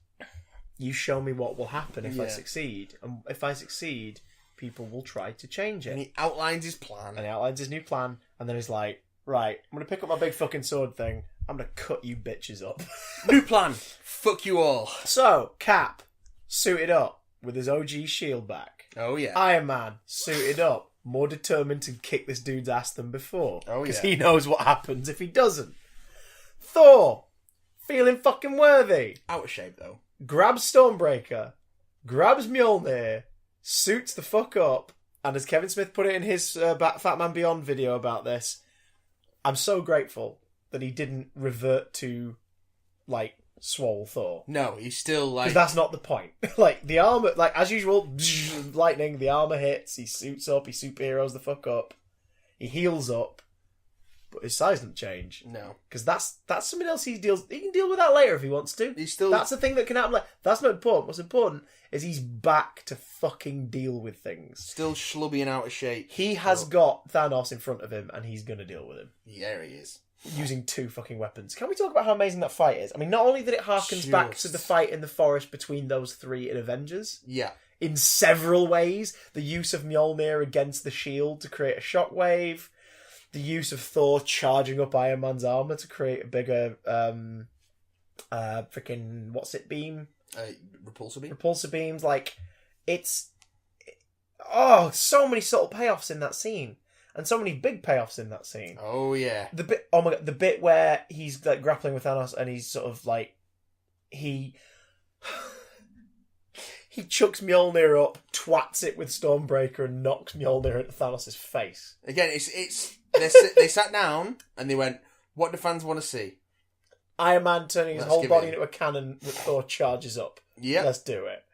You show me what will happen if I succeed. And if I succeed, people will try to change it. And he outlines his plan. And he outlines his new plan. And then he's like, right, I'm going to pick up my big fucking sword thing. I'm going to cut you bitches up. New plan. Fuck you all. So, Cap, suited up, with his OG shield back. Oh, yeah. Iron Man, suited up, more determined to kick this dude's ass than before. Oh, yeah. Because he knows what happens if he doesn't. Thor, feeling fucking worthy. Out of shape, though. Grabs Stormbreaker, grabs Mjolnir, suits the fuck up, and as Kevin Smith put it in his Fat Man Beyond video about this, I'm so grateful that he didn't revert to, like, swole Thor. No, he's still, like... Because that's not the point. Like, the armour, like, as usual, lightning, the armour hits, he suits up, he superheroes the fuck up, he heals up, but his size doesn't change. No. Because that's something else he can deal with that later if he wants to. He's still... That's the thing that can happen. Like, that's not important. What's important is he's back to fucking deal with things. Still schlubby and out of shape. He has got Thanos in front of him, and he's going to deal with him. Yeah, he is. Using 2 fucking weapons. Can we talk about how amazing that fight is? I mean, not only that it harkens back to the fight in the forest between those 3 in Avengers. Yeah. In several ways. The use of Mjolnir against the shield to create a shockwave. The use of Thor charging up Iron Man's armour to create a bigger, freaking, what's it, beam? Repulsor beam? Repulsor beams. Like, so many subtle payoffs in that scene. And so many big payoffs in that scene. Oh, yeah. The bit where he's, like, grappling with Thanos and he's sort of, like, he chucks Mjolnir up, twats it with Stormbreaker and knocks Mjolnir into Thanos' face. Again, they sat down and they went, what do fans want to see? Iron Man turning his whole body into a cannon with Thor charges up. Yeah. Let's do it.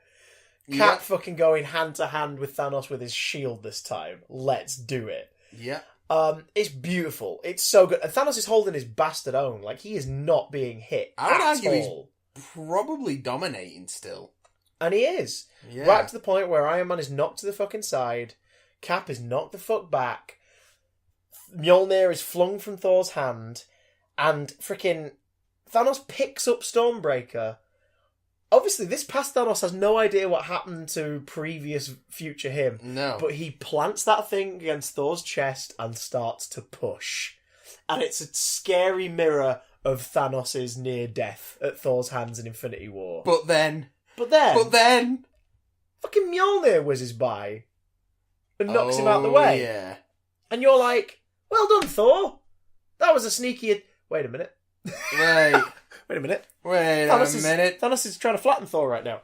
Cap fucking going hand to hand with Thanos with his shield this time. Let's do it. Yeah. It's beautiful. It's so good. And Thanos is holding his bastard own. Like, he is not being hit I would at argue all. He's probably dominating still. And he is. Yeah. Right to the point where Iron Man is knocked to the fucking side. Cap is knocked the fuck back. Mjolnir is flung from Thor's hand. And freaking Thanos picks up Stormbreaker. Obviously, this past Thanos has no idea what happened to previous future him. No. But he plants that thing against Thor's chest and starts to push. And it's a scary mirror of Thanos' near death at Thor's hands in Infinity War. But then... fucking Mjolnir whizzes by and knocks him out of the way. Yeah. And you're like, well done, Thor. That was a sneaky... Wait a minute. Right. Wait a minute. Wait a minute. Thanos is trying to flatten Thor right now.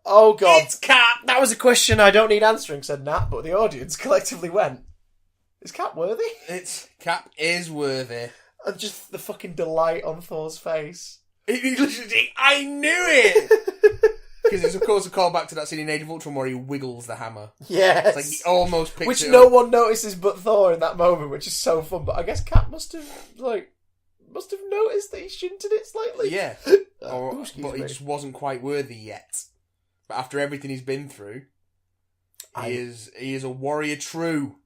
Oh God. It's Cap. That was a question I don't need answering, said Nat, but the audience collectively went, is Cap worthy? Cap is worthy. And just the fucking delight on Thor's face. He literally, I knew it! Because it's, of course, a callback to that scene in Age of Ultron where he wiggles the hammer. Yes. It's like he almost picks which it no up. one notices but Thor in that moment, which is so fun. But I guess Cap must have noticed that he shunted it slightly. Yeah. But he just wasn't quite worthy yet. But after everything he's been through, he is a warrior true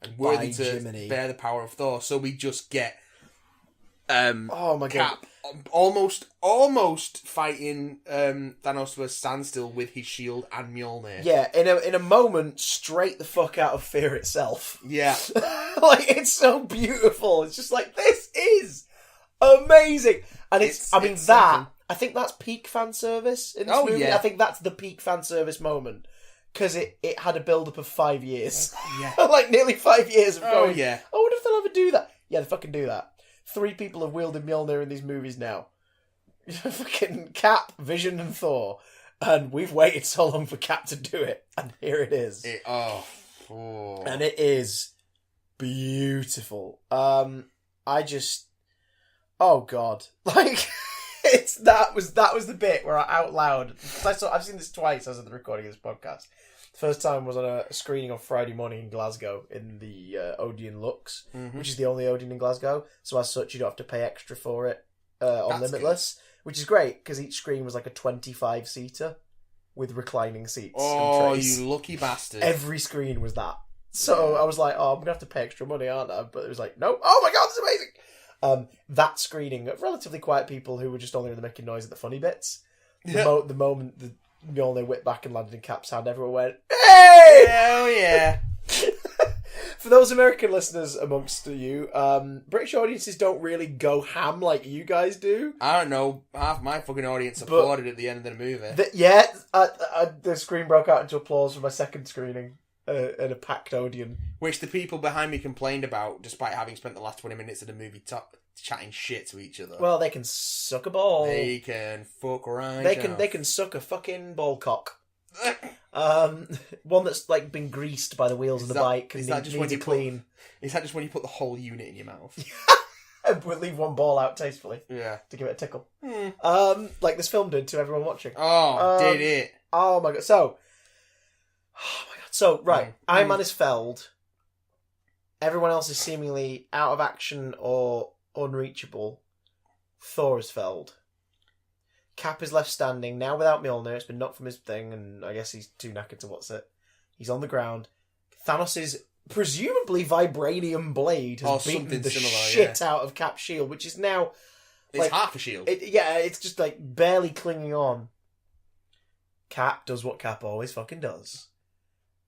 and worthy to bear the power of Thor. So we just get oh my Cap God. almost fighting Thanos to a standstill with his shield and Mjolnir. Yeah, in a moment, straight the fuck out of Fear itself. Yeah. Like, it's so beautiful. It's just like, this is amazing. And I think that's peak fan service in this movie. Yeah. I think that's the peak fan service moment. Because it had a build-up of 5 years. Yeah. Like, nearly 5 years of going, yeah. I wonder if they'll ever do that. Yeah, they fucking do that. 3 people have wielded Mjolnir in these movies now. Fucking Cap, Vision, and Thor. And we've waited so long for Cap to do it. And here it is. And it is beautiful. Oh God. Like, that was the bit where I out loud, I've seen this twice as of the recording of this podcast. First time was on a screening on Friday morning in Glasgow in the Odeon Lux, which is the only Odeon in Glasgow. So as such, you don't have to pay extra for it on That's Limitless, which is great because each screen was like a 25-seater with reclining seats. Oh, and trays. you lucky bastard! Every screen was that. So I was like, oh, I'm gonna have to pay extra money, aren't I? But it was like, no. Oh my god, this is amazing. That screening of relatively quiet people who were just only making noise at the funny bits. The moment the Mjolnir whipped back and landed in Cap's hand, everyone went, hey! Hell yeah! For those American listeners amongst you, British audiences don't really go ham like you guys do. I don't know. Half my fucking audience applauded at the end of the movie. The screen broke out into applause for my second screening in a packed Odeon. Which the people behind me complained about, despite having spent the last 20 minutes of the movie chatting shit to each other. Well, they can suck a ball. They can fuck right. They can suck a fucking ball cock. One that's like been greased by the wheels of the bike and needs a clean. Is that just when you put the whole unit in your mouth? And we'll leave one ball out tastefully. Yeah. To give it a tickle. Like this film did to everyone watching. Oh, did it? Oh my god. So, right. Iron Man is felled. Everyone else is seemingly out of action or unreachable. Thor is felled. Cap is left standing, now without Mjolnir. It's been knocked from his thing, and I guess he's too knackered to what's it. He's on the ground. Thanos' presumably vibranium blade has beaten the shit out of Cap's shield, which is now... It's half a shield. It's just like barely clinging on. Cap does what Cap always fucking does.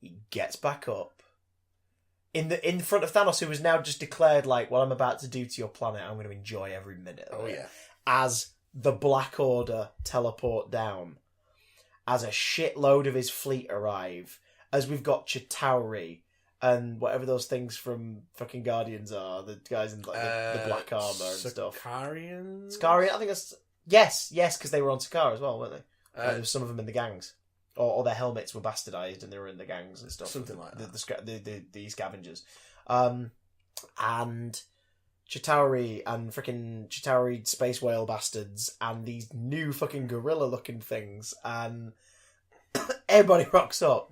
He gets back up. In front of Thanos, who has now just declared, like, what I'm about to do to your planet, I'm going to enjoy every minute of it. As the Black Order teleport down. As a shitload of his fleet arrive. As we've got Chitauri and whatever those things from fucking Guardians are. The guys in like the black armour and stuff. Sicarian? I think that's... Yes, because they were on Sakaar as well, weren't they? There was some of them in the gangs. Or their helmets were bastardized and they were in the gangs and stuff. Something like that. The scavengers. And Chitauri and freaking Chitauri space whale bastards and these new fucking gorilla looking things and everybody rocks up.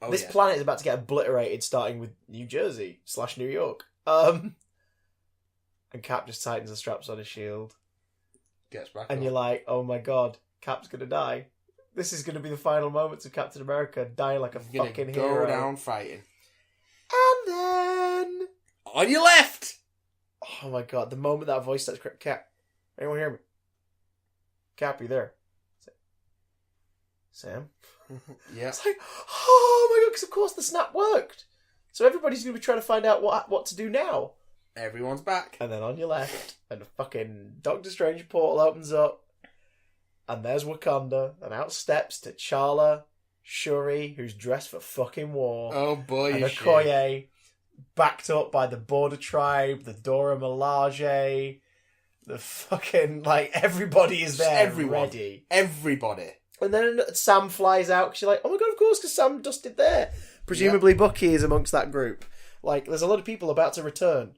This planet is about to get obliterated starting with New Jersey / New York. And Cap just tightens the straps on his shield. Gets back and up. You're like, oh my god, Cap's gonna die. This is gonna be the final moments of Captain America dying like a fucking hero. Go down fighting. And then... On your left! Oh my god, the moment that voice starts... Cap, anyone hear me? Cap, you there? Sam? Yeah. It's like, oh my god, because of course the snap worked. So everybody's going to be trying to find out what to do now. Everyone's back. And then on your left, and the fucking Doctor Strange portal opens up, and there's Wakanda, and out steps T'Challa, Shuri, who's dressed for fucking war. Oh boy, and Okoye, backed up by the Border Tribe, the Dora Milaje, the fucking, like, everybody is there ready. Everybody. And then Sam flies out, because you're like, oh my god, of course, because Sam dusted there. Presumably Bucky is amongst that group. Like, there's a lot of people about to return.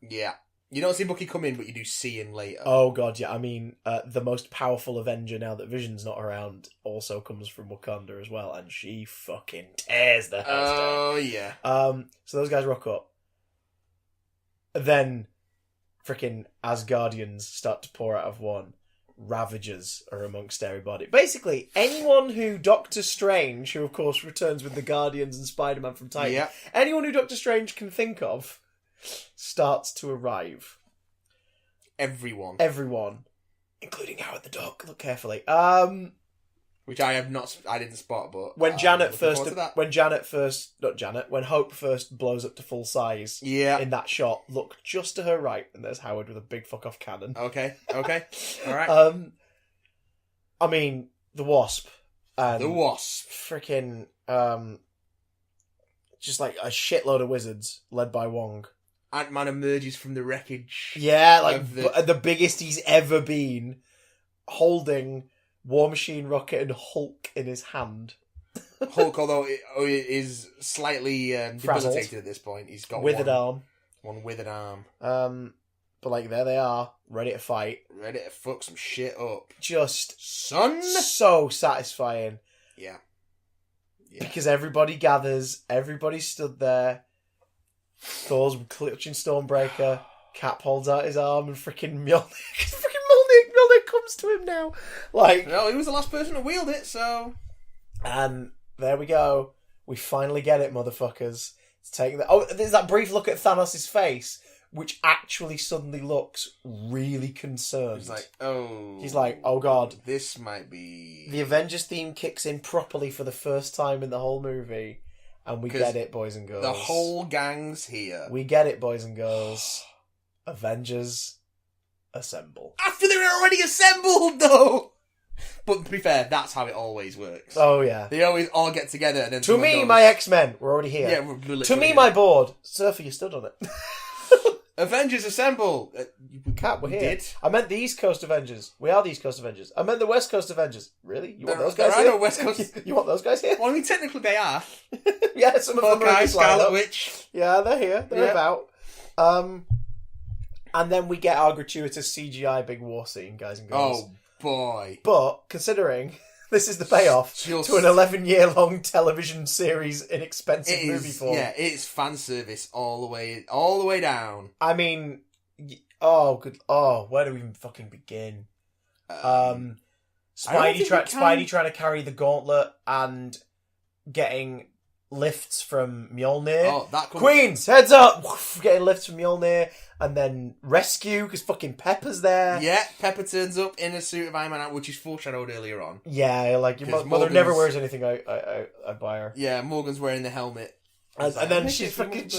Yeah. You don't see Bucky come in, but you do see him later. Oh god, yeah. I mean, the most powerful Avenger now that Vision's not around also comes from Wakanda as well, and she fucking tears the house down. Oh, yeah. So those guys rock up. Then, freaking Asgardians start to pour out of one. Ravagers are amongst everybody. Basically, anyone who Doctor Strange, who of course returns with the Guardians and Spider-Man from Titan, anyone who Doctor Strange can think of starts to arrive. Everyone, including Howard the Duck. Look carefully. Which I didn't spot, but when Hope first blows up to full size, in that shot, look just to her right, and there's Howard with a big fuck off cannon. Okay, all right. I mean, the Wasp, freaking, just like a shitload of wizards led by Wong. Ant-Man emerges from the wreckage. Yeah, like the biggest he's ever been, holding War Machine, Rocket, and Hulk in his hand. Hulk, although it is slightly debilitated at this point, he's got one withered arm. But like there they are, ready to fight, ready to fuck some shit up. Just so satisfying. Yeah. Because everybody gathers, everybody stood there. Thor's clutching Stormbreaker. Cap holds out his arm and freaking Mjolnir comes to him now. Like, no, he was the last person to wield it, so. And there we go. We finally get it, motherfuckers. It's taking there's that brief look at Thanos' face, which actually suddenly looks really concerned. He's like, oh god. This might be... The Avengers theme kicks in properly for the first time in the whole movie. And we get it, boys and girls. The whole gang's here. We get it, boys and girls. Avengers assemble. After they're already assembled, though! But to be fair, that's how it always works. Oh, yeah. They always all get together and then... To me, my X-Men, we're already here. Yeah, we're to me, my board. Surfer, you stood on it. Avengers assemble! Cat, we're here. Did? I meant the East Coast Avengers. We are the East Coast Avengers. I meant the West Coast Avengers. Really? You want those guys there here? are no West Coast... You want those guys here? Well, I mean, technically they are. Yeah, some of them are Hawkeye, Scarlet Witch. Yeah, they're here. They're about. And then we get our gratuitous CGI big war scene, guys and girls. Oh, boy. But, considering this is the payoff to an 11-year-long television series inexpensive movie form. Yeah, it's fan service all the way down. I mean, where do we even fucking begin? Spidey trying to carry the gauntlet and getting lifts from Mjolnir. Oh, that comes... Queens, heads up! Getting lifts from Mjolnir, and then rescue, because fucking Pepper's there. Yeah, Pepper turns up in a suit of Iron Man, which is foreshadowed earlier on. Yeah, like, your mother never wears anything I buy her. Yeah, Morgan's wearing the helmet. And then she's fucking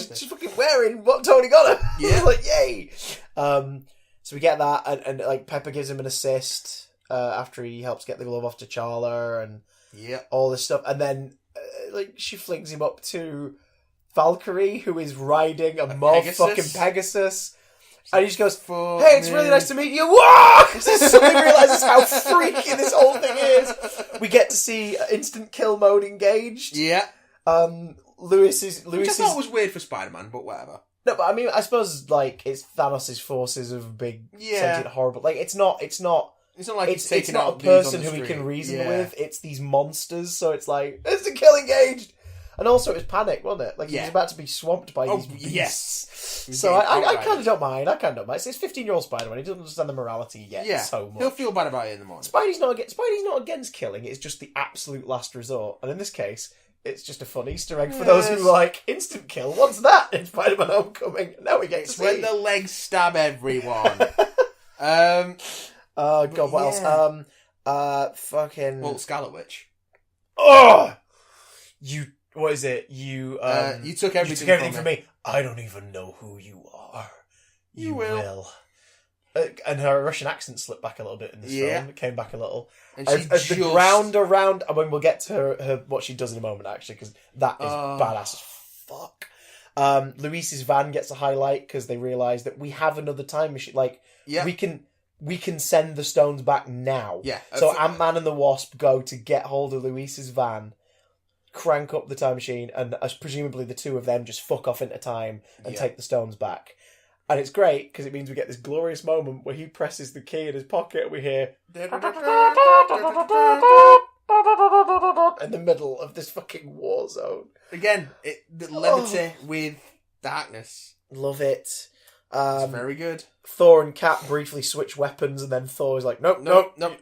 wearing what Tony got her. Yeah. Like, yay! So we get that, and like, Pepper gives him an assist after he helps get the glove off T'Challa, and all this stuff. And then, like, she flings him up to Valkyrie, who is riding a motherfucking Pegasus. And he just goes, hey, it's really nice to meet you. Whoa! Because suddenly realises how freaky this whole thing is. We get to see instant kill mode engaged. Yeah. Which I thought was weird for Spider-Man, but whatever. No, but I mean, I suppose, like, it's Thanos' forces of big, sentient, horrible... Like, it's not like it's not a person who he can reason with. It's these monsters, so it's like, instant kill engaged! And also, it was panic, wasn't it? Like, he was about to be swamped by these beasts. Yes. So I kind of don't mind. It's 15-year-old Spider-Man. He doesn't understand the morality yet so much. He'll feel bad about it in the morning. Spidey's not against killing. It's just the absolute last resort. And in this case, it's just a fun Easter egg for those who like instant kill. What's that in Spider-Man Homecoming? Now we get to see. When the legs stab everyone. Oh god, what else? Fucking... Well, Scarlet Witch. Oh! What is it? You took everything from me. I don't even know who you are. You will. And her Russian accent slipped back a little bit in this film. It came back a little. And as the ground around... I mean, we'll get to her what she does in a moment, actually, because that is badass as fuck. Luis's van gets a highlight because they realise that we have another time machine. Like, we can send the stones back now. Yeah. So Ant-Man and the Wasp go to get hold of Luis's van, crank up the time machine, and presumably the two of them just fuck off into time and take the stones back. And it's great because it means we get this glorious moment where he presses the key in his pocket and we hear in the middle of this fucking war zone. Again, the levity with darkness. Love it. It's very good. Thor and Cap briefly switch weapons, and then Thor is like, nope.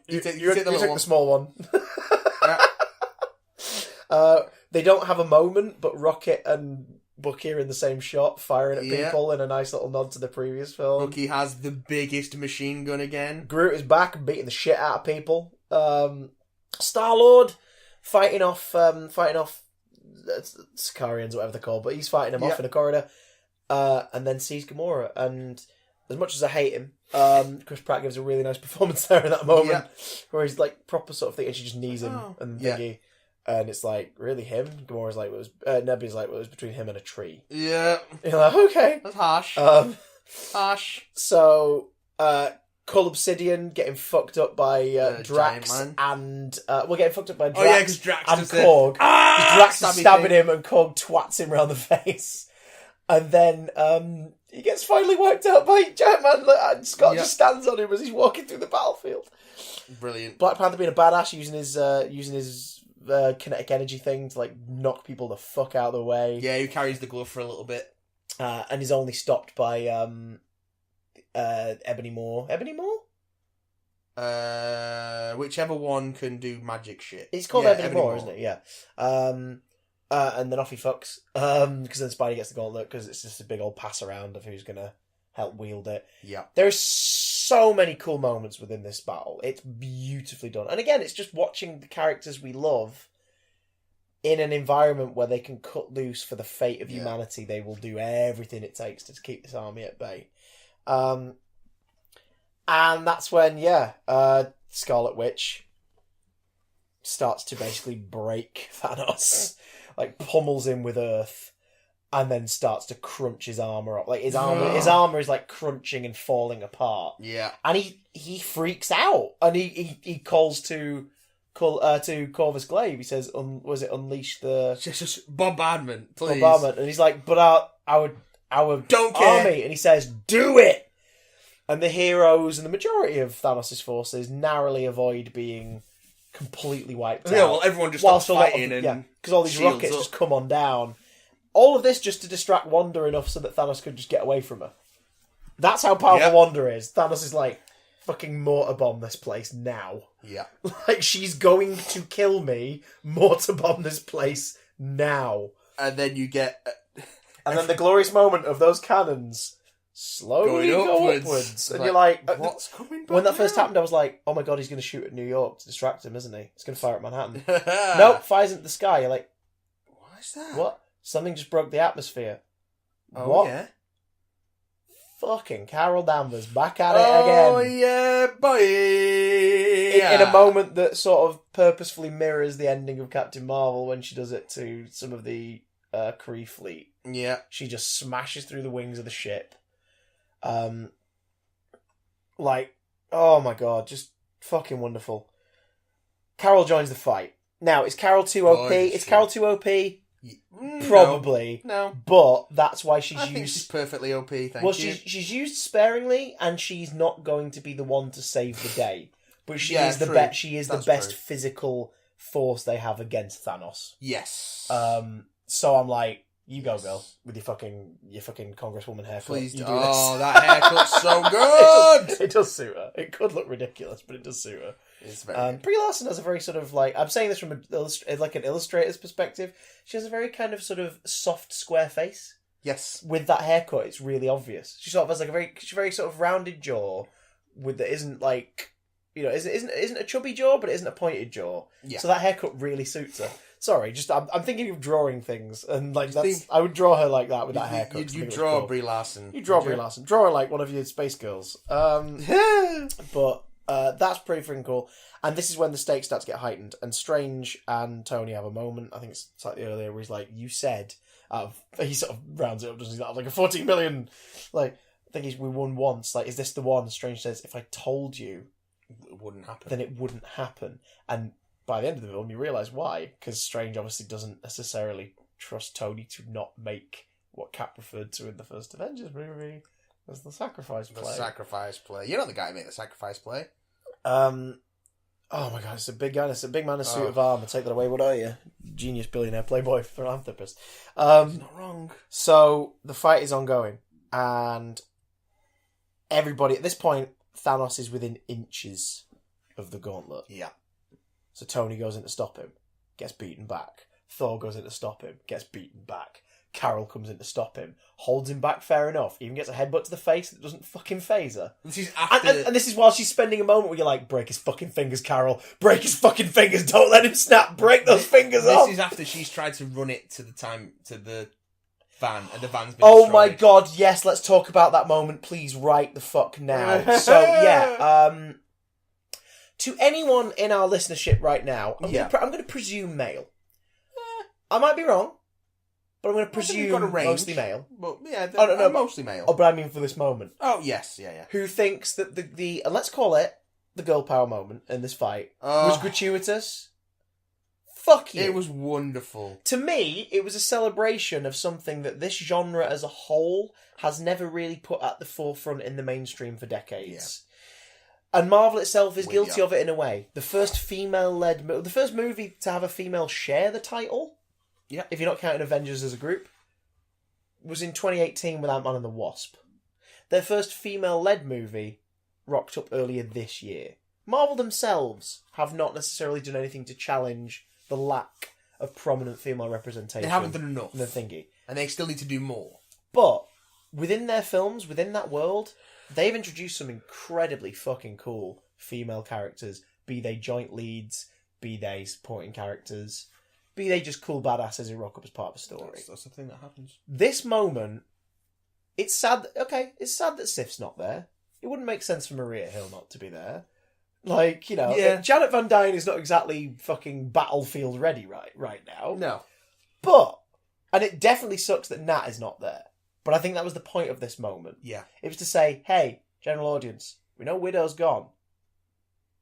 You take the small one. They don't have a moment, but Rocket and Bucky are in the same shot, firing at people in a nice little nod to the previous film. Bucky has the biggest machine gun again. Groot is back and beating the shit out of people. Star-Lord fighting off Sicarians, whatever they're called, but he's fighting them off in a corridor. And then sees Gamora, and as much as I hate him, Chris Pratt gives a really nice performance there in that moment, where he's like proper sort of thing, and she just knees him and thingy, and it's like, really him? Gamora's like, Nebby's like, it was between him and a tree. Yeah. You're like, okay. That's harsh. Harsh. So, Cull Obsidian getting fucked up by Drax, and we're getting fucked up by Drax, because Drax and Korg. Drax is stabbing him, and Korg twats him around the face. And then he gets finally wiped out by Giant Man, and Scott just stands on him as he's walking through the battlefield. Brilliant. Black Panther being a badass, using his kinetic energy thing to like knock people the fuck out of the way. Yeah, who carries the glove for a little bit. And is only stopped by Ebony Maw. Ebony Maw? Whichever one can do magic shit. It's called Ebony Maw, isn't it? Yeah. And then off he fucks. Because then Spidey gets the gauntlet because it's just a big old pass around of who's going to help wield it. Yeah. There's so many cool moments within this battle. It's beautifully done. And again, it's just watching the characters we love in an environment where they can cut loose for the fate of humanity. They will do everything it takes to keep this army at bay. And that's when, Scarlet Witch starts to basically break Thanos. Like, pummels him with Earth, and then starts to crunch his armor up. Like, his armor is, like, crunching and falling apart. Yeah. And he freaks out. And he calls to Corvus Glaive. He says, was it unleash the... Just bombardment, please. Bombardment. And he's like, but our Don't care. army. And he says, do it! And the heroes and the majority of Thanos' forces narrowly avoid being completely wiped out. Yeah, well, everyone just stops fighting because all these rockets just come on down. All of this just to distract Wanda enough so that Thanos could just get away from her. That's how powerful Wanda is. Thanos is like, fucking mortar bomb this place now. Yeah. Like, she's going to kill me, mortar bomb this place now. And then you get... and then the glorious moment of those cannons slowly go upwards. And you're like... what's coming back when that first happened, I was like, oh my god, he's going to shoot at New York to distract him, isn't he? He's going to fire at Manhattan. Nope, fires into the sky. You're like... what is that? What? Something just broke the atmosphere. Oh, what? Yeah. Fucking Carol Danvers back at it again. Oh, yeah, boy. In a moment that sort of purposefully mirrors the ending of Captain Marvel when she does it to some of the Kree fleet. Yeah. She just smashes through the wings of the ship. Like, oh my god, just fucking wonderful. Carol joins the fight. Now, is Carol too OP? Is Carol too OP? Probably. No. But that's why she's I used... think she's perfectly OP, thank you. Well, she's used sparingly, and she's not going to be the one to save the day. But she is the best. She is the best physical force they have against Thanos. Yes. So I'm like, you go, girl, with your fucking Congresswoman haircut. Please do. Oh, that haircut's so good. It does suit her. It could look ridiculous, but it does suit her. It's very Brie Larson has a very sort of like, I'm saying this from an illustrator's perspective. She has a very kind of sort of soft square face. Yes. With that haircut, it's really obvious. She sort of has like a very sort of rounded jaw, with that isn't like, you know, isn't a chubby jaw, but it isn't a pointed jaw. Yeah. So that haircut really suits her. Sorry, just I'm thinking of drawing things, and like I would draw her like that with that haircut. You draw Brie Larson. You draw Brie Larson. Draw her like one of your space girls. But that's pretty freaking cool. And this is when the stakes start to get heightened. And Strange and Tony have a moment. I think it's slightly earlier where he's like, "You said," he sort of rounds it up, doesn't he? Like a 14 million. Like, I think we won once. Like, is this the one? Strange says, "If I told you, it wouldn't happen. Then it wouldn't happen." And by the end of the film, you realise why. Because Strange obviously doesn't necessarily trust Tony to not make what Cap referred to in the first Avengers movie as the sacrifice play. The sacrifice play. You're not the guy who made the sacrifice play. Oh my god, it's a big guy. It's a big man in a suit of armour. Take that away, what are you? Genius billionaire playboy philanthropist. He's not wrong. So the fight is ongoing, and everybody at this point, Thanos is within inches of the gauntlet. Yeah. So Tony goes in to stop him, gets beaten back. Thor goes in to stop him, gets beaten back. Carol comes in to stop him, holds him back fair enough, even gets a headbutt to the face that doesn't fucking phase her. And this is while she's spending a moment where you're like, break his fucking fingers, Carol. Break his fucking fingers, don't let him snap, break those fingers off. This is after she's tried to run it to the van, and the van's been destroyed. My god, yes, let's talk about that moment, please, right the fuck now. So, yeah, to anyone in our listenership right now, I'm going to presume male. I might be wrong. But I'm going to presume mostly male. But yeah, mostly male. Oh, but I mean for this moment. Oh, yes, yeah. Who thinks that the and let's call it the girl power moment in this fight was gratuitous? Fuck you. It was wonderful. To me, it was a celebration of something that this genre as a whole has never really put at the forefront in the mainstream for decades. And Marvel itself is With guilty ya. of it in a way. The first female-led... The first movie to have a female share the title, if you're not counting Avengers as a group, was in 2018 with Ant-Man and the Wasp. Their first female-led movie rocked up earlier this year. Marvel themselves have not necessarily done anything to challenge the lack of prominent female representation. They haven't done enough. In the thingy. And they still need to do more. But within their films, within that world, they've introduced some incredibly fucking cool female characters. Be they joint leads, be they supporting characters, be they just cool badasses who rock up as part of a story. That's the thing that happens. This moment, it's sad. It's sad that Sif's not there. It wouldn't make sense for Maria Hill not to be there. Like, Janet Van Dyne is not exactly fucking battlefield ready right now. No. But, and it definitely sucks that Nat is not there. But I think that was the point of this moment. Yeah. It was to say, hey, general audience, we know Widow's gone,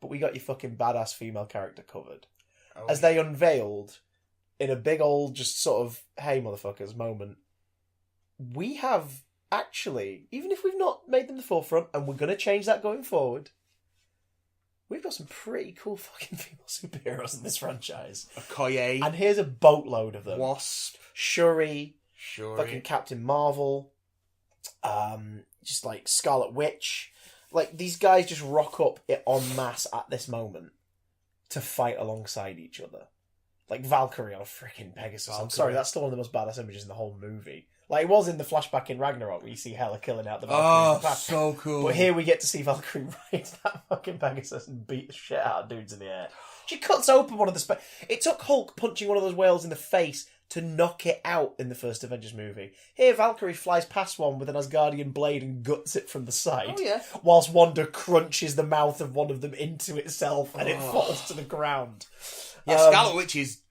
but we got your fucking badass female character covered. Oh, As they unveiled, in a big old just sort of, hey motherfuckers moment, we have actually, even if we've not made them the forefront, and we're going to change that going forward, we've got some pretty cool fucking female superheroes in this franchise. Okoye. And here's a boatload of them. Wasp. Shuri. Fucking Captain Marvel. Just like Scarlet Witch. Like, these guys just rock up en masse at this moment to fight alongside each other. Like Valkyrie on a freaking Pegasus. I'm sorry, that's still one of the most badass images in the whole movie. Like, it was in the flashback in Ragnarok where you see Hela killing out the Valkyries. Oh, so cool. But here we get to see Valkyrie ride that fucking Pegasus and beat the shit out of dudes in the air. She cuts open one of the... It took Hulk punching one of those whales in the face to knock it out in the first Avengers movie. Here, Valkyrie flies past one with an Asgardian blade and guts it from the side. Oh, yeah. Whilst Wanda crunches the mouth of one of them into itself and it falls to the ground. Yeah, Scarlet Witch is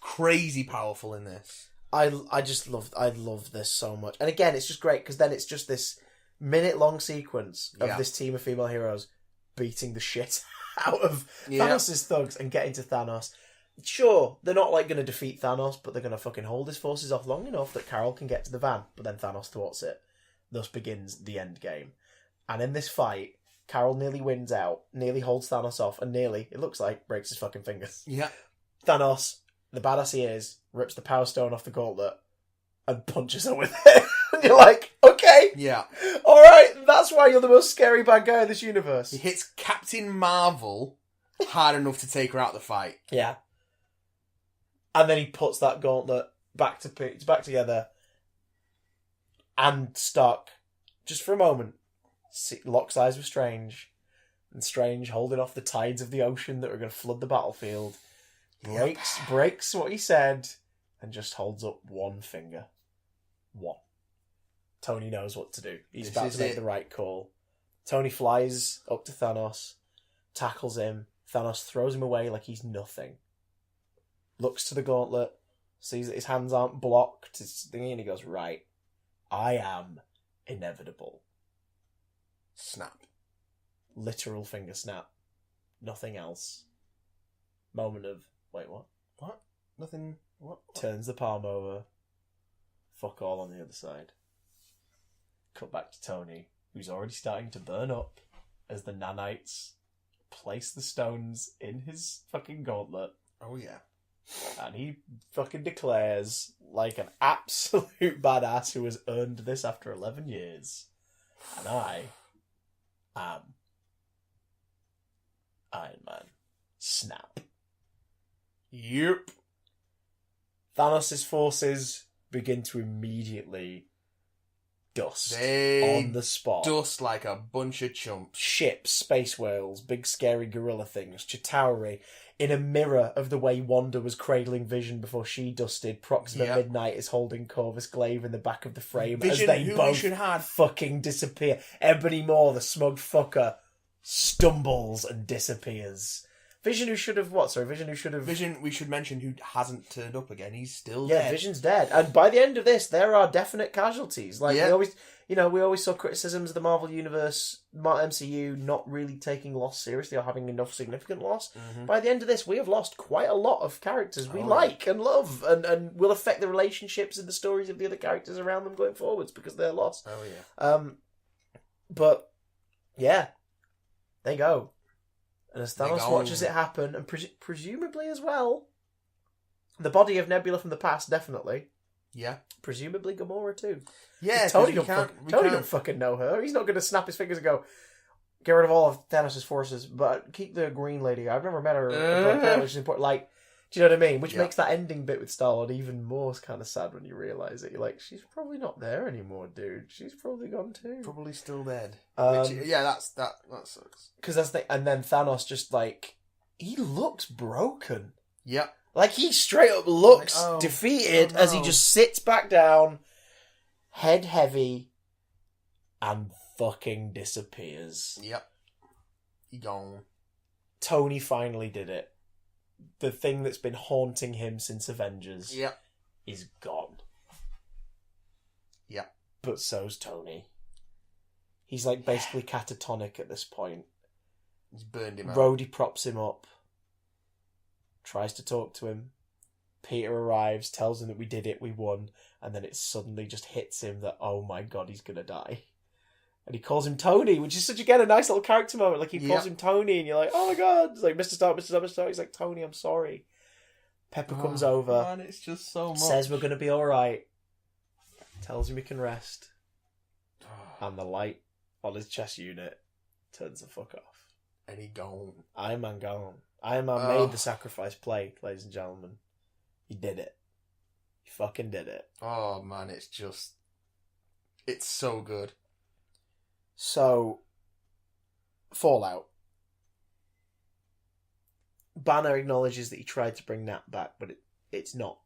crazy powerful in this. I love this so much. And again, it's just great because then it's just this minute-long sequence of this team of female heroes beating the shit out of Thanos' thugs and getting to Thanos. Sure, they're not like going to defeat Thanos, but they're going to fucking hold his forces off long enough that Carol can get to the van, but then Thanos thwarts it. Thus begins the end game. And in this fight, Carol nearly wins out, nearly holds Thanos off, and nearly, it looks like, breaks his fucking fingers. Yeah. Thanos, the badass he is, rips the Power Stone off the gauntlet and punches her with it. And you're like, okay. Yeah. Alright, that's why you're the most scary bad guy in this universe. He hits Captain Marvel hard enough to take her out the fight. Yeah. And then he puts that gauntlet back together. And Stark, just for a moment, locks eyes with Strange. And Strange, holding off the tides of the ocean that are going to flood the battlefield, breaks what he said, and just holds up one finger. One. Tony knows what to do. He's about to make the right call. Tony flies up to Thanos, tackles him. Thanos throws him away like he's nothing. Looks to the gauntlet, sees that his hands aren't blocked, and he goes, right, I am inevitable. Snap. Literal finger snap. Nothing else. Moment of, wait, what? What? Nothing, what? Turns the palm over. Fuck all on the other side. Cut back to Tony, who's already starting to burn up as the nanites place the stones in his fucking gauntlet. Oh, yeah. And he fucking declares, like an absolute badass who has earned this after 11 years, and I am Iron Man. Snap. Yep. Thanos' forces begin to immediately dust They on the spot. Dust like a bunch of chumps. Ships, space whales, big scary gorilla things, Chitauri. In a mirror of the way Wanda was cradling Vision before she dusted, Proxima Midnight is holding Corvus Glaive in the back of the frame Vision, as they both fucking disappear. Ebony Maw, the smug fucker, stumbles and disappears. Vision who should have... Vision, we should mention, who hasn't turned up again. He's still dead. Vision's dead. And by the end of this, there are definite casualties. Like, we always saw criticisms of the Marvel Universe, MCU, not really taking loss seriously or having enough significant loss. Mm-hmm. By the end of this, we have lost quite a lot of characters we like and love, and will affect the relationships and the stories of the other characters around them going forwards because they're lost. Oh, yeah. But, yeah. They go. And as They Thanos go. watches it happen, and presumably as well, the body of Nebula from the past, definitely. Yeah. Presumably Gamora too. Yeah, Tony Tony don't fucking know her. He's not going to snap his fingers and go, get rid of all of Thanos' forces, but keep the green lady. I've never met her, but apparently she's important. Like, do you know what I mean? Which makes that ending bit with Star-Lord even more kind of sad when you realise it. You're like, she's probably not there anymore, dude. She's probably gone too. Probably still dead. That sucks. Because and then Thanos just like, he looks broken. Yep. Like, he straight up looks defeated as he just sits back down, head heavy, and fucking disappears. Yep. He gone. Tony finally did it. The thing that's been haunting him since Avengers is gone. Yep. But so's Tony. He's like basically catatonic at this point. He's burned him out. Rhodey props him up. Tries to talk to him. Peter arrives, tells him that we did it, we won, and then it suddenly just hits him that, oh my god, he's gonna die. And he calls him Tony, which is such, again, a nice little character moment. Like, he calls him Tony, and you're like, oh my god. It's like, Mr. Stark, Mr. Stark, Mr. Stark. He's like, Tony, I'm sorry. Pepper comes over. Man, it's just so much. Says we're going to be alright. Tells him he can rest. And the light on his chest unit turns the fuck off. And he gone. Iron Man gone. Iron Man made the sacrifice play, ladies and gentlemen. He did it. He fucking did it. Oh, man, it's so good. So, Fallout. Banner acknowledges that he tried to bring Nat back, but it's not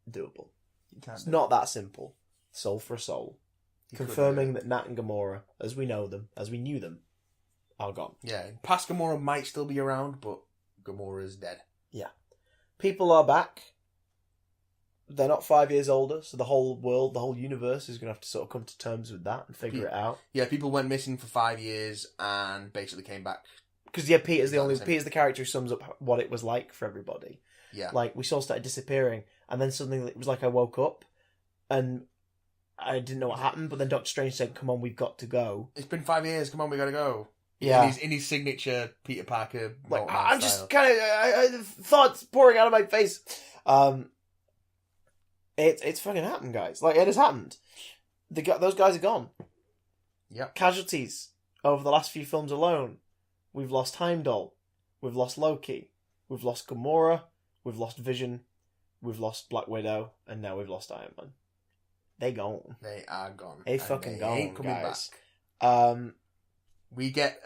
doable. It's not that simple. Soul for a soul. Confirming that Nat and Gamora, as we know them, as we knew them, are gone. Yeah, past Gamora might still be around, but Gamora is dead. Yeah. People are back. They're not 5 years older, so the whole world, the whole universe is going to have to sort of come to terms with that and figure it out. Yeah, people went missing for 5 years and basically came back. Because, Peter's the character who sums up what it was like for everybody. Yeah. Like, we all started disappearing, and then suddenly it was like I woke up, and I didn't know what happened, but then Doctor Strange said, come on, we've got to go. It's been 5 years, come on, we gotta go. Yeah. In his signature Peter Parker. Like, I'm just kind of, thoughts pouring out of my face. It's fucking happened, guys. Like, it has happened. Those guys are gone. Yep. Casualties over the last few films alone. We've lost Heimdall. We've lost Loki. We've lost Gamora. We've lost Vision. We've lost Black Widow. And now we've lost Iron Man. They gone. They are gone. They fucking gone, ain't coming guys. Back. We get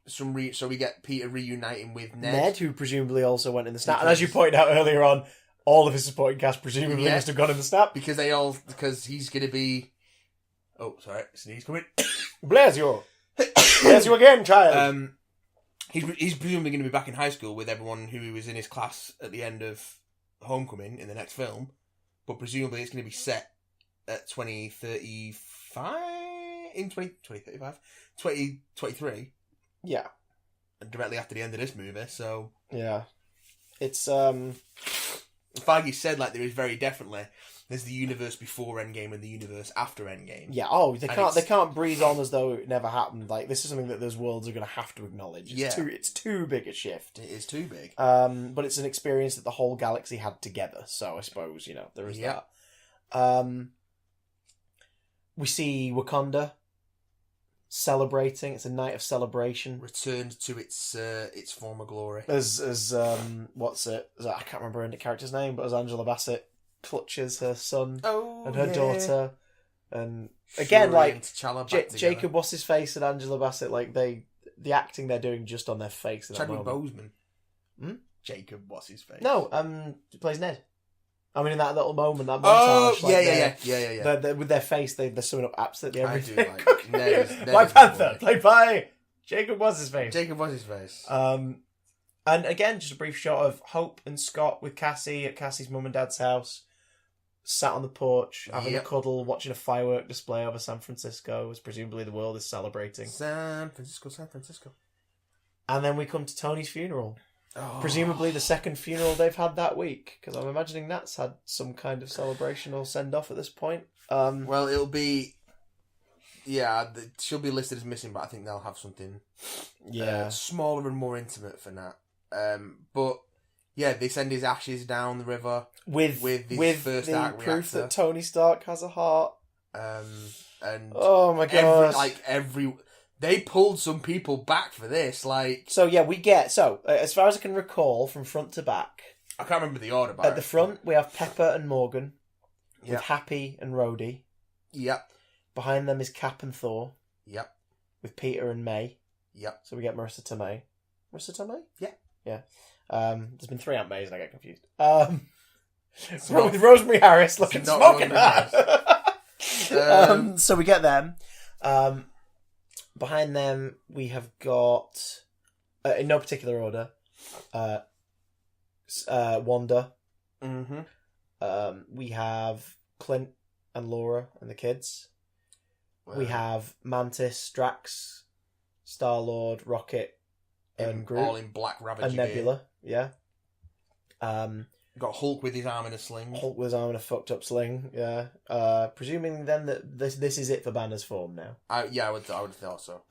so we get Peter reuniting with Ned. Who presumably also went in the snap. And as you pointed out earlier on, all of his supporting cast presumably must have gone in the snap. Because he's going to be... Oh, sorry. Sneeze coming. Bless you. Bless you again, child. He's presumably going to be back in high school with everyone who was in his class at the end of Homecoming in the next film. But presumably it's going to be set at 2035? In 2035? 2023. Yeah. And directly after the end of this movie, so... Yeah. It's, Feige said, like, there is very definitely... There's the universe before Endgame and the universe after Endgame. Yeah, they can't breeze on as though it never happened. Like, this is something that those worlds are going to have to acknowledge. It's too big a shift. It is too big. But it's an experience that the whole galaxy had together, so I suppose, there is that. We see Wakanda celebrating. It's a night of celebration. Returned to its former glory. As what's it? I can't remember the character's name, but as Angela Bassett clutches her son and her daughter, and again, like Jacob, what's his face, and Angela Bassett, like the acting they're doing just on their face. Chadwick Boseman. Jacob, what's his face? No, he plays Ned. I mean, in that little moment, that montage. Yeah. With their face, they're summing up absolutely everything. I do like Ned. Black Panther, played by Jacob what's his face. And again, just a brief shot of Hope and Scott with Cassie at Cassie's mum and dad's house, sat on the porch, having a cuddle, watching a firework display over San Francisco, as presumably the world is celebrating. San Francisco. And then we come to Tony's funeral. Presumably the second funeral they've had that week, because I'm imagining Nat's had some kind of celebration or send-off at this point. Well, it'll be Yeah, she'll be listed as missing, but I think they'll have something smaller and more intimate for Nat. But yeah, they send his ashes down the river with first the arc proof reactor. that Tony Stark has a heart. And oh my god! They pulled some people back for this. So yeah, we get as far as I can recall from front to back. I can't remember the order. At the front, we have Pepper and Morgan with Happy and Rhodey. Yep. Behind them is Cap and Thor. Yep. With Peter and May. Yep. So we get Marissa Tomei. Marissa Tomei? Yeah. Yeah. There's been 3 Aunt Mays and I get confused. With Rosemary Harris looking smoking hot. So we get them. Behind them, we have got, in no particular order, Wanda. Mm-hmm. We have Clint and Laura and the kids. We have Mantis, Drax, Star-Lord, Rocket, and Groot. All in black Ravager and Nebula, yeah. Got Hulk with his arm in a sling. Hulk with his arm in a fucked up sling, yeah. Presuming then that this is it for Banner's form now. I would have thought so.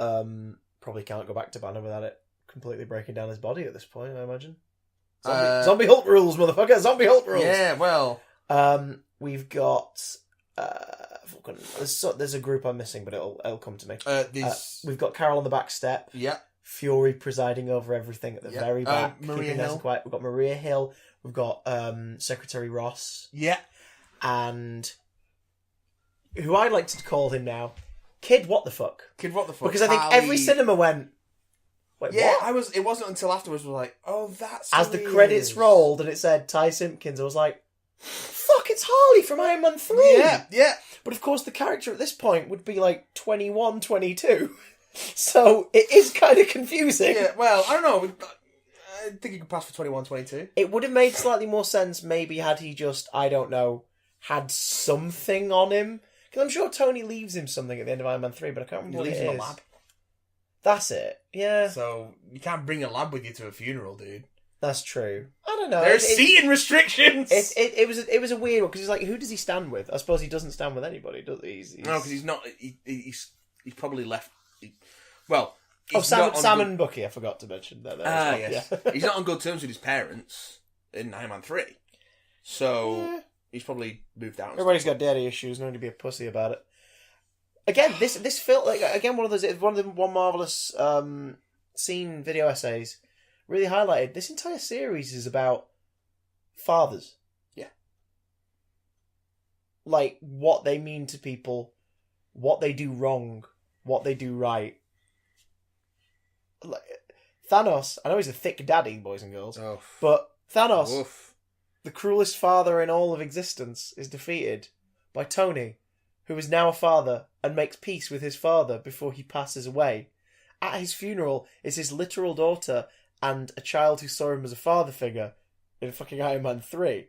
Probably can't go back to Banner without it completely breaking down his body at this point, I imagine. Zombie Hulk rules, motherfucker! Zombie Hulk rules! Yeah, well... We've got... there's a group I'm missing, but it'll come to me. We've got Carol on the back step. Yeah. Fury presiding over everything at the very back. Maria Hill. Quiet. We've got Maria Hill. We've got Secretary Ross. Yeah. And who I like to call him now, Kid What the Fuck. Kid What the Fuck. Because I think every cinema went, wait, what? It wasn't until afterwards we were like, oh, that's as the credits rolled and it said Ty Simpkins, I was like, fuck, it's Harley from Iron Man 3. Yeah. But of course the character at this point would be like 21, 22. So it is kind of confusing. Yeah, well, I don't know. I think he could pass for 21, 22. It would have made slightly more sense maybe had he just, I don't know, had something on him. Because I'm sure Tony leaves him something at the end of Iron Man 3, but I can't remember what it is. He leaves him a lab. That's it, yeah. So you can't bring a lab with you to a funeral, dude. That's true. I don't know. There's seating restrictions! It was a weird one, because he's like, who does he stand with? I suppose he doesn't stand with anybody, does he? No, because he's not... He's probably left... Sam and Bucky, I forgot to mention that. Yes. Yeah. He's not on good terms with his parents in Iron Man 3. So, he's probably moved out. Everybody's got daddy issues, no need to be a pussy about it. Again, this felt like, one of the One Marvelous scene video essays really highlighted, this entire series is about fathers. Yeah. Like, what they mean to people, what they do wrong, what they do right. Like, Thanos, I know he's a thick daddy, boys and girls, but Thanos, the cruelest father in all of existence, is defeated by Tony, who is now a father and makes peace with his father before he passes away. At his funeral is his literal daughter and a child who saw him as a father figure in fucking Iron Man 3.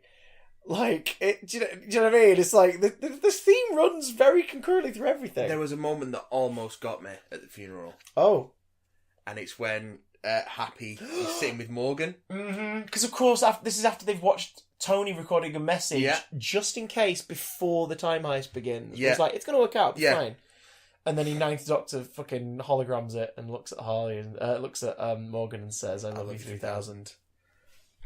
Like, do you know what I mean? It's like, this theme runs very concurrently through everything. There was a moment that almost got me at the funeral. Oh. And it's when Happy is sitting with Morgan. Because, of course, this is after they've watched Tony recording a message, just in case, before the time heist begins. Yeah. It's like, it's going to work out, fine. And then he Ninth Doctor fucking holograms it and looks at Harley and looks at Morgan and says, I love you 3000.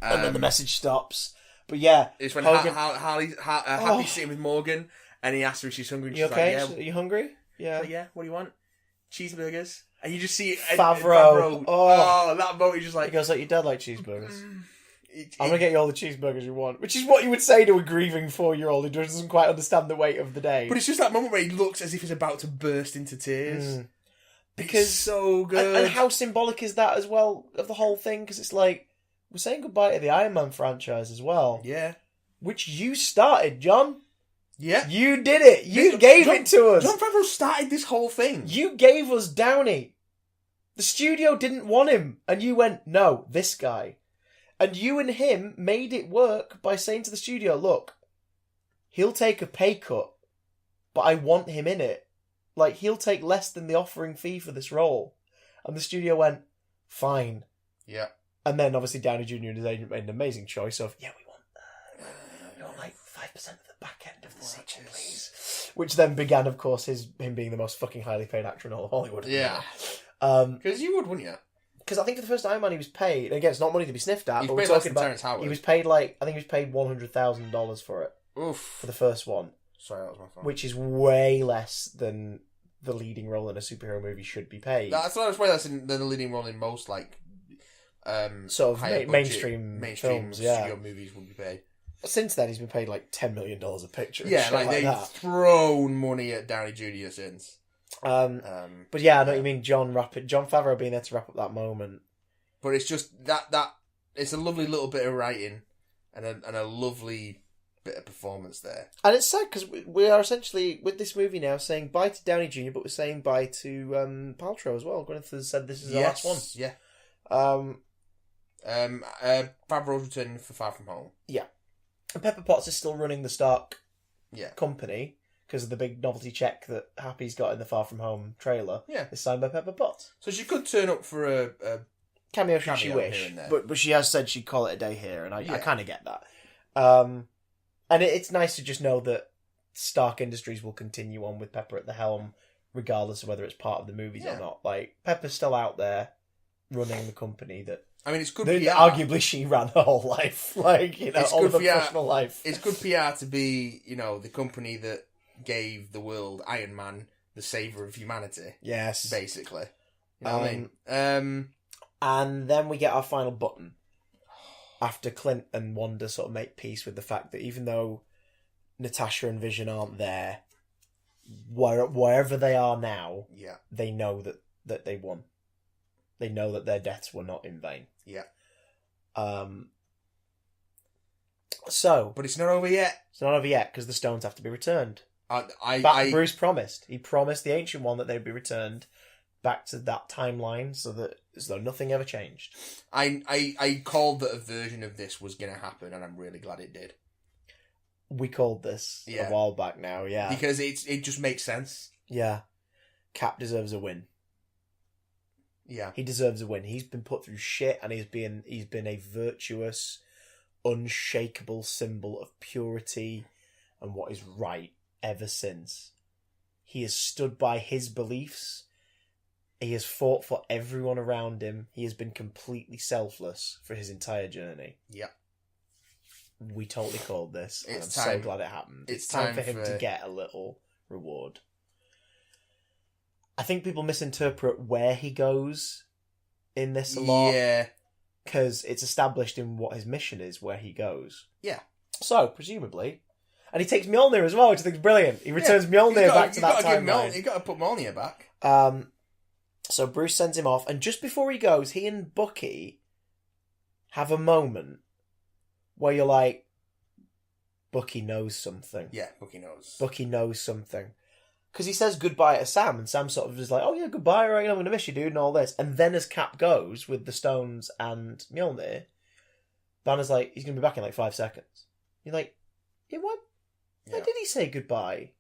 And then the message stops. But yeah. It's when Happy's sitting with Morgan and he asks her if she's hungry. And she's okay? Like, yeah. Are you hungry? Yeah. Like, yeah, what do you want? Cheeseburgers. And you just see Favreau. Oh, that moment, he's just like... He goes like, your dad likes cheeseburgers. I'm going to get you all the cheeseburgers you want. Which is what you would say to a grieving 4-year-old who doesn't quite understand the weight of the day. But it's just that moment where he looks as if he's about to burst into tears. Because it's so good. And how symbolic is that as well of the whole thing? Because it's like, we're saying goodbye to the Iron Man franchise as well. Yeah. Which you started, John. Yeah. You did it. You gave it to us. Jon Favreau started this whole thing. You gave us Downey. The studio didn't want him. And you went, no, this guy. And you and him made it work by saying to the studio, look, he'll take a pay cut, but I want him in it. Like, he'll take less than the offering fee for this role. And the studio went, fine. Yeah. And then, obviously, Downey Jr. and his agent made an amazing choice of, we want like 5% of the back end of the sequel, please. Which then began, of course, him being the most fucking highly paid actor in all of Hollywood. Yeah. Because you would, wouldn't you? Because I think for the first Iron Man he was paid. Again, it's not money to be sniffed at. He's but we're paid less talking than about. Terrence Howard. He was paid I think he was paid $100,000 for it. Oof. For the first one. Sorry, that was my fault. Which is way less than the leading role in a superhero movie should be paid. That's not way less than the leading role in most like sort of mainstream films. Studio movies would be paid. Since then, he's been paid like $10 million a picture. Yeah, like they've thrown money at Downey Jr. since. But yeah, I know what you mean. Jon Favreau being there to wrap up that moment. But it's just that it's a lovely little bit of writing and a lovely bit of performance there. And it's sad because we are essentially with this movie now saying bye to Downey Jr., but we're saying bye to Paltrow as well. Gwyneth has said this is the last one. Yeah. Favreau's returning for Far From Home. Yeah. And Pepper Potts is still running the Stark Yeah. company because of the big novelty check that Happy's got in the Far From Home trailer. Yeah. It's signed by Pepper Potts. So she could turn up for a cameo should she here wish. and there. But she has said she'd call it a day here, and I kind of get that. And it's nice to just know that Stark Industries will continue on with Pepper at the helm, regardless of whether it's part of the movies or not. Like, Pepper's still out there running the company that... I mean, it's good PR. Arguably, she ran her whole life. Like, you know, it's all good of her professional life. It's good PR to be, you know, the company that gave the world Iron Man, the savior of humanity. Yes. Basically. You know what I mean? And then we get our final button. After Clint and Wanda sort of make peace with the fact that even though Natasha and Vision aren't there, wherever they are now, they know that they won. They know that their deaths were not in vain. Yeah. So, but it's not over yet. It's not over yet because the stones have to be returned. Bruce promised. He promised the Ancient One that they'd be returned back to that timeline, so that as though nothing ever changed. I called that a version of this was going to happen, and I'm really glad it did. We called this a while back now, because it just makes sense. Yeah, Cap deserves a win. Yeah, he deserves a win. He's been put through shit, and he's been a virtuous, unshakable symbol of purity and what is right ever since. He has stood by his beliefs. He has fought for everyone around him. He has been completely selfless for his entire journey. Yeah. We totally called this. I'm so time. glad it happened. It's time for him to get a little reward. I think people misinterpret where he goes in this a lot. Yeah. Because it's established in what his mission is, where he goes. Yeah. So, presumably... And he takes Mjolnir as well, which I think is brilliant. He returns Mjolnir back to that timeline. You've got to put Mjolnir back. So Bruce sends him off, and just before he goes, he and Bucky have a moment where you're like, Bucky knows something. Yeah, Bucky knows. Bucky knows something. Because he says goodbye to Sam, and Sam sort of is like, oh yeah, goodbye, right, I'm going to miss you, dude, and all this. And then as Cap goes with the stones and Mjolnir, Banner's like, he's going to be back in like 5 seconds. You're like, yeah, what? Why did he say goodbye?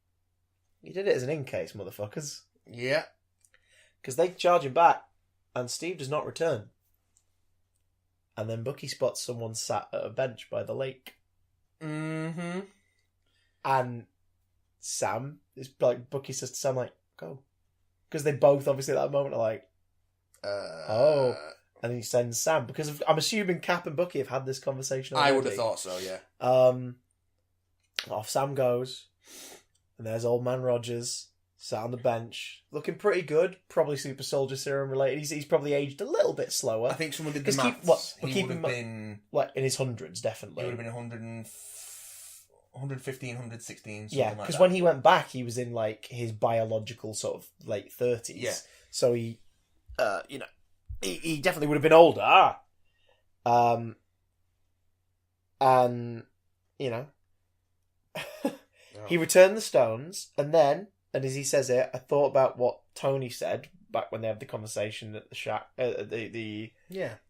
He did it as an in-case, motherfuckers. Yeah. Because they charge him back, and Steve does not return. And then Bucky spots someone sat at a bench by the lake. Mm-hmm. And Sam, is like, Bucky says to Sam, like, go. Because they both, obviously, at that moment are like, oh. And he sends Sam. Because I'm assuming Cap and Bucky have had this conversation already. I would have thought so, yeah. Off Sam goes. And there's Old Man Rogers, sat on the bench, looking pretty good. Probably super soldier serum related. He's probably aged a little bit slower. I think someone did the maths. He would have been... Like, in his hundreds, definitely. He would have been 115, 116, something like that. Because when he went back, he was in, like, his biological sort of late 30s. Yeah. So he, he definitely would have been older. And, he returned the stones, and then, and as he says it, I thought about what Tony said back when they had the conversation at the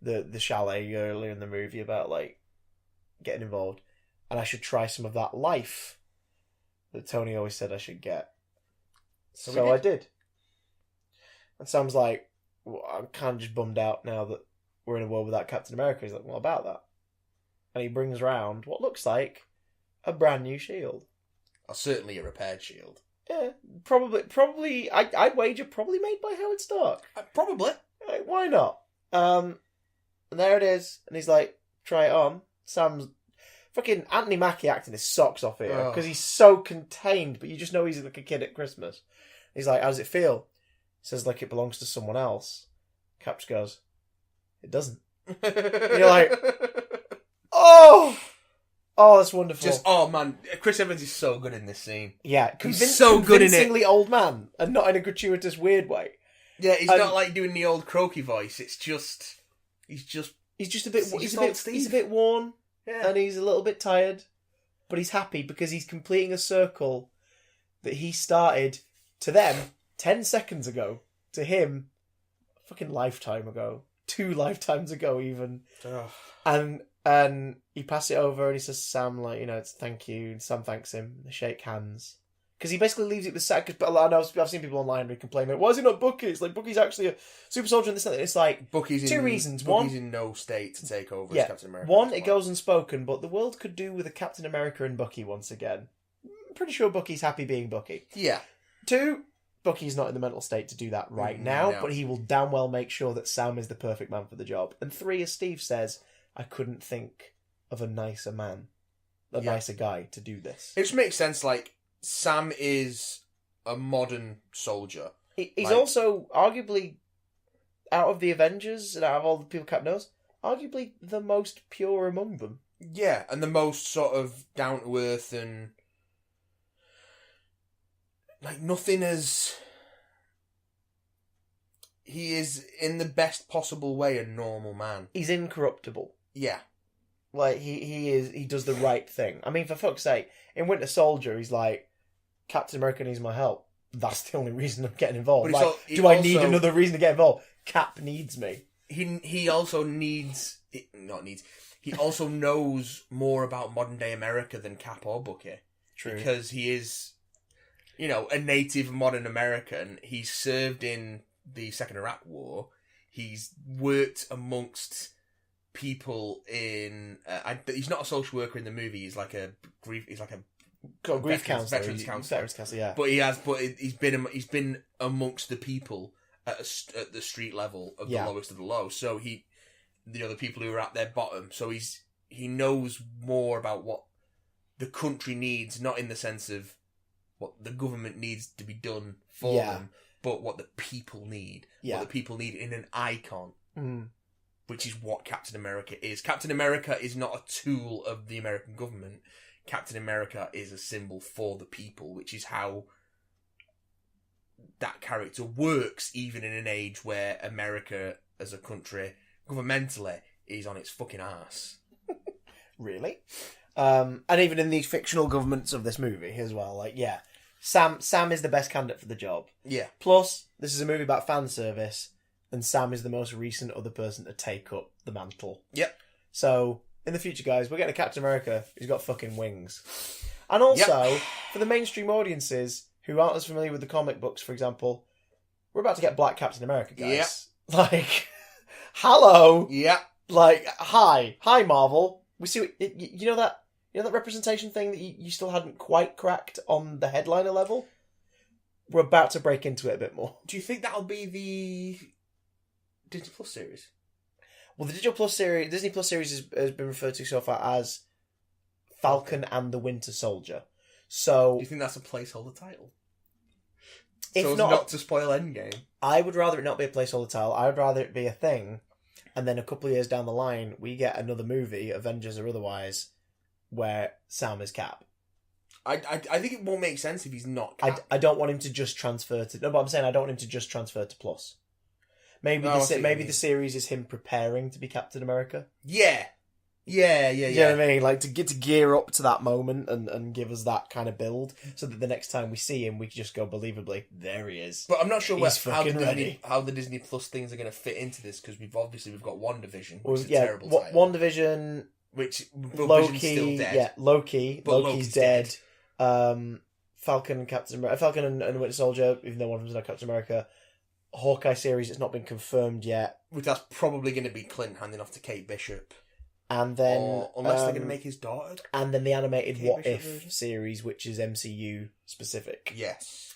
the chalet earlier in the movie about like getting involved, and I should try some of that life that Tony always said I should get. So I did. And Sam's like, well, I'm kind of just bummed out now that we're in a world without Captain America. He's like, what about that? And he brings round what looks like a brand new shield. Or certainly a repaired shield. Yeah, probably. I'd wager probably made by Howard Stark. Probably. Why not? And there it is, and he's like, try it on. Sam's fucking Anthony Mackie acting his socks off here because he's so contained, but you just know he's like a kid at Christmas. He's like, how does it feel? He says like it belongs to someone else. Caps goes, it doesn't. And you're like, oh, that's wonderful. Oh man, Chris Evans is so good in this scene. Yeah, he's so good in it. Convincingly old man, and not in a gratuitous weird way. Yeah, he's not like doing the old croaky voice. It's just he's a bit worn, yeah. And he's a little bit tired, but he's happy because he's completing a circle that he started to them 10 seconds ago, to him a fucking lifetime ago, 2 lifetimes ago even. And he passes it over and he says, Sam, like, you know, it's thank you. And Sam thanks him. They shake hands. Because he basically leaves it with Sam. But I know I've seen people online who complain, like, why is he not Bucky? It's like, Bucky's actually a super soldier and this and that. It's like, Bucky's two reasons. Bucky's in no state to take over as Captain America. One, it goes unspoken, but the world could do with a Captain America and Bucky once again. I'm pretty sure Bucky's happy being Bucky. Yeah. 2, Bucky's not in the mental state to do that right now, no. But he will damn well make sure that Sam is the perfect man for the job. And 3, as Steve says, I couldn't think of a nicer man, nicer guy to do this. It just makes sense, like, Sam is a modern soldier. He's also, arguably, out of the Avengers and out of all the people Cap knows, arguably the most pure among them. Yeah, and the most sort of down-to-earth and... like, nothing as... He is, in the best possible way, a normal man. He's incorruptible. Yeah. Like, he does the right thing. I mean, for fuck's sake, in Winter Soldier, he's like, Captain America needs my help. That's the only reason I'm getting involved. Like, do I need another reason to get involved? Cap needs me. He also needs... He also knows more about modern-day America than Cap or Bucky. True. Because he is, you know, a native modern American. He's served in the Second Iraq War. He's worked amongst people in... he's not a social worker in the movie. He's like a grief counselor. Veterans counselor, yeah. But he's been amongst the people at the street level of the lowest of the low. So the people who are at their bottom. So he knows more about what the country needs, not in the sense of what the government needs to be done for them, but what the people need. Yeah. What the people need in an icon. Which is what Captain America is. Captain America is not a tool of the American government. Captain America is a symbol for the people, which is how that character works, even in an age where America as a country, governmentally, is on its fucking arse. Really? And even in these fictional governments of this movie as well, like, yeah. Sam is the best candidate for the job. Yeah. Plus, this is a movie about fan service, and Sam is the most recent other person to take up the mantle. Yep. So... in the future, guys, we're getting a Captain America who's got fucking wings. And also, for the mainstream audiences who aren't as familiar with the comic books, for example, we're about to get Black Captain America, guys. Yep. Like, hello. Yeah. Like, hi, Marvel. We see, you know that representation thing that you still hadn't quite cracked on the headliner level? We're about to break into it a bit more. Do you think that'll be the Disney Plus series? Well, the Disney Plus series has been referred to so far as Falcon and the Winter Soldier. So, do you think that's a placeholder title? If so not to spoil Endgame. I would rather it not be a placeholder title. I would rather it be a thing, and then a couple of years down the line, we get another movie, Avengers or otherwise, where Sam is Cap. I think it won't make sense if he's not Cap. I don't want him to just transfer to... No, but I'm saying I don't want him to just transfer to Plus. Maybe the series is him preparing to be Captain America. Yeah. You know what I mean? Like, to gear up to that moment and give us that kind of build, so that the next time we see him, we can just go believably, there he is. But I'm not sure how the Disney Plus things are going to fit into this, because we've got WandaVision, which is a terrible title. WandaVision, which Loki, still dead. Yeah, Loki's dead. Falcon and Winter Soldier, even though one of them's not Captain America. Hawkeye series, it's not been confirmed yet. Which that's probably going to be Clint handing off to Kate Bishop. And then... Or unless they're going to make his daughter. And then the animated Kate What Bishop If version. series, which is MCU specific. Yes.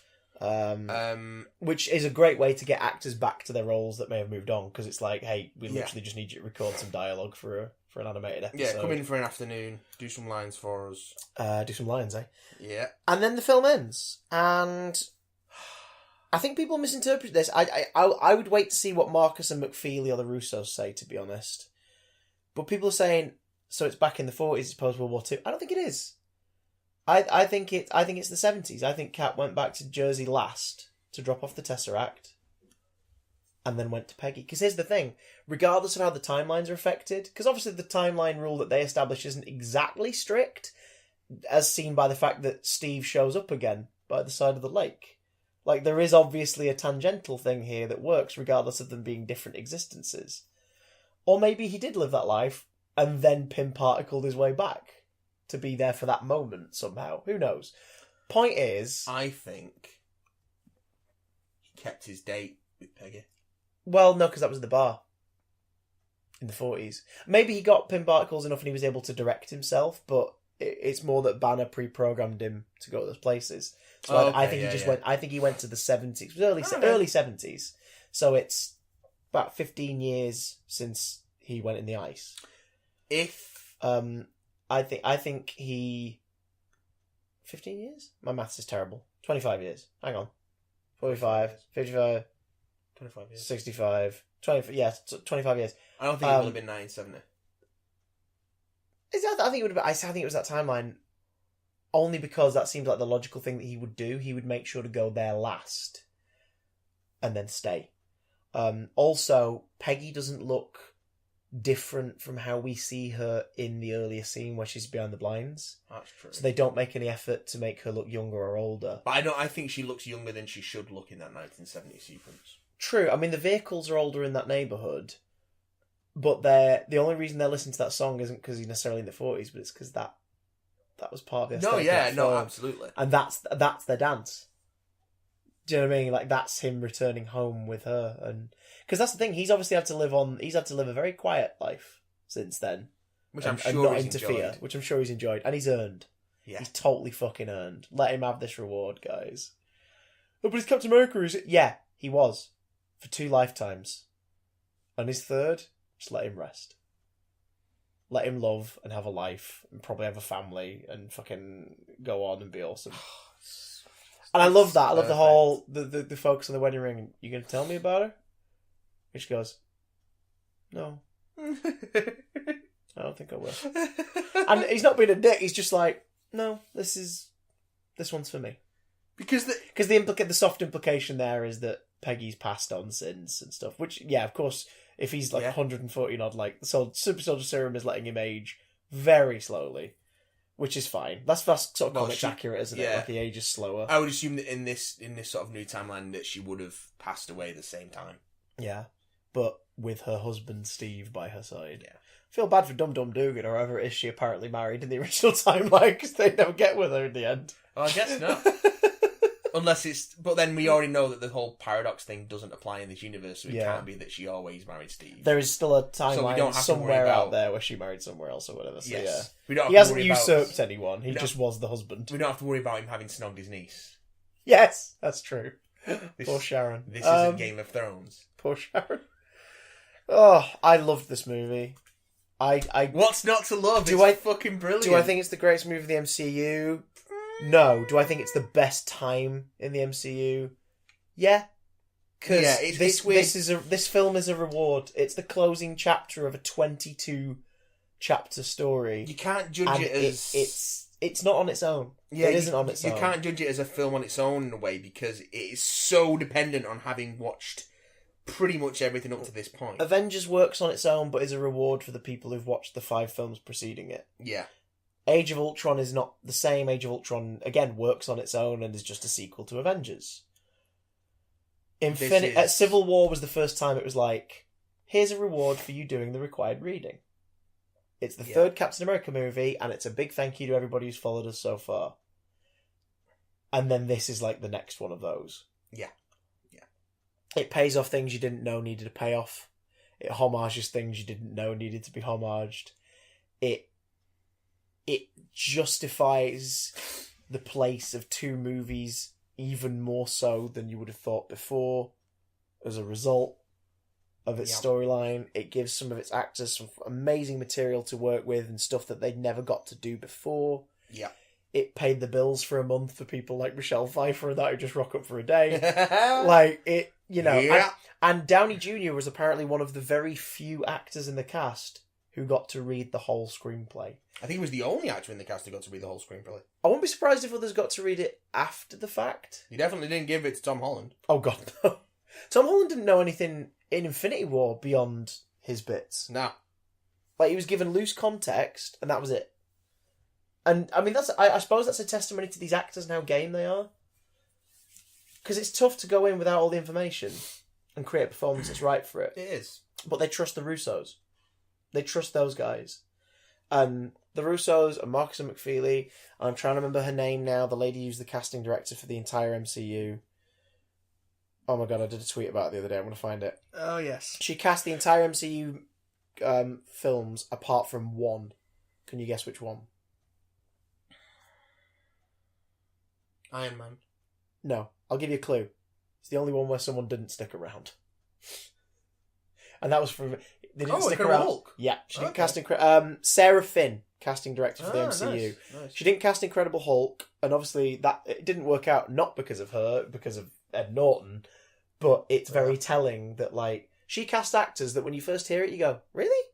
Which is a great way to get actors back to their roles that may have moved on, because it's like, hey, we literally just need you to record some dialogue for an animated episode. Yeah, come in for an afternoon, do some lines for us. Do some lines, eh? Yeah. And then the film ends, and I think people misinterpret this. I would wait to see what Marcus and McFeely or the Russos say, to be honest. But people are saying, so it's back in the 40s, it's post World War II. I don't think it is. I think it's the 70s. I think Cap went back to Jersey last to drop off the Tesseract, and then went to Peggy. Because here's the thing, regardless of how the timelines are affected, because obviously the timeline rule that they establish isn't exactly strict, as seen by the fact that Steve shows up again by the side of the lake. Like, there is obviously a tangential thing here that works regardless of them being different existences. Or maybe he did live that life and then Pym particled his way back to be there for that moment somehow. Who knows? Point is... I think he kept his date with Peggy. Well, no, because that was the bar in the 40s. Maybe he got Pym particles enough and he was able to direct himself, but it's more that Banner pre-programmed him to go to those places. So I think he just went... I think he went to the 70s. It was early 70s. So it's about 15 years since he went in the ice. If I think he 15 years? My maths is terrible. 25 years. Hang on. 45, 55, 25 years. 65, 25 years. I don't think it would have been 1970. I think it would have been, I think it was that timeline only because that seems like the logical thing that he would do. He would make sure to go there last and then stay. Also, Peggy doesn't look different from how we see her in the earlier scene where she's behind the blinds. That's true. So they don't make any effort to make her look younger or older. But I think she looks younger than she should look in that 1970 sequence. True. I mean, the vehicles are older in that neighbourhood, but the only reason they're listening to that song isn't because he's necessarily in the 40s, but it's because that was part of the aesthetic. Absolutely. And that's their dance. Do you know what I mean? Like, that's him returning home with her, and because that's the thing, he's obviously had to live a very quiet life since then, which and not he's interfere, enjoyed. Which I'm sure he's enjoyed, and he's earned. Yeah, he's totally fucking earned. Let him have this reward, guys. Oh, but he's Captain America, is it? Yeah, he was for 2 lifetimes, and his third, just let him rest. Let him love and have a life, and probably have a family, and fucking go on and be awesome. And I love that. I love the whole the focus on the wedding ring. You gonna tell me about her? And she goes, "No, I don't think I will." And he's not being a dick. He's just like, "No, this one's for me." Because the soft implication there is that Peggy's passed on sins and stuff. Which, yeah, of course, if he's like 140 odd, like the super soldier serum is letting him age very slowly. Which is fine. That's sort of comics accurate, isn't it? Like, he ages slower. I would assume that in this sort of new timeline that she would have passed away at the same time. Yeah, but with her husband Steve by her side. Yeah. I feel bad for Dum Dum Dugan, or whoever it is she apparently married in the original timeline, because they never get with her in the end. Well, I guess not. Unless it's... But then we already know that the whole paradox thing doesn't apply in this universe, so it can't be that she always married Steve. There is still a timeline somewhere out there where she married somewhere else or whatever. So yes. He hasn't usurped anyone. He just was the husband. We don't have to worry about him having snogged his niece. Yes, that's true. Poor Sharon. This isn't Game of Thrones. Poor Sharon. Oh, I loved this movie. What's not to love? It's fucking brilliant. Do I think it's the greatest movie of the MCU? No. Do I think it's the best time in the MCU? Yeah. Because this film is a reward. It's the closing chapter of a 22-chapter story. You can't judge it as... It's not on its own. Yeah, it isn't on its own. You can't judge it as a film on its own in a way, because it is so dependent on having watched pretty much everything up to this point. Avengers works on its own, but is a reward for the people who've watched the 5 films preceding it. Yeah. Age of Ultron is not the same. Age of Ultron, again, works on its own and is just a sequel to Avengers. Civil War was the first time it was like, here's a reward for you doing the required reading. It's the third Captain America movie, and it's a big thank you to everybody who's followed us so far. And then this is like the next one of those. Yeah. It pays off things you didn't know needed to pay off. It homages things you didn't know needed to be homaged. it justifies the place of two movies even more so than you would have thought before. As a result of its storyline, it gives some of its actors some amazing material to work with and stuff that they'd never got to do before. Yeah. It paid the bills for a month for people like Michelle Pfeiffer and that who just rock up for a day. Like, it, you know. Yeah. And Downey Jr. was apparently one of the very few actors in the cast who got to read the whole screenplay. I think he was the only actor in the cast who got to read the whole screenplay. I wouldn't be surprised if others got to read it after the fact. He definitely didn't give it to Tom Holland. Oh, God, no. Tom Holland didn't know anything in Infinity War beyond his bits. No. Like, he was given loose context, and that was it. And, I mean, I suppose that's a testimony to these actors and how game they are. Because it's tough to go in without all the information and create a performance that's right for it. It is. But they trust the Russos. They trust those guys. And the Russos and Marcus and McFeely, I'm trying to remember her name now, the lady who's the casting director for the entire MCU. Oh my god, I did a tweet about it the other day. I'm going to find it. Oh, yes. She cast the entire MCU films apart from one. Can you guess which one? Iron Man. No, I'll give you a clue. It's the only one where someone didn't stick around. And that was from... They didn't stick Incredible around. Hulk. Yeah, she didn't cast... Sarah Finn, casting director for the MCU. Nice. She didn't cast Incredible Hulk, and obviously that it didn't work out, not because of her, because of Ed Norton, but it's very telling that, like, she cast actors that when you first hear it, you go, really?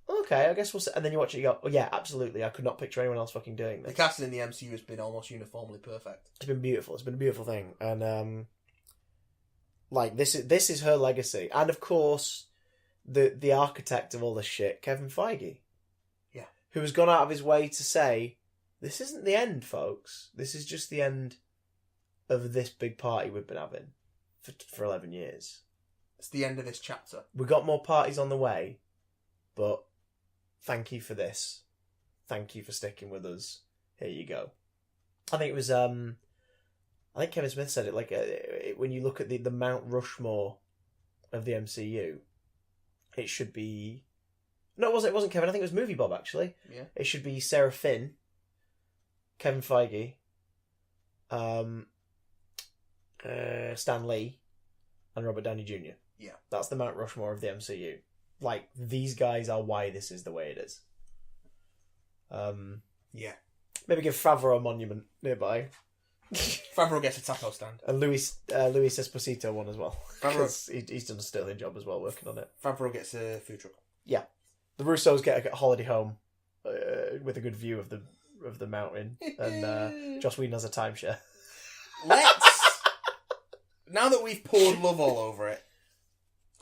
Okay, I guess we'll see. And then you watch it, you go, oh yeah, absolutely, I could not picture anyone else fucking doing this. The casting in the MCU has been almost uniformly perfect. It's been beautiful. It's been a beautiful thing. And, like, this is her legacy. And, of course, the architect of all this shit, Kevin Feige. Yeah. Who has gone out of his way to say, this isn't the end, folks. This is just the end of this big party we've been having for 11 years. It's the end of this chapter. We've got more parties on the way, but thank you for this. Thank you for sticking with us. Here you go. I think it was, I think Kevin Smith said it, like, when you look at the Mount Rushmore of the MCU, it should be... No, it wasn't Kevin. I think it was Movie Bob, actually. Yeah. It should be Sarah Finn, Kevin Feige, Stan Lee, and Robert Downey Jr. Yeah. That's the Mount Rushmore of the MCU. Like, these guys are why this is the way it is. Yeah. Maybe give Favreau a monument nearby. Favreau gets a taco stand. And Luis Esposito one as well. Favreau... He's done a sterling job as well working on it. Favreau gets a food truck. Yeah. The Russos get a holiday home with a good view of the mountain. And Joss Whedon has a timeshare. Now that we've poured love all over it,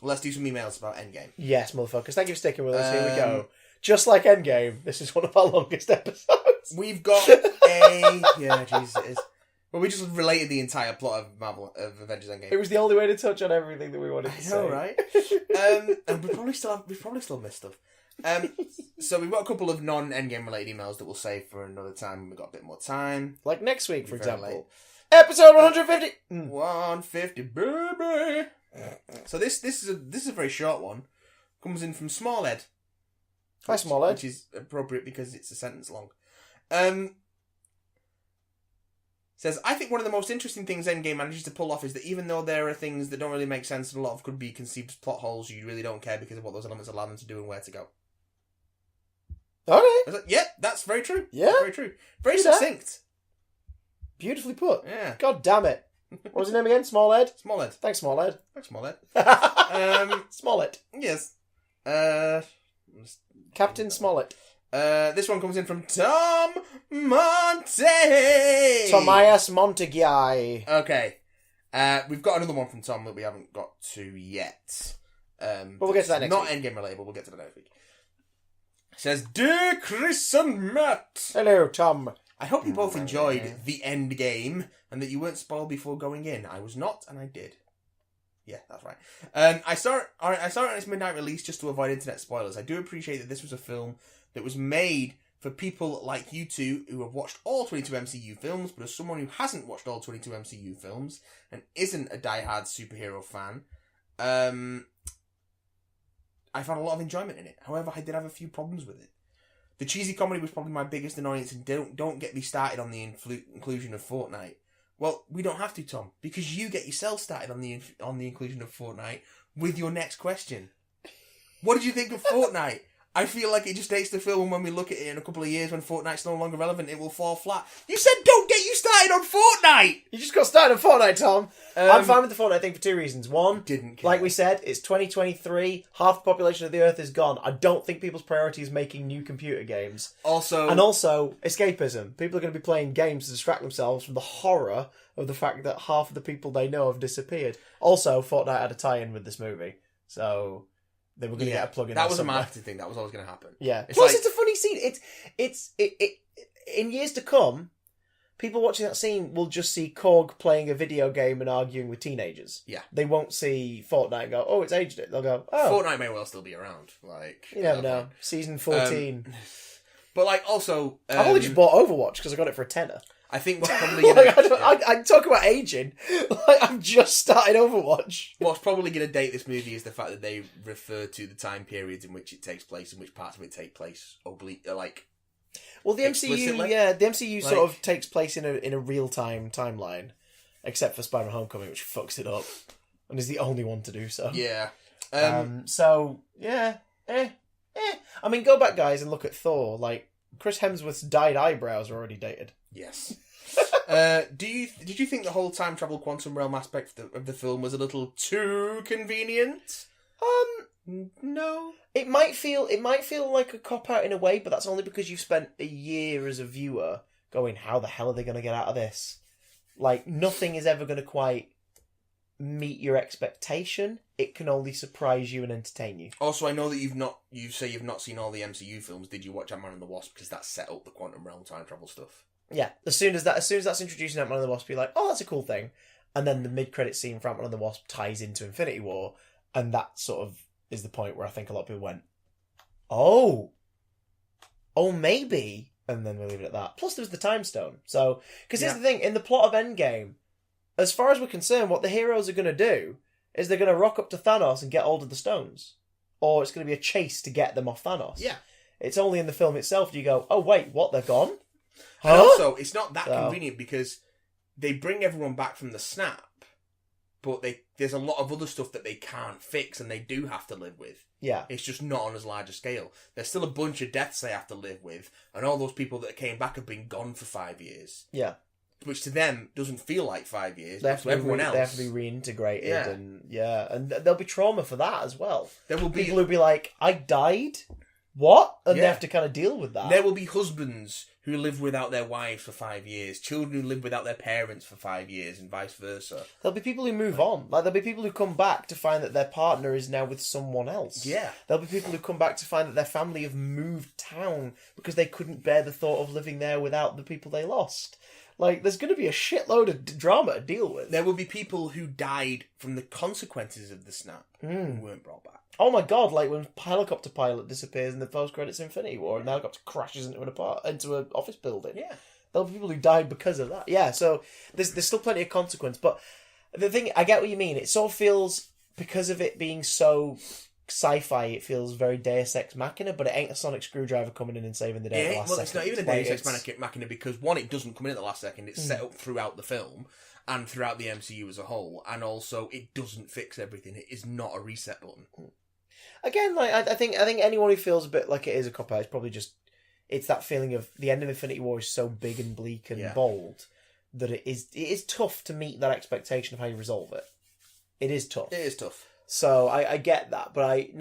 let's do some emails about Endgame. Yes, motherfuckers. Thank you for sticking with us. Here we go. Just like Endgame, this is one of our longest episodes. We've got a... Yeah, Jesus, it is. Well, we just related the entire plot of Avengers Endgame. It was the only way to touch on everything that we wanted to say. I know, right? And we probably still missed stuff. So we've got a couple of non-Endgame related emails that we'll save for another time when we've got a bit more time. Like next week, for example. Late. Episode 150! 150, baby! So this is a very short one. Comes in from Smallhead. Hi, Smallhead. Which is appropriate because it's a sentence long. Says, I think one of the most interesting things Endgame manages to pull off is that even though there are things that don't really make sense and a lot of could be conceived as plot holes, you really don't care because of what those elements allow them to do and where to go. Okay. I was like, yeah, that's very true. Yeah. Very true. Very succinct. Beautifully put. Yeah. God damn it. What was his name again? Smallhead? Smallhead. Thanks, Smallhead. Thanks, Smallhead. Smollett. Yes. Captain Smollett. This one comes in from Tom Monte. Tomias Montague. Okay. We've got another one from Tom that we haven't got to yet. But we'll get to that next not week. Not Endgame related, but we'll get to that next week. It says, Dear Chris and Matt. Hello, Tom. I hope you both enjoyed the Endgame and that you weren't spoiled before going in. I was not, and I did. Yeah, that's right. I saw it on its midnight release just to avoid internet spoilers. I do appreciate that this was a film that was made for people like you two who have watched all 22 MCU films, but as someone who hasn't watched all 22 MCU films and isn't a diehard superhero fan, I found a lot of enjoyment in it. However, I did have a few problems with it. The cheesy comedy was probably my biggest annoyance, and don't get me started on the inclusion of Fortnite. Well, we don't have to, Tom, because you get yourself started on the inclusion of Fortnite with your next question. What did you think of Fortnite? I feel like it just dates the film, and when we look at it in a couple of years when Fortnite's no longer relevant, it will fall flat. You said don't get you started on Fortnite! You just got started on Fortnite, Tom. I'm fine with the Fortnite thing for two reasons. One, didn't care. Like we said, it's 2023, half the population of the Earth is gone. I don't think people's priority is making new computer games. Also, escapism. People are going to be playing games to distract themselves from the horror of the fact that half of the people they know have disappeared. Also, Fortnite had a tie-in with this movie, so they were going to get a plug in. That was somewhere. A marketing thing. That was always going to happen. Yeah. Plus, it's a funny scene. It's in years to come, people watching that scene will just see Korg playing a video game and arguing with teenagers. Yeah. They won't see Fortnite and go, oh, it's aged it. They'll go, oh. Fortnite may well still be around. Like, you never know. Season 14. But, like, also... I've only just bought Overwatch because I got it for a tenner. I think what's probably going to... I talk about aging. Like, I've just started Overwatch. What's probably going to date this movie is the fact that they refer to the time periods in which it takes place and which parts of it take place like... Well, the MCU, sort of takes place in a real-time timeline, except for Spider-Man Homecoming, which fucks it up, and is the only one to do so. Yeah. I mean, go back, guys, and look at Thor. Like, Chris Hemsworth's dyed eyebrows are already dated. Yes. Did you think the whole time travel quantum realm aspect of the film was a little too convenient? No. It might feel like a cop out in a way, but that's only because you've spent a year as a viewer going, how the hell are they going to get out of this? Like, nothing is ever going to quite meet your expectation. It can only surprise you and entertain you. Also, I know that you say you've not seen all the MCU films. Did you watch Ant-Man and the Wasp? Because that set up the quantum realm time travel stuff. Yeah, as soon as that's introducing Ant-Man and the Wasp, you're like, oh, that's a cool thing. And then the mid-credit scene for Ant-Man and the Wasp ties into Infinity War, and that sort of is the point where I think a lot of people went, oh, maybe, and then we leave it at that. Plus, there was the Time Stone. So, because here's the thing, in the plot of Endgame, as far as we're concerned, what the heroes are going to do is they're going to rock up to Thanos and get hold of the stones. Or it's going to be a chase to get them off Thanos. Yeah. It's only in the film itself do you go, oh, wait, what, they're gone? Huh? And also, it's not that convenient because they bring everyone back from the snap, but there's a lot of other stuff that they can't fix and they do have to live with. Yeah. It's just not on as large a scale. There's still a bunch of deaths they have to live with, and all those people that came back have been gone for 5 years. Yeah. Which to them doesn't feel like 5 years, they but to everyone else... They have to be reintegrated, and there'll be trauma for that as well. There will be... People who'll be like, I died? What? And they have to kind of deal with that. There will be husbands who live without their wives for 5 years, children who live without their parents for 5 years, and vice versa. There'll be people who move on. Like, there'll be people who come back to find that their partner is now with someone else. Yeah. There'll be people who come back to find that their family have moved town because they couldn't bear the thought of living there without the people they lost. Like, there's going to be a shitload of drama to deal with. There will be people who died from the consequences of the snap who weren't brought back. Oh my god, like when helicopter pilot disappears in the post-credits Infinity War and the helicopter crashes into an office building. Yeah. There'll be people who died because of that. Yeah, so there's still plenty of consequence. But the thing, I get what you mean. It sort of feels, because of it being so sci-fi, it feels very Deus Ex Machina, but it ain't a sonic screwdriver coming in and saving the day at the last second. It's not even a Deus Ex Machina because, one, it doesn't come in at the last second. It's set up throughout the film and throughout the MCU as a whole, and also it doesn't fix everything. It is not a reset button. Again, like I think anyone who feels a bit like it is a cop-out is probably just, it's that feeling of the end of Infinity War is so big and bleak and bold that it is tough to meet that expectation of how you resolve it. It is tough. It is tough. So I get that, but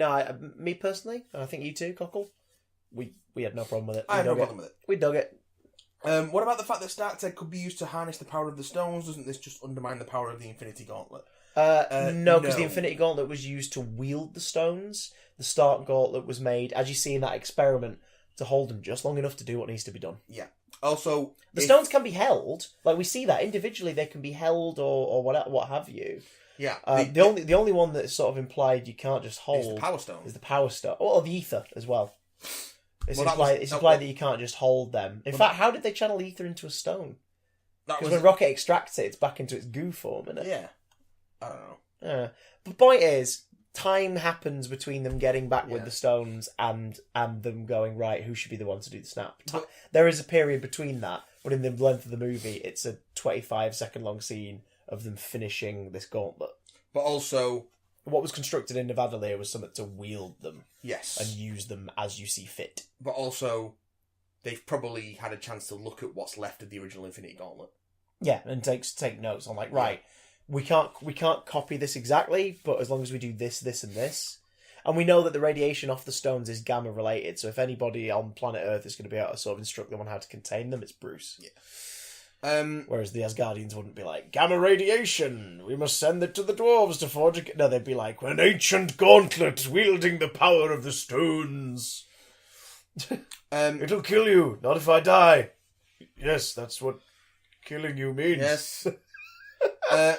me personally, and I think you too, Cockle, we had no problem with it. I had no problem with it. We dug it. What about the fact that Stark Tech could be used to harness the power of the stones? Doesn't this just undermine the power of the Infinity Gauntlet? No, because the Infinity Gauntlet was used to wield the stones. The Stark Gauntlet was made, as you see in that experiment, to hold them just long enough to do what needs to be done. Yeah. Also, the stones can be held. Like, we see that individually, they can be held or what have you. Yeah. The only one that's sort of implied you can't just hold is the Power Stone. Is the Power Stone, or the Ether as well. It's implied that you can't just hold them. In fact, how did they channel Ether into a stone? Because when Rocket extracts it, it's back into its goo form, isn't it? Yeah. I don't know. Yeah. But the point is, time happens between them getting back with Yeah. the stones and them going, right, who should be the one to do the snap. But- There is a period between that, but in the length of the movie, it's a 25-second long scene of them finishing this gauntlet. But also, What was constructed in Nevada layer was something to wield them yes. and use them as you see fit. But also, they've probably had a chance to look at what's left of the original Infinity Gauntlet. Yeah, and take notes on, like, right, we can't copy this exactly, but as long as we do this, this, and this. And we know that the radiation off the stones is gamma related, so if anybody on planet Earth is going to be able to sort of instruct them on how to contain them, it's Bruce. Yeah. Whereas the Asgardians wouldn't be like, gamma radiation, we must send it to the dwarves to forge a... No, they'd be like, an ancient gauntlet wielding the power of the stones. It'll kill you, not if I die. Yes, that's what killing you means. Yes.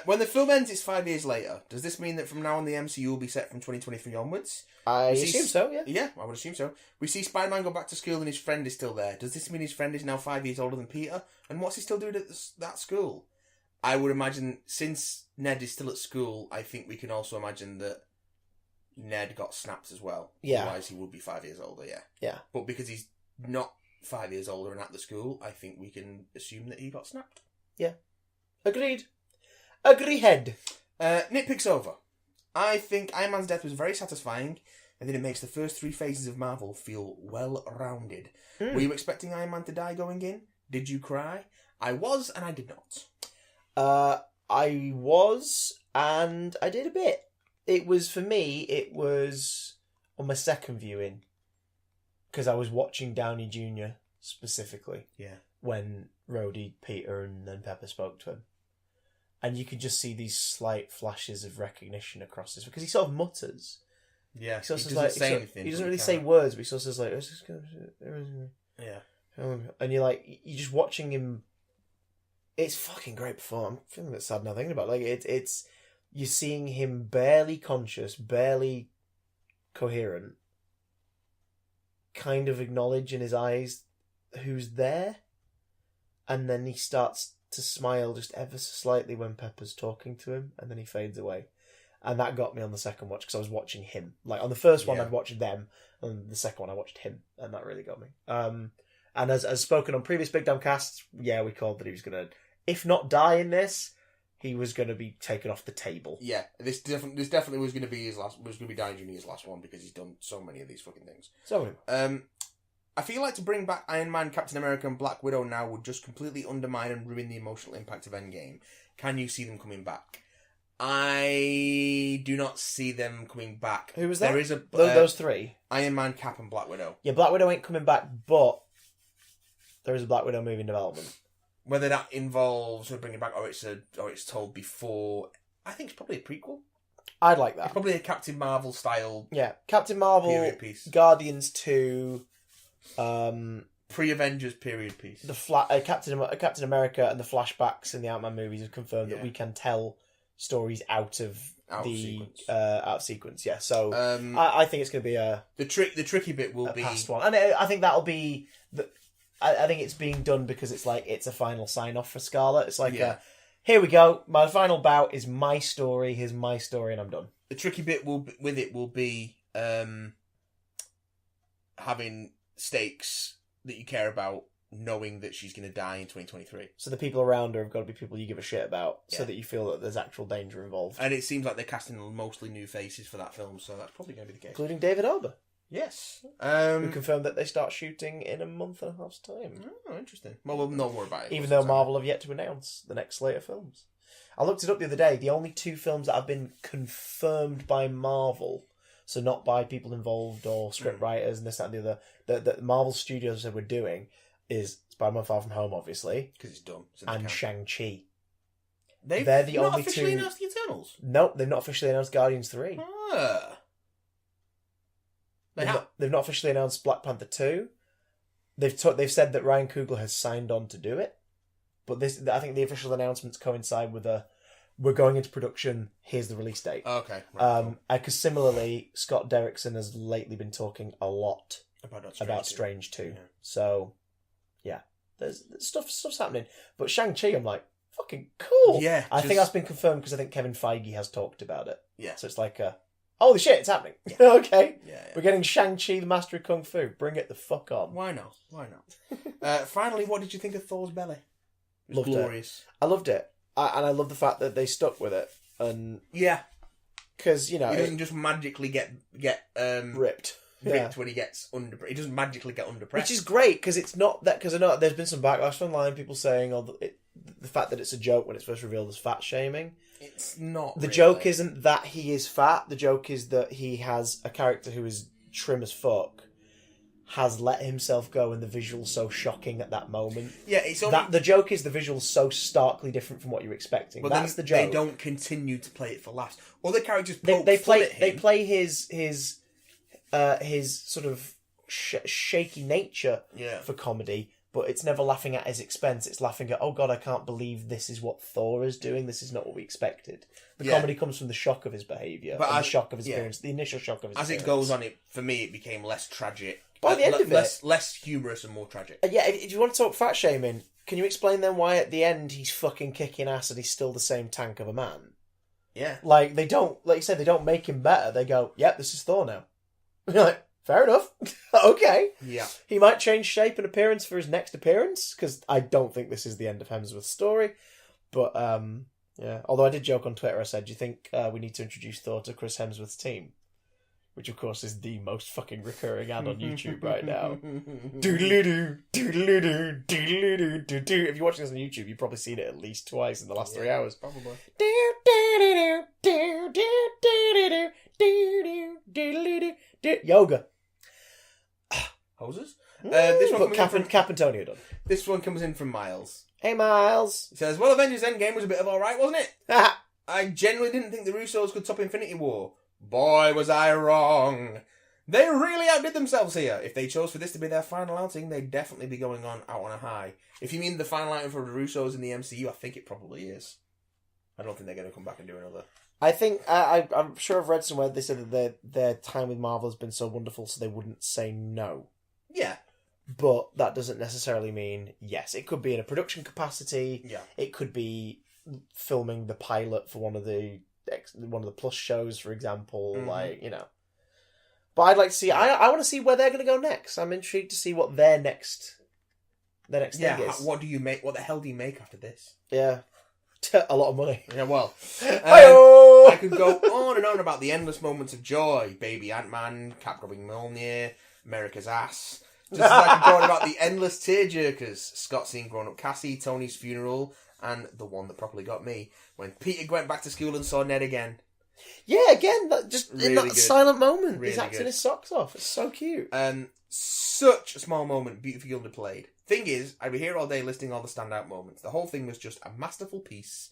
When the film ends, it's 5 years later. Does this mean that from now on the MCU will be set from 2023 onwards? I assume so, yeah. Yeah, I would assume so. We see Spider-Man go back to school and his friend is still there. Does this mean his friend is now 5 years older than Peter? And what's he still doing at that school? I would imagine, since Ned is still at school, I think we can also imagine that Ned got snapped as well. Yeah. Otherwise he would be 5 years older, yeah. Yeah. But because he's not 5 years older and at the school, I think we can assume that he got snapped. Agreed. Agree head. Nitpicks over. I think Iron Man's death was very satisfying, and then it makes the first three phases of Marvel feel well-rounded. Were you expecting Iron Man to die going in? Did you cry? I was, and I did not. I was, and I did a bit. It was, for me, it was on my second viewing, because I was watching Downey Jr. specifically. Yeah. When Rhodey, Peter, and then Pepper spoke to him. And you could just see these slight flashes of recognition across his... Because he sort of mutters. Yeah, He, sort of doesn't say anything. He doesn't but really he say can't. words, but he sort of says like... Yeah. And you're like... You're just watching him... It's fucking great performance. I'm feeling a bit sad now thinking about it. Like, it's... You're seeing him barely conscious, barely coherent. Kind of acknowledge in his eyes who's there. And then he starts to smile just ever so slightly when Pepper's talking to him, and then he fades away. And that got me on the second watch, because I was watching him. Like, on the first one, Yeah. I'd watched them, and the second one, I watched him, and that really got me. And as spoken on previous Big Damn casts, yeah, we called that he was going to, if not die in this, he was going to be taken off the table. Yeah, this definitely was going to be Downey Jr.'s last one, because he's done so many of these fucking things. So, I feel like to bring back Iron Man, Captain America, and Black Widow now would just completely undermine and ruin the emotional impact of Endgame. Can you see them coming back? I do not see them coming back. who was that? There is a Those three? Iron Man, Cap, and Black Widow. Yeah, Black Widow ain't coming back, but there is a Black Widow movie in development. Whether that involves her bringing back, or it's told before, I think it's probably a prequel. I'd like It's that. probably a Captain Marvel style Yeah, Captain Marvel, period piece, Guardians 2, pre-Avengers period piece. the Captain America and the flashbacks in the Ant-Man movies have confirmed that we can tell stories out of sequence. Yeah, so I think it's going to be the tricky bit will be past one, and I think that'll be I think it's being done because it's like it's a final sign off for Scarlet. It's like here we go. My final bout is my story. Here's my story, and I'm done. The tricky bit will be having stakes that you care about, knowing that she's going to die in 2023. So the people around her have got to be people you give a shit about, so that you feel that there's actual danger involved. And it seems like they're casting mostly new faces for that film, so that's probably going to be the case. Including David Harbour. Yes. Who confirmed that they start shooting in a month and a half's time. Oh, interesting. Well, we'll know more about it. Even though Marvel have yet to announce the next slate of films. I looked it up the other day. The only two films that have been confirmed by Marvel, so not by people involved or script writers and this, that and the other, that Marvel Studios said we're doing is Spider-Man Far From Home, obviously. Because it's done. And Shang-Chi. They're the only officially two... announced the Eternals? Nope, they've not officially announced Guardians 3. They've not officially announced Black Panther 2. They've said that Ryan Coogler has signed on to do it. But I think the official announcements coincide with we're going into production, here's the release date. Okay. Right, because similarly, Scott Derrickson has lately been talking a lot about Strange 2. Yeah. So, yeah, there's stuff's happening. But Shang-Chi, I'm like, fucking cool. Yeah. I think that's been confirmed because I think Kevin Feige has talked about it. Yeah. So it's like Holy shit, it's happening. Okay. Yeah. We're getting Shang-Chi, the Master of Kung Fu. Bring it the fuck on. Why not? Finally, what did you think of Thor's belly? It was glorious. I loved it. And I love the fact that they stuck with it. And yeah. Because, you know... He doesn't just magically get ripped. When he gets under... He doesn't magically get under pressure. Which is great, because it's not that... Because I know there's been some backlash online, people saying the fact that it's a joke when it's first revealed as fat shaming. It's not The joke isn't that he is fat. The joke is that he has a character who is trim as fuck, has let himself go, and the visual's so shocking at that moment. Yeah, it's only... The joke is the visual's so starkly different from what you're expecting. But that's then the joke. They don't continue to play it for laughs. Other characters they play his sort of shaky nature for comedy, but it's never laughing at his expense. It's laughing at, oh god, I can't believe this is what Thor is doing. This is not what we expected. The comedy comes from the shock of his behaviour, the shock of his appearance, the initial shock of his appearance. As it goes on, for me, it became less tragic. By the end of it... Less humorous and more tragic. If you want to talk fat shaming, can you explain then why at the end he's fucking kicking ass and he's still the same tank of a man? Yeah. Like, they don't, like you said, they don't make him better. They go, yep, this is Thor now. You're like, fair enough. Okay. Yeah. He might change shape and appearance for his next appearance, because I don't think this is the end of Hemsworth's story. But, yeah. Although I did joke on Twitter, I said, do you think we need to introduce Thor to Chris Hemsworth's team? Which, of course, is the most fucking recurring ad on YouTube right now. Doodle-doo, doodle-doo, doodle-doo, doodle-doo. If you're watching this on YouTube, you've probably seen it at least twice in the last 3 hours. Probably. Yoga. Hoses? This one Cap Antonio done. This one comes in from Miles. Hey, Miles. He says, well, Avengers Endgame was a bit of alright, wasn't it? I genuinely didn't think the Russos could top Infinity War. Boy, was I wrong. They really outdid themselves here. If they chose for this to be their final outing, they'd definitely be going out on a high. If you mean the final outing for the Russos in the MCU, I think it probably is. I don't think they're going to come back and do another. I think, I'm sure I've read somewhere they said that their time with Marvel has been so wonderful so they wouldn't say no. Yeah. But that doesn't necessarily mean yes. It could be in a production capacity. Yeah. It could be filming the pilot for one of the plus shows, for example. Mm-hmm. Like, you know. But I'd like to see. I want to see where they're going to go next. I'm intrigued to see what their next thing is. What do you make? What the hell do you make after this? Yeah. A lot of money. Yeah, well. I could go on and on about the endless moments of joy. Baby Ant-Man, Cap grabbing Mjolnir, America's ass. Just as I could go on about the endless tearjerkers. Scott seeing grown-up Cassie, Tony's funeral, and the one that probably got me, when Peter went back to school and saw Ned again. Yeah, again, just really in that good. Silent moment. Really he's acting good. his socks off. It's so cute. Such a small moment, beautifully underplayed. Thing is, I'd be here all day listing all the standout moments. The whole thing was just a masterful piece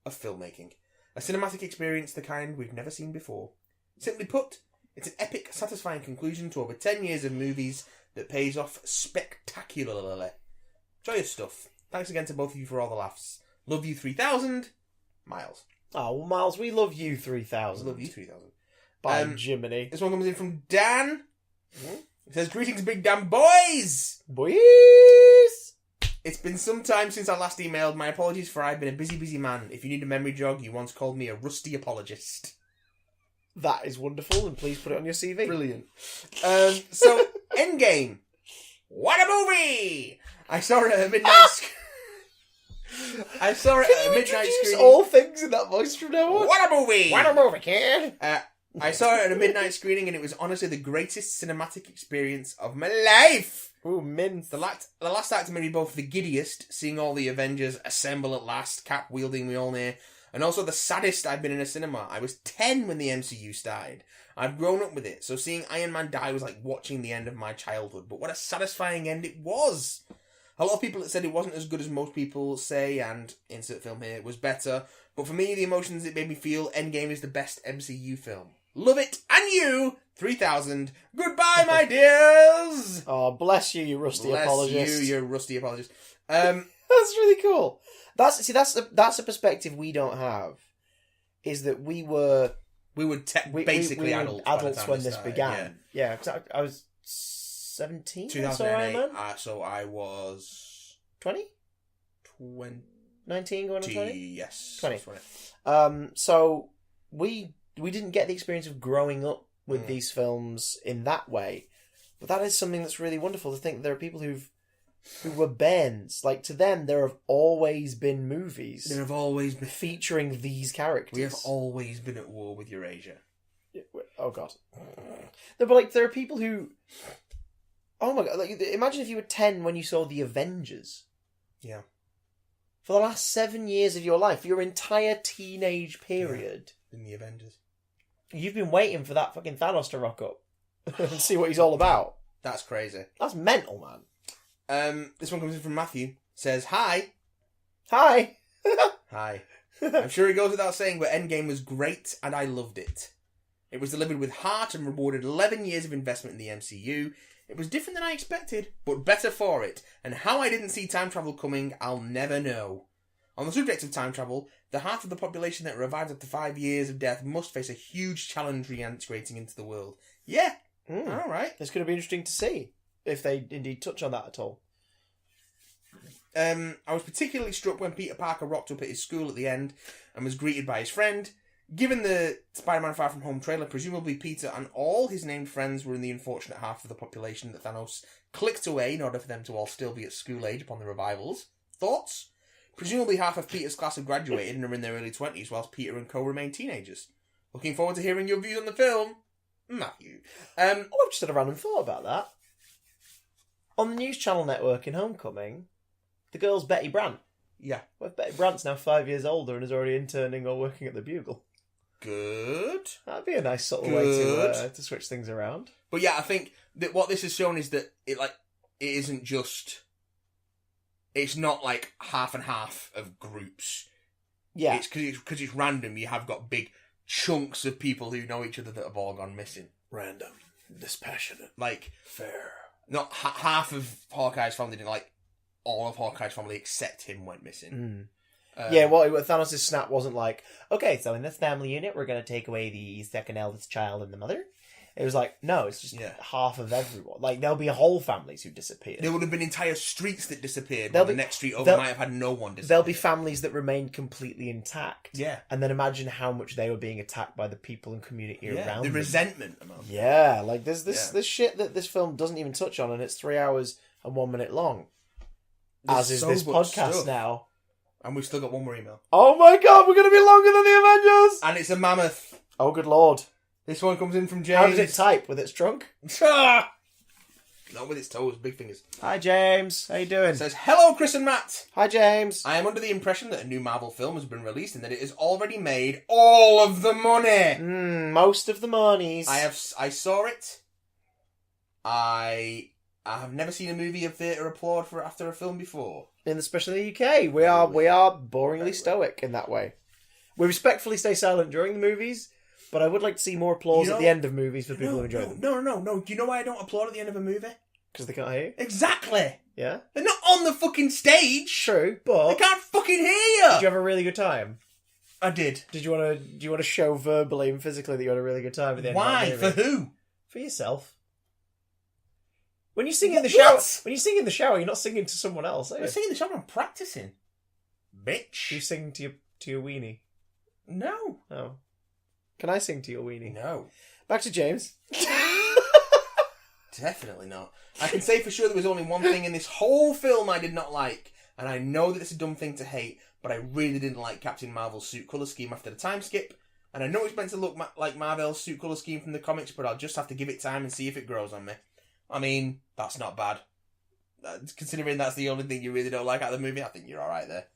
of filmmaking. A cinematic experience, the kind we've never seen before. Simply put, it's an epic, satisfying conclusion to over 10 years of movies that pays off spectacularly. Joyous stuff. Thanks again to both of you for all the laughs. Love you 3000, Miles. Oh, well, Miles, we love you 3000. Love you 3000. By Jiminy. This one comes in from Dan. It says, greetings, big damn boys! Boys! It's been some time since I last emailed. My apologies for I've been a busy man. If you need a memory jog, you once called me a rusty apologist. That is wonderful, and please put it on your CV. Brilliant. So, Endgame. What a movie! I saw it at a midnight... Can you introduce all things in that voice from now on? What a movie! What a movie, kid! I saw it at a midnight screening, and it was honestly the greatest cinematic experience of my life. Ooh, mince. The last act made me both the giddiest, seeing all the Avengers assemble at last, Cap wielding Mjolnir, and also the saddest I've been in a cinema. I was 10 when the MCU started. I've grown up with it, so seeing Iron Man die was like watching the end of my childhood. But what a satisfying end it was! A lot of people that said it wasn't as good as most people say, and insert film here, was better. But for me, the emotions it made me feel, Endgame is the best MCU film. Love it, and you, 3000. Goodbye, my dears! Oh, bless you rusty apologist. Bless you rusty apologist. That's really cool. That's a perspective we don't have. Is that we were basically adults when this began. Yeah, because I was 17. 2008. So I was 20. 19 going on 20. Yes, 20. So we we didn't get the experience of growing up with these films in that way. But that is something that's really wonderful to think there are people who were bands. Like, to them, there have always been movies. There have always been featuring these characters. We have always been at war with Eurasia. Oh god. No, but like, there are people who. Oh my god! Like, imagine if you were 10 when you saw the Avengers. Yeah. For the last 7 years of your life, your entire teenage period, in the Avengers, you've been waiting for that fucking Thanos to rock up and see what he's all about. That's crazy. That's mental, man. This one comes in from Matthew. Says, hi. Hi. Hi. I'm sure it goes without saying, but Endgame was great and I loved it. It was delivered with heart and rewarded 11 years of investment in the MCU. It was different than I expected, but better for it. And how I didn't see time travel coming, I'll never know. On the subject of time travel, the half of the population that revives after 5 years of death must face a huge challenge reintegrating into the world. Yeah. All right. It's going to be interesting to see if they indeed touch on that at all. I was particularly struck when Peter Parker rocked up at his school at the end and was greeted by his friend. Given the Spider-Man Far From Home trailer, presumably Peter and all his named friends were in the unfortunate half of the population that Thanos clicked away in order for them to all still be at school age upon the revivals. Thoughts? Presumably half of Peter's class have graduated and are in their early 20s, whilst Peter and co remain teenagers. Looking forward to hearing your views on the film. Matthew. I've just had a random thought about that. On the News Channel network in Homecoming, the girl's Betty Brant. Yeah. Well, Betty Brant's now 5 years older and is already interning or working at the Bugle. Good. That'd be a nice subtle way to switch things around. But yeah, I think that what this has shown is that it isn't just... It's not like half and half of groups. Yeah. It's because it's random. You have got big chunks of people who know each other that have all gone missing. Random. Dispassionate. Like... Fair. Not half of Hawkeye's family didn't, like... All of Hawkeye's family except him went missing. Thanos' snap wasn't like, okay, so in this family unit, we're going to take away the second eldest child and the mother. It was like, no, it's just half of everyone. Like, there'll be whole families who disappeared. There would have been entire streets that disappeared, while the next street over might have had no one disappear. There'll be families that remained completely intact. Yeah. And then imagine how much they were being attacked by the people and community around them. The resentment among them. Yeah, like, there's this shit that this film doesn't even touch on, and it's 3 hours and 1 minute long. As is this podcast now. And we've still got one more email. Oh my god, we're going to be longer than the Avengers! And it's a mammoth. Oh, good lord. This one comes in from James. How does it type? With its trunk? Not with its toes, big fingers. Hi, James. How you doing? It says, hello, Chris and Matt. Hi, James. I am under the impression that a new Marvel film has been released and that it has already made all of the money. Most of the monies. I saw it. I have never seen a movie of theatre applaud for after a film before. Especially in the UK. We are boringly stoic in that way. We respectfully stay silent during the movies, but I would like to see more applause at the end of movies for people who enjoy them. No. Do you know why I don't applaud at the end of a movie? Because they can't hear you? Exactly. Yeah? They're not on the fucking stage. True, but... They can't fucking hear you. Did you have a really good time? I did. Do you want to show verbally and physically that you had a really good time at the end Why? of the movie? For who? For yourself. When you sing in the shower, you're not singing to someone else, are you? I'm singing in the shower, I'm practicing. Bitch. You sing to your weenie? No. Oh. Can I sing to your weenie? No. Back to James. Definitely not. I can say for sure there was only one thing in this whole film I did not like, and I know that it's a dumb thing to hate, but I really didn't like Captain Marvel's suit colour scheme after the time skip, and I know it's meant to look like Marvel's suit colour scheme from the comics, but I'll just have to give it time and see if it grows on me. I mean, that's not bad. Considering that's the only thing you really don't like out of the movie, I think you're alright there.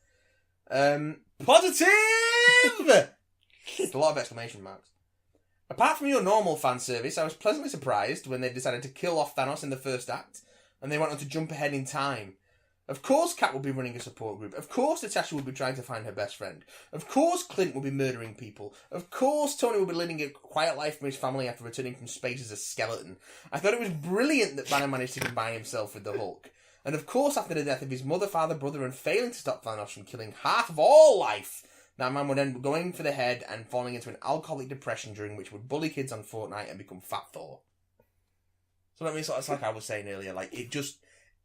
Positive! A lot of exclamation marks. Apart from your normal fan service, I was pleasantly surprised when they decided to kill off Thanos in the first act, and they went on to jump ahead in time. Of course Kat will be running a support group. Of course Natasha will be trying to find her best friend. Of course Clint will be murdering people. Of course Tony will be living a quiet life from his family after returning from space as a skeleton. I thought it was brilliant that Banner managed to combine himself with the Hulk. And of course after the death of his mother, father, brother and failing to stop Thanos from killing half of all life, that man would end up going for the head and falling into an alcoholic depression during which would bully kids on Fortnite and become Fat Thor. So that means it's like I was saying earlier, like it just...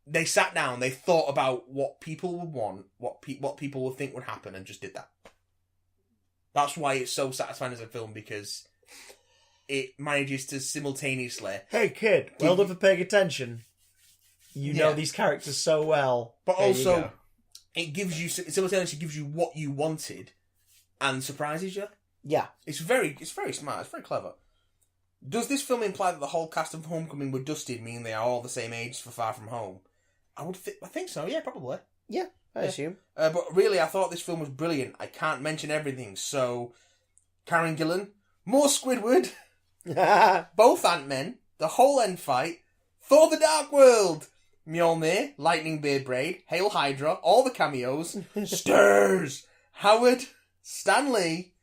They sat down, they thought about what people would want, what people would think would happen, and just did that. That's why it's so satisfying as a film, because it manages to simultaneously... Hey, kid, well done for paying attention. You know these characters so well. But also, it simultaneously gives you what you wanted and surprises you. Yeah. It's very smart. It's very clever. Does this film imply that the whole cast of Homecoming were dusted, meaning they are all the same age for Far From Home? I think so, yeah, probably. Yeah, I assume. But really, I thought this film was brilliant. I can't mention everything, so... Karen Gillan, more Squidward, both Ant-Men, the whole end fight, Thor the Dark World, Mjolnir, Lightning Beard Braid, Hail Hydra, all the cameos, Stirs, Howard, Stan Lee,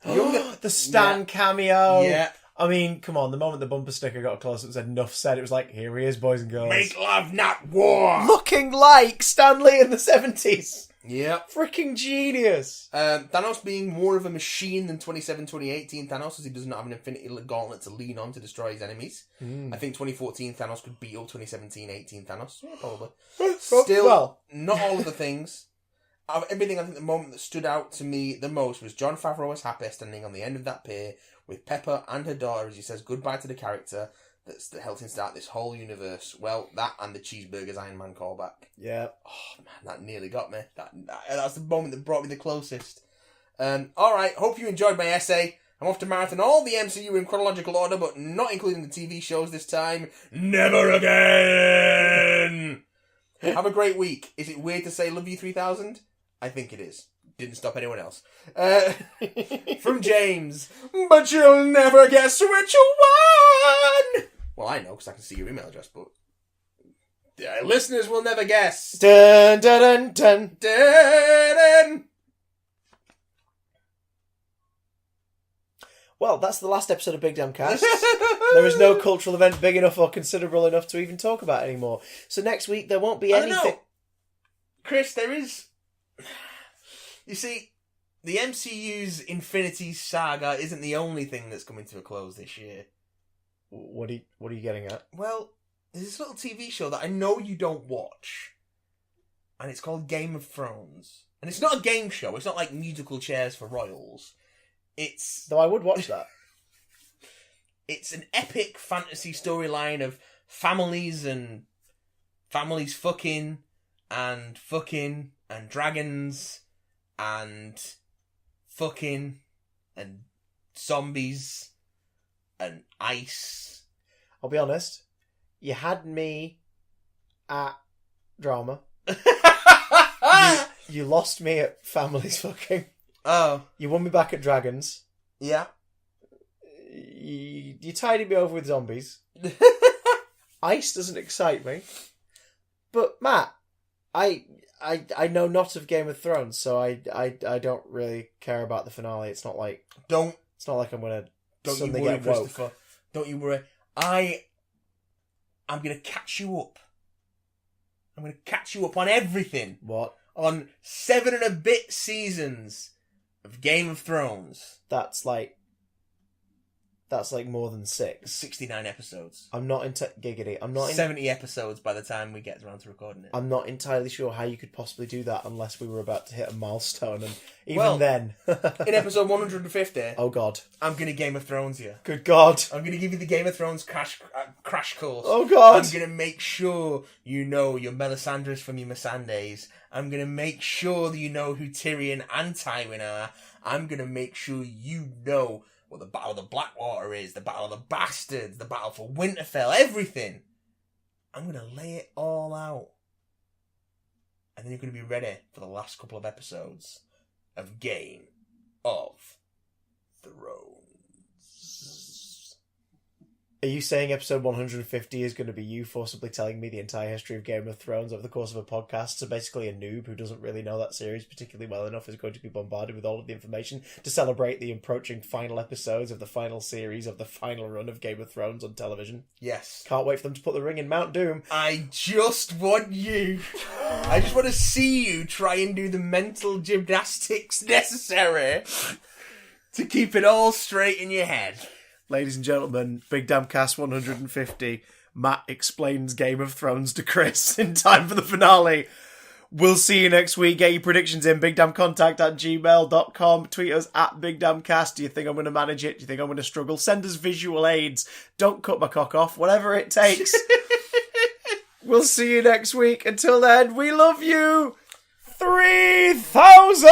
the Stan cameo. Yeah. I mean, come on, the moment the bumper sticker got close, it said enough said. It was like, here he is, boys and girls. Make love, not war. Looking like Stan Lee in the 70s. Yep. Freaking genius. Thanos being more of a machine than 2018 Thanos, as he does not have an infinity gauntlet to lean on to destroy his enemies. I think 2014 Thanos could beat up 2017-18 Thanos. Yeah, probably. Still, not all of the things. Of everything, I think the moment that stood out to me the most was Jon Favreau as Happy standing on the end of that pier with Pepper and her daughter as he says goodbye to the character that helped him start this whole universe. Well, that and the Cheeseburgers Iron Man callback. Yeah. Oh, man, that nearly got me. That's the moment that brought me the closest. Alright, hope you enjoyed my essay. I'm off to marathon all the MCU in chronological order, but not including the TV shows this time. Never again! Have a great week. Is it weird to say love you 3000? I think it is. Didn't stop anyone else. From James. But you'll never guess which one! Well, I know, because I can see your email address, but... listeners will never guess. Dun, dun, dun, dun. Dun, dun. Well, that's the last episode of Big Damn Cast. There is no cultural event big enough or considerable enough to even talk about anymore. So next week there won't be anything... I don't know. Chris, there is... You see, the MCU's Infinity Saga isn't the only thing that's coming to a close this year. What are you getting at? Well, there's this little TV show that I know you don't watch, and it's called Game of Thrones. And it's not a game show. It's not like musical chairs for royals. It's... Though I would watch that. It's an epic fantasy storyline of families fucking and dragons and fucking and zombies and ice. I'll be honest, you had me at drama. you lost me at families fucking. Oh. You won me back at dragons. Yeah. You tidied me over with zombies. Ice doesn't excite me. But Matt, I know not of Game of Thrones, so I don't really care about the finale. It's not like I'm gonna suddenly get woke. Christopher. Don't you worry. I'm gonna catch you up. I'm gonna catch you up on everything. What? On 7 and a bit seasons of Game of Thrones. That's like more than 6. 69 episodes. I'm not into giggity. 70 episodes by the time we get around to recording it. I'm not entirely sure how you could possibly do that unless we were about to hit a milestone, and even then... in episode 150... Oh, God. I'm going to Game of Thrones you. Good God. I'm going to give you the Game of Thrones crash course. Oh, God. I'm going to make sure you know your Melisandres from your Missandei's. I'm going to make sure that you know who Tyrion and Tywin are. I'm going to make sure you know what the Battle of the Blackwater is, the Battle of the Bastards, the Battle for Winterfell, everything. I'm going to lay it all out. And then you're going to be ready for the last couple of episodes of Game of Thrones. Are you saying episode 150 is going to be you forcibly telling me the entire history of Game of Thrones over the course of a podcast? So basically a noob who doesn't really know that series particularly well enough is going to be bombarded with all of the information to celebrate the approaching final episodes of the final series of the final run of Game of Thrones on television. Yes. Can't wait for them to put the ring in Mount Doom. I just want to see you try and do the mental gymnastics necessary to keep it all straight in your head. Ladies and gentlemen, Big Damn Cast 150. Matt explains Game of Thrones to Chris in time for the finale. We'll see you next week. Get your predictions in. BigDamnContact@gmail.com. Tweet us at BigDamnCast. Do you think I'm going to manage it? Do you think I'm going to struggle? Send us visual aids. Don't cut my cock off. Whatever it takes. We'll see you next week. Until then, we love you. 3,000!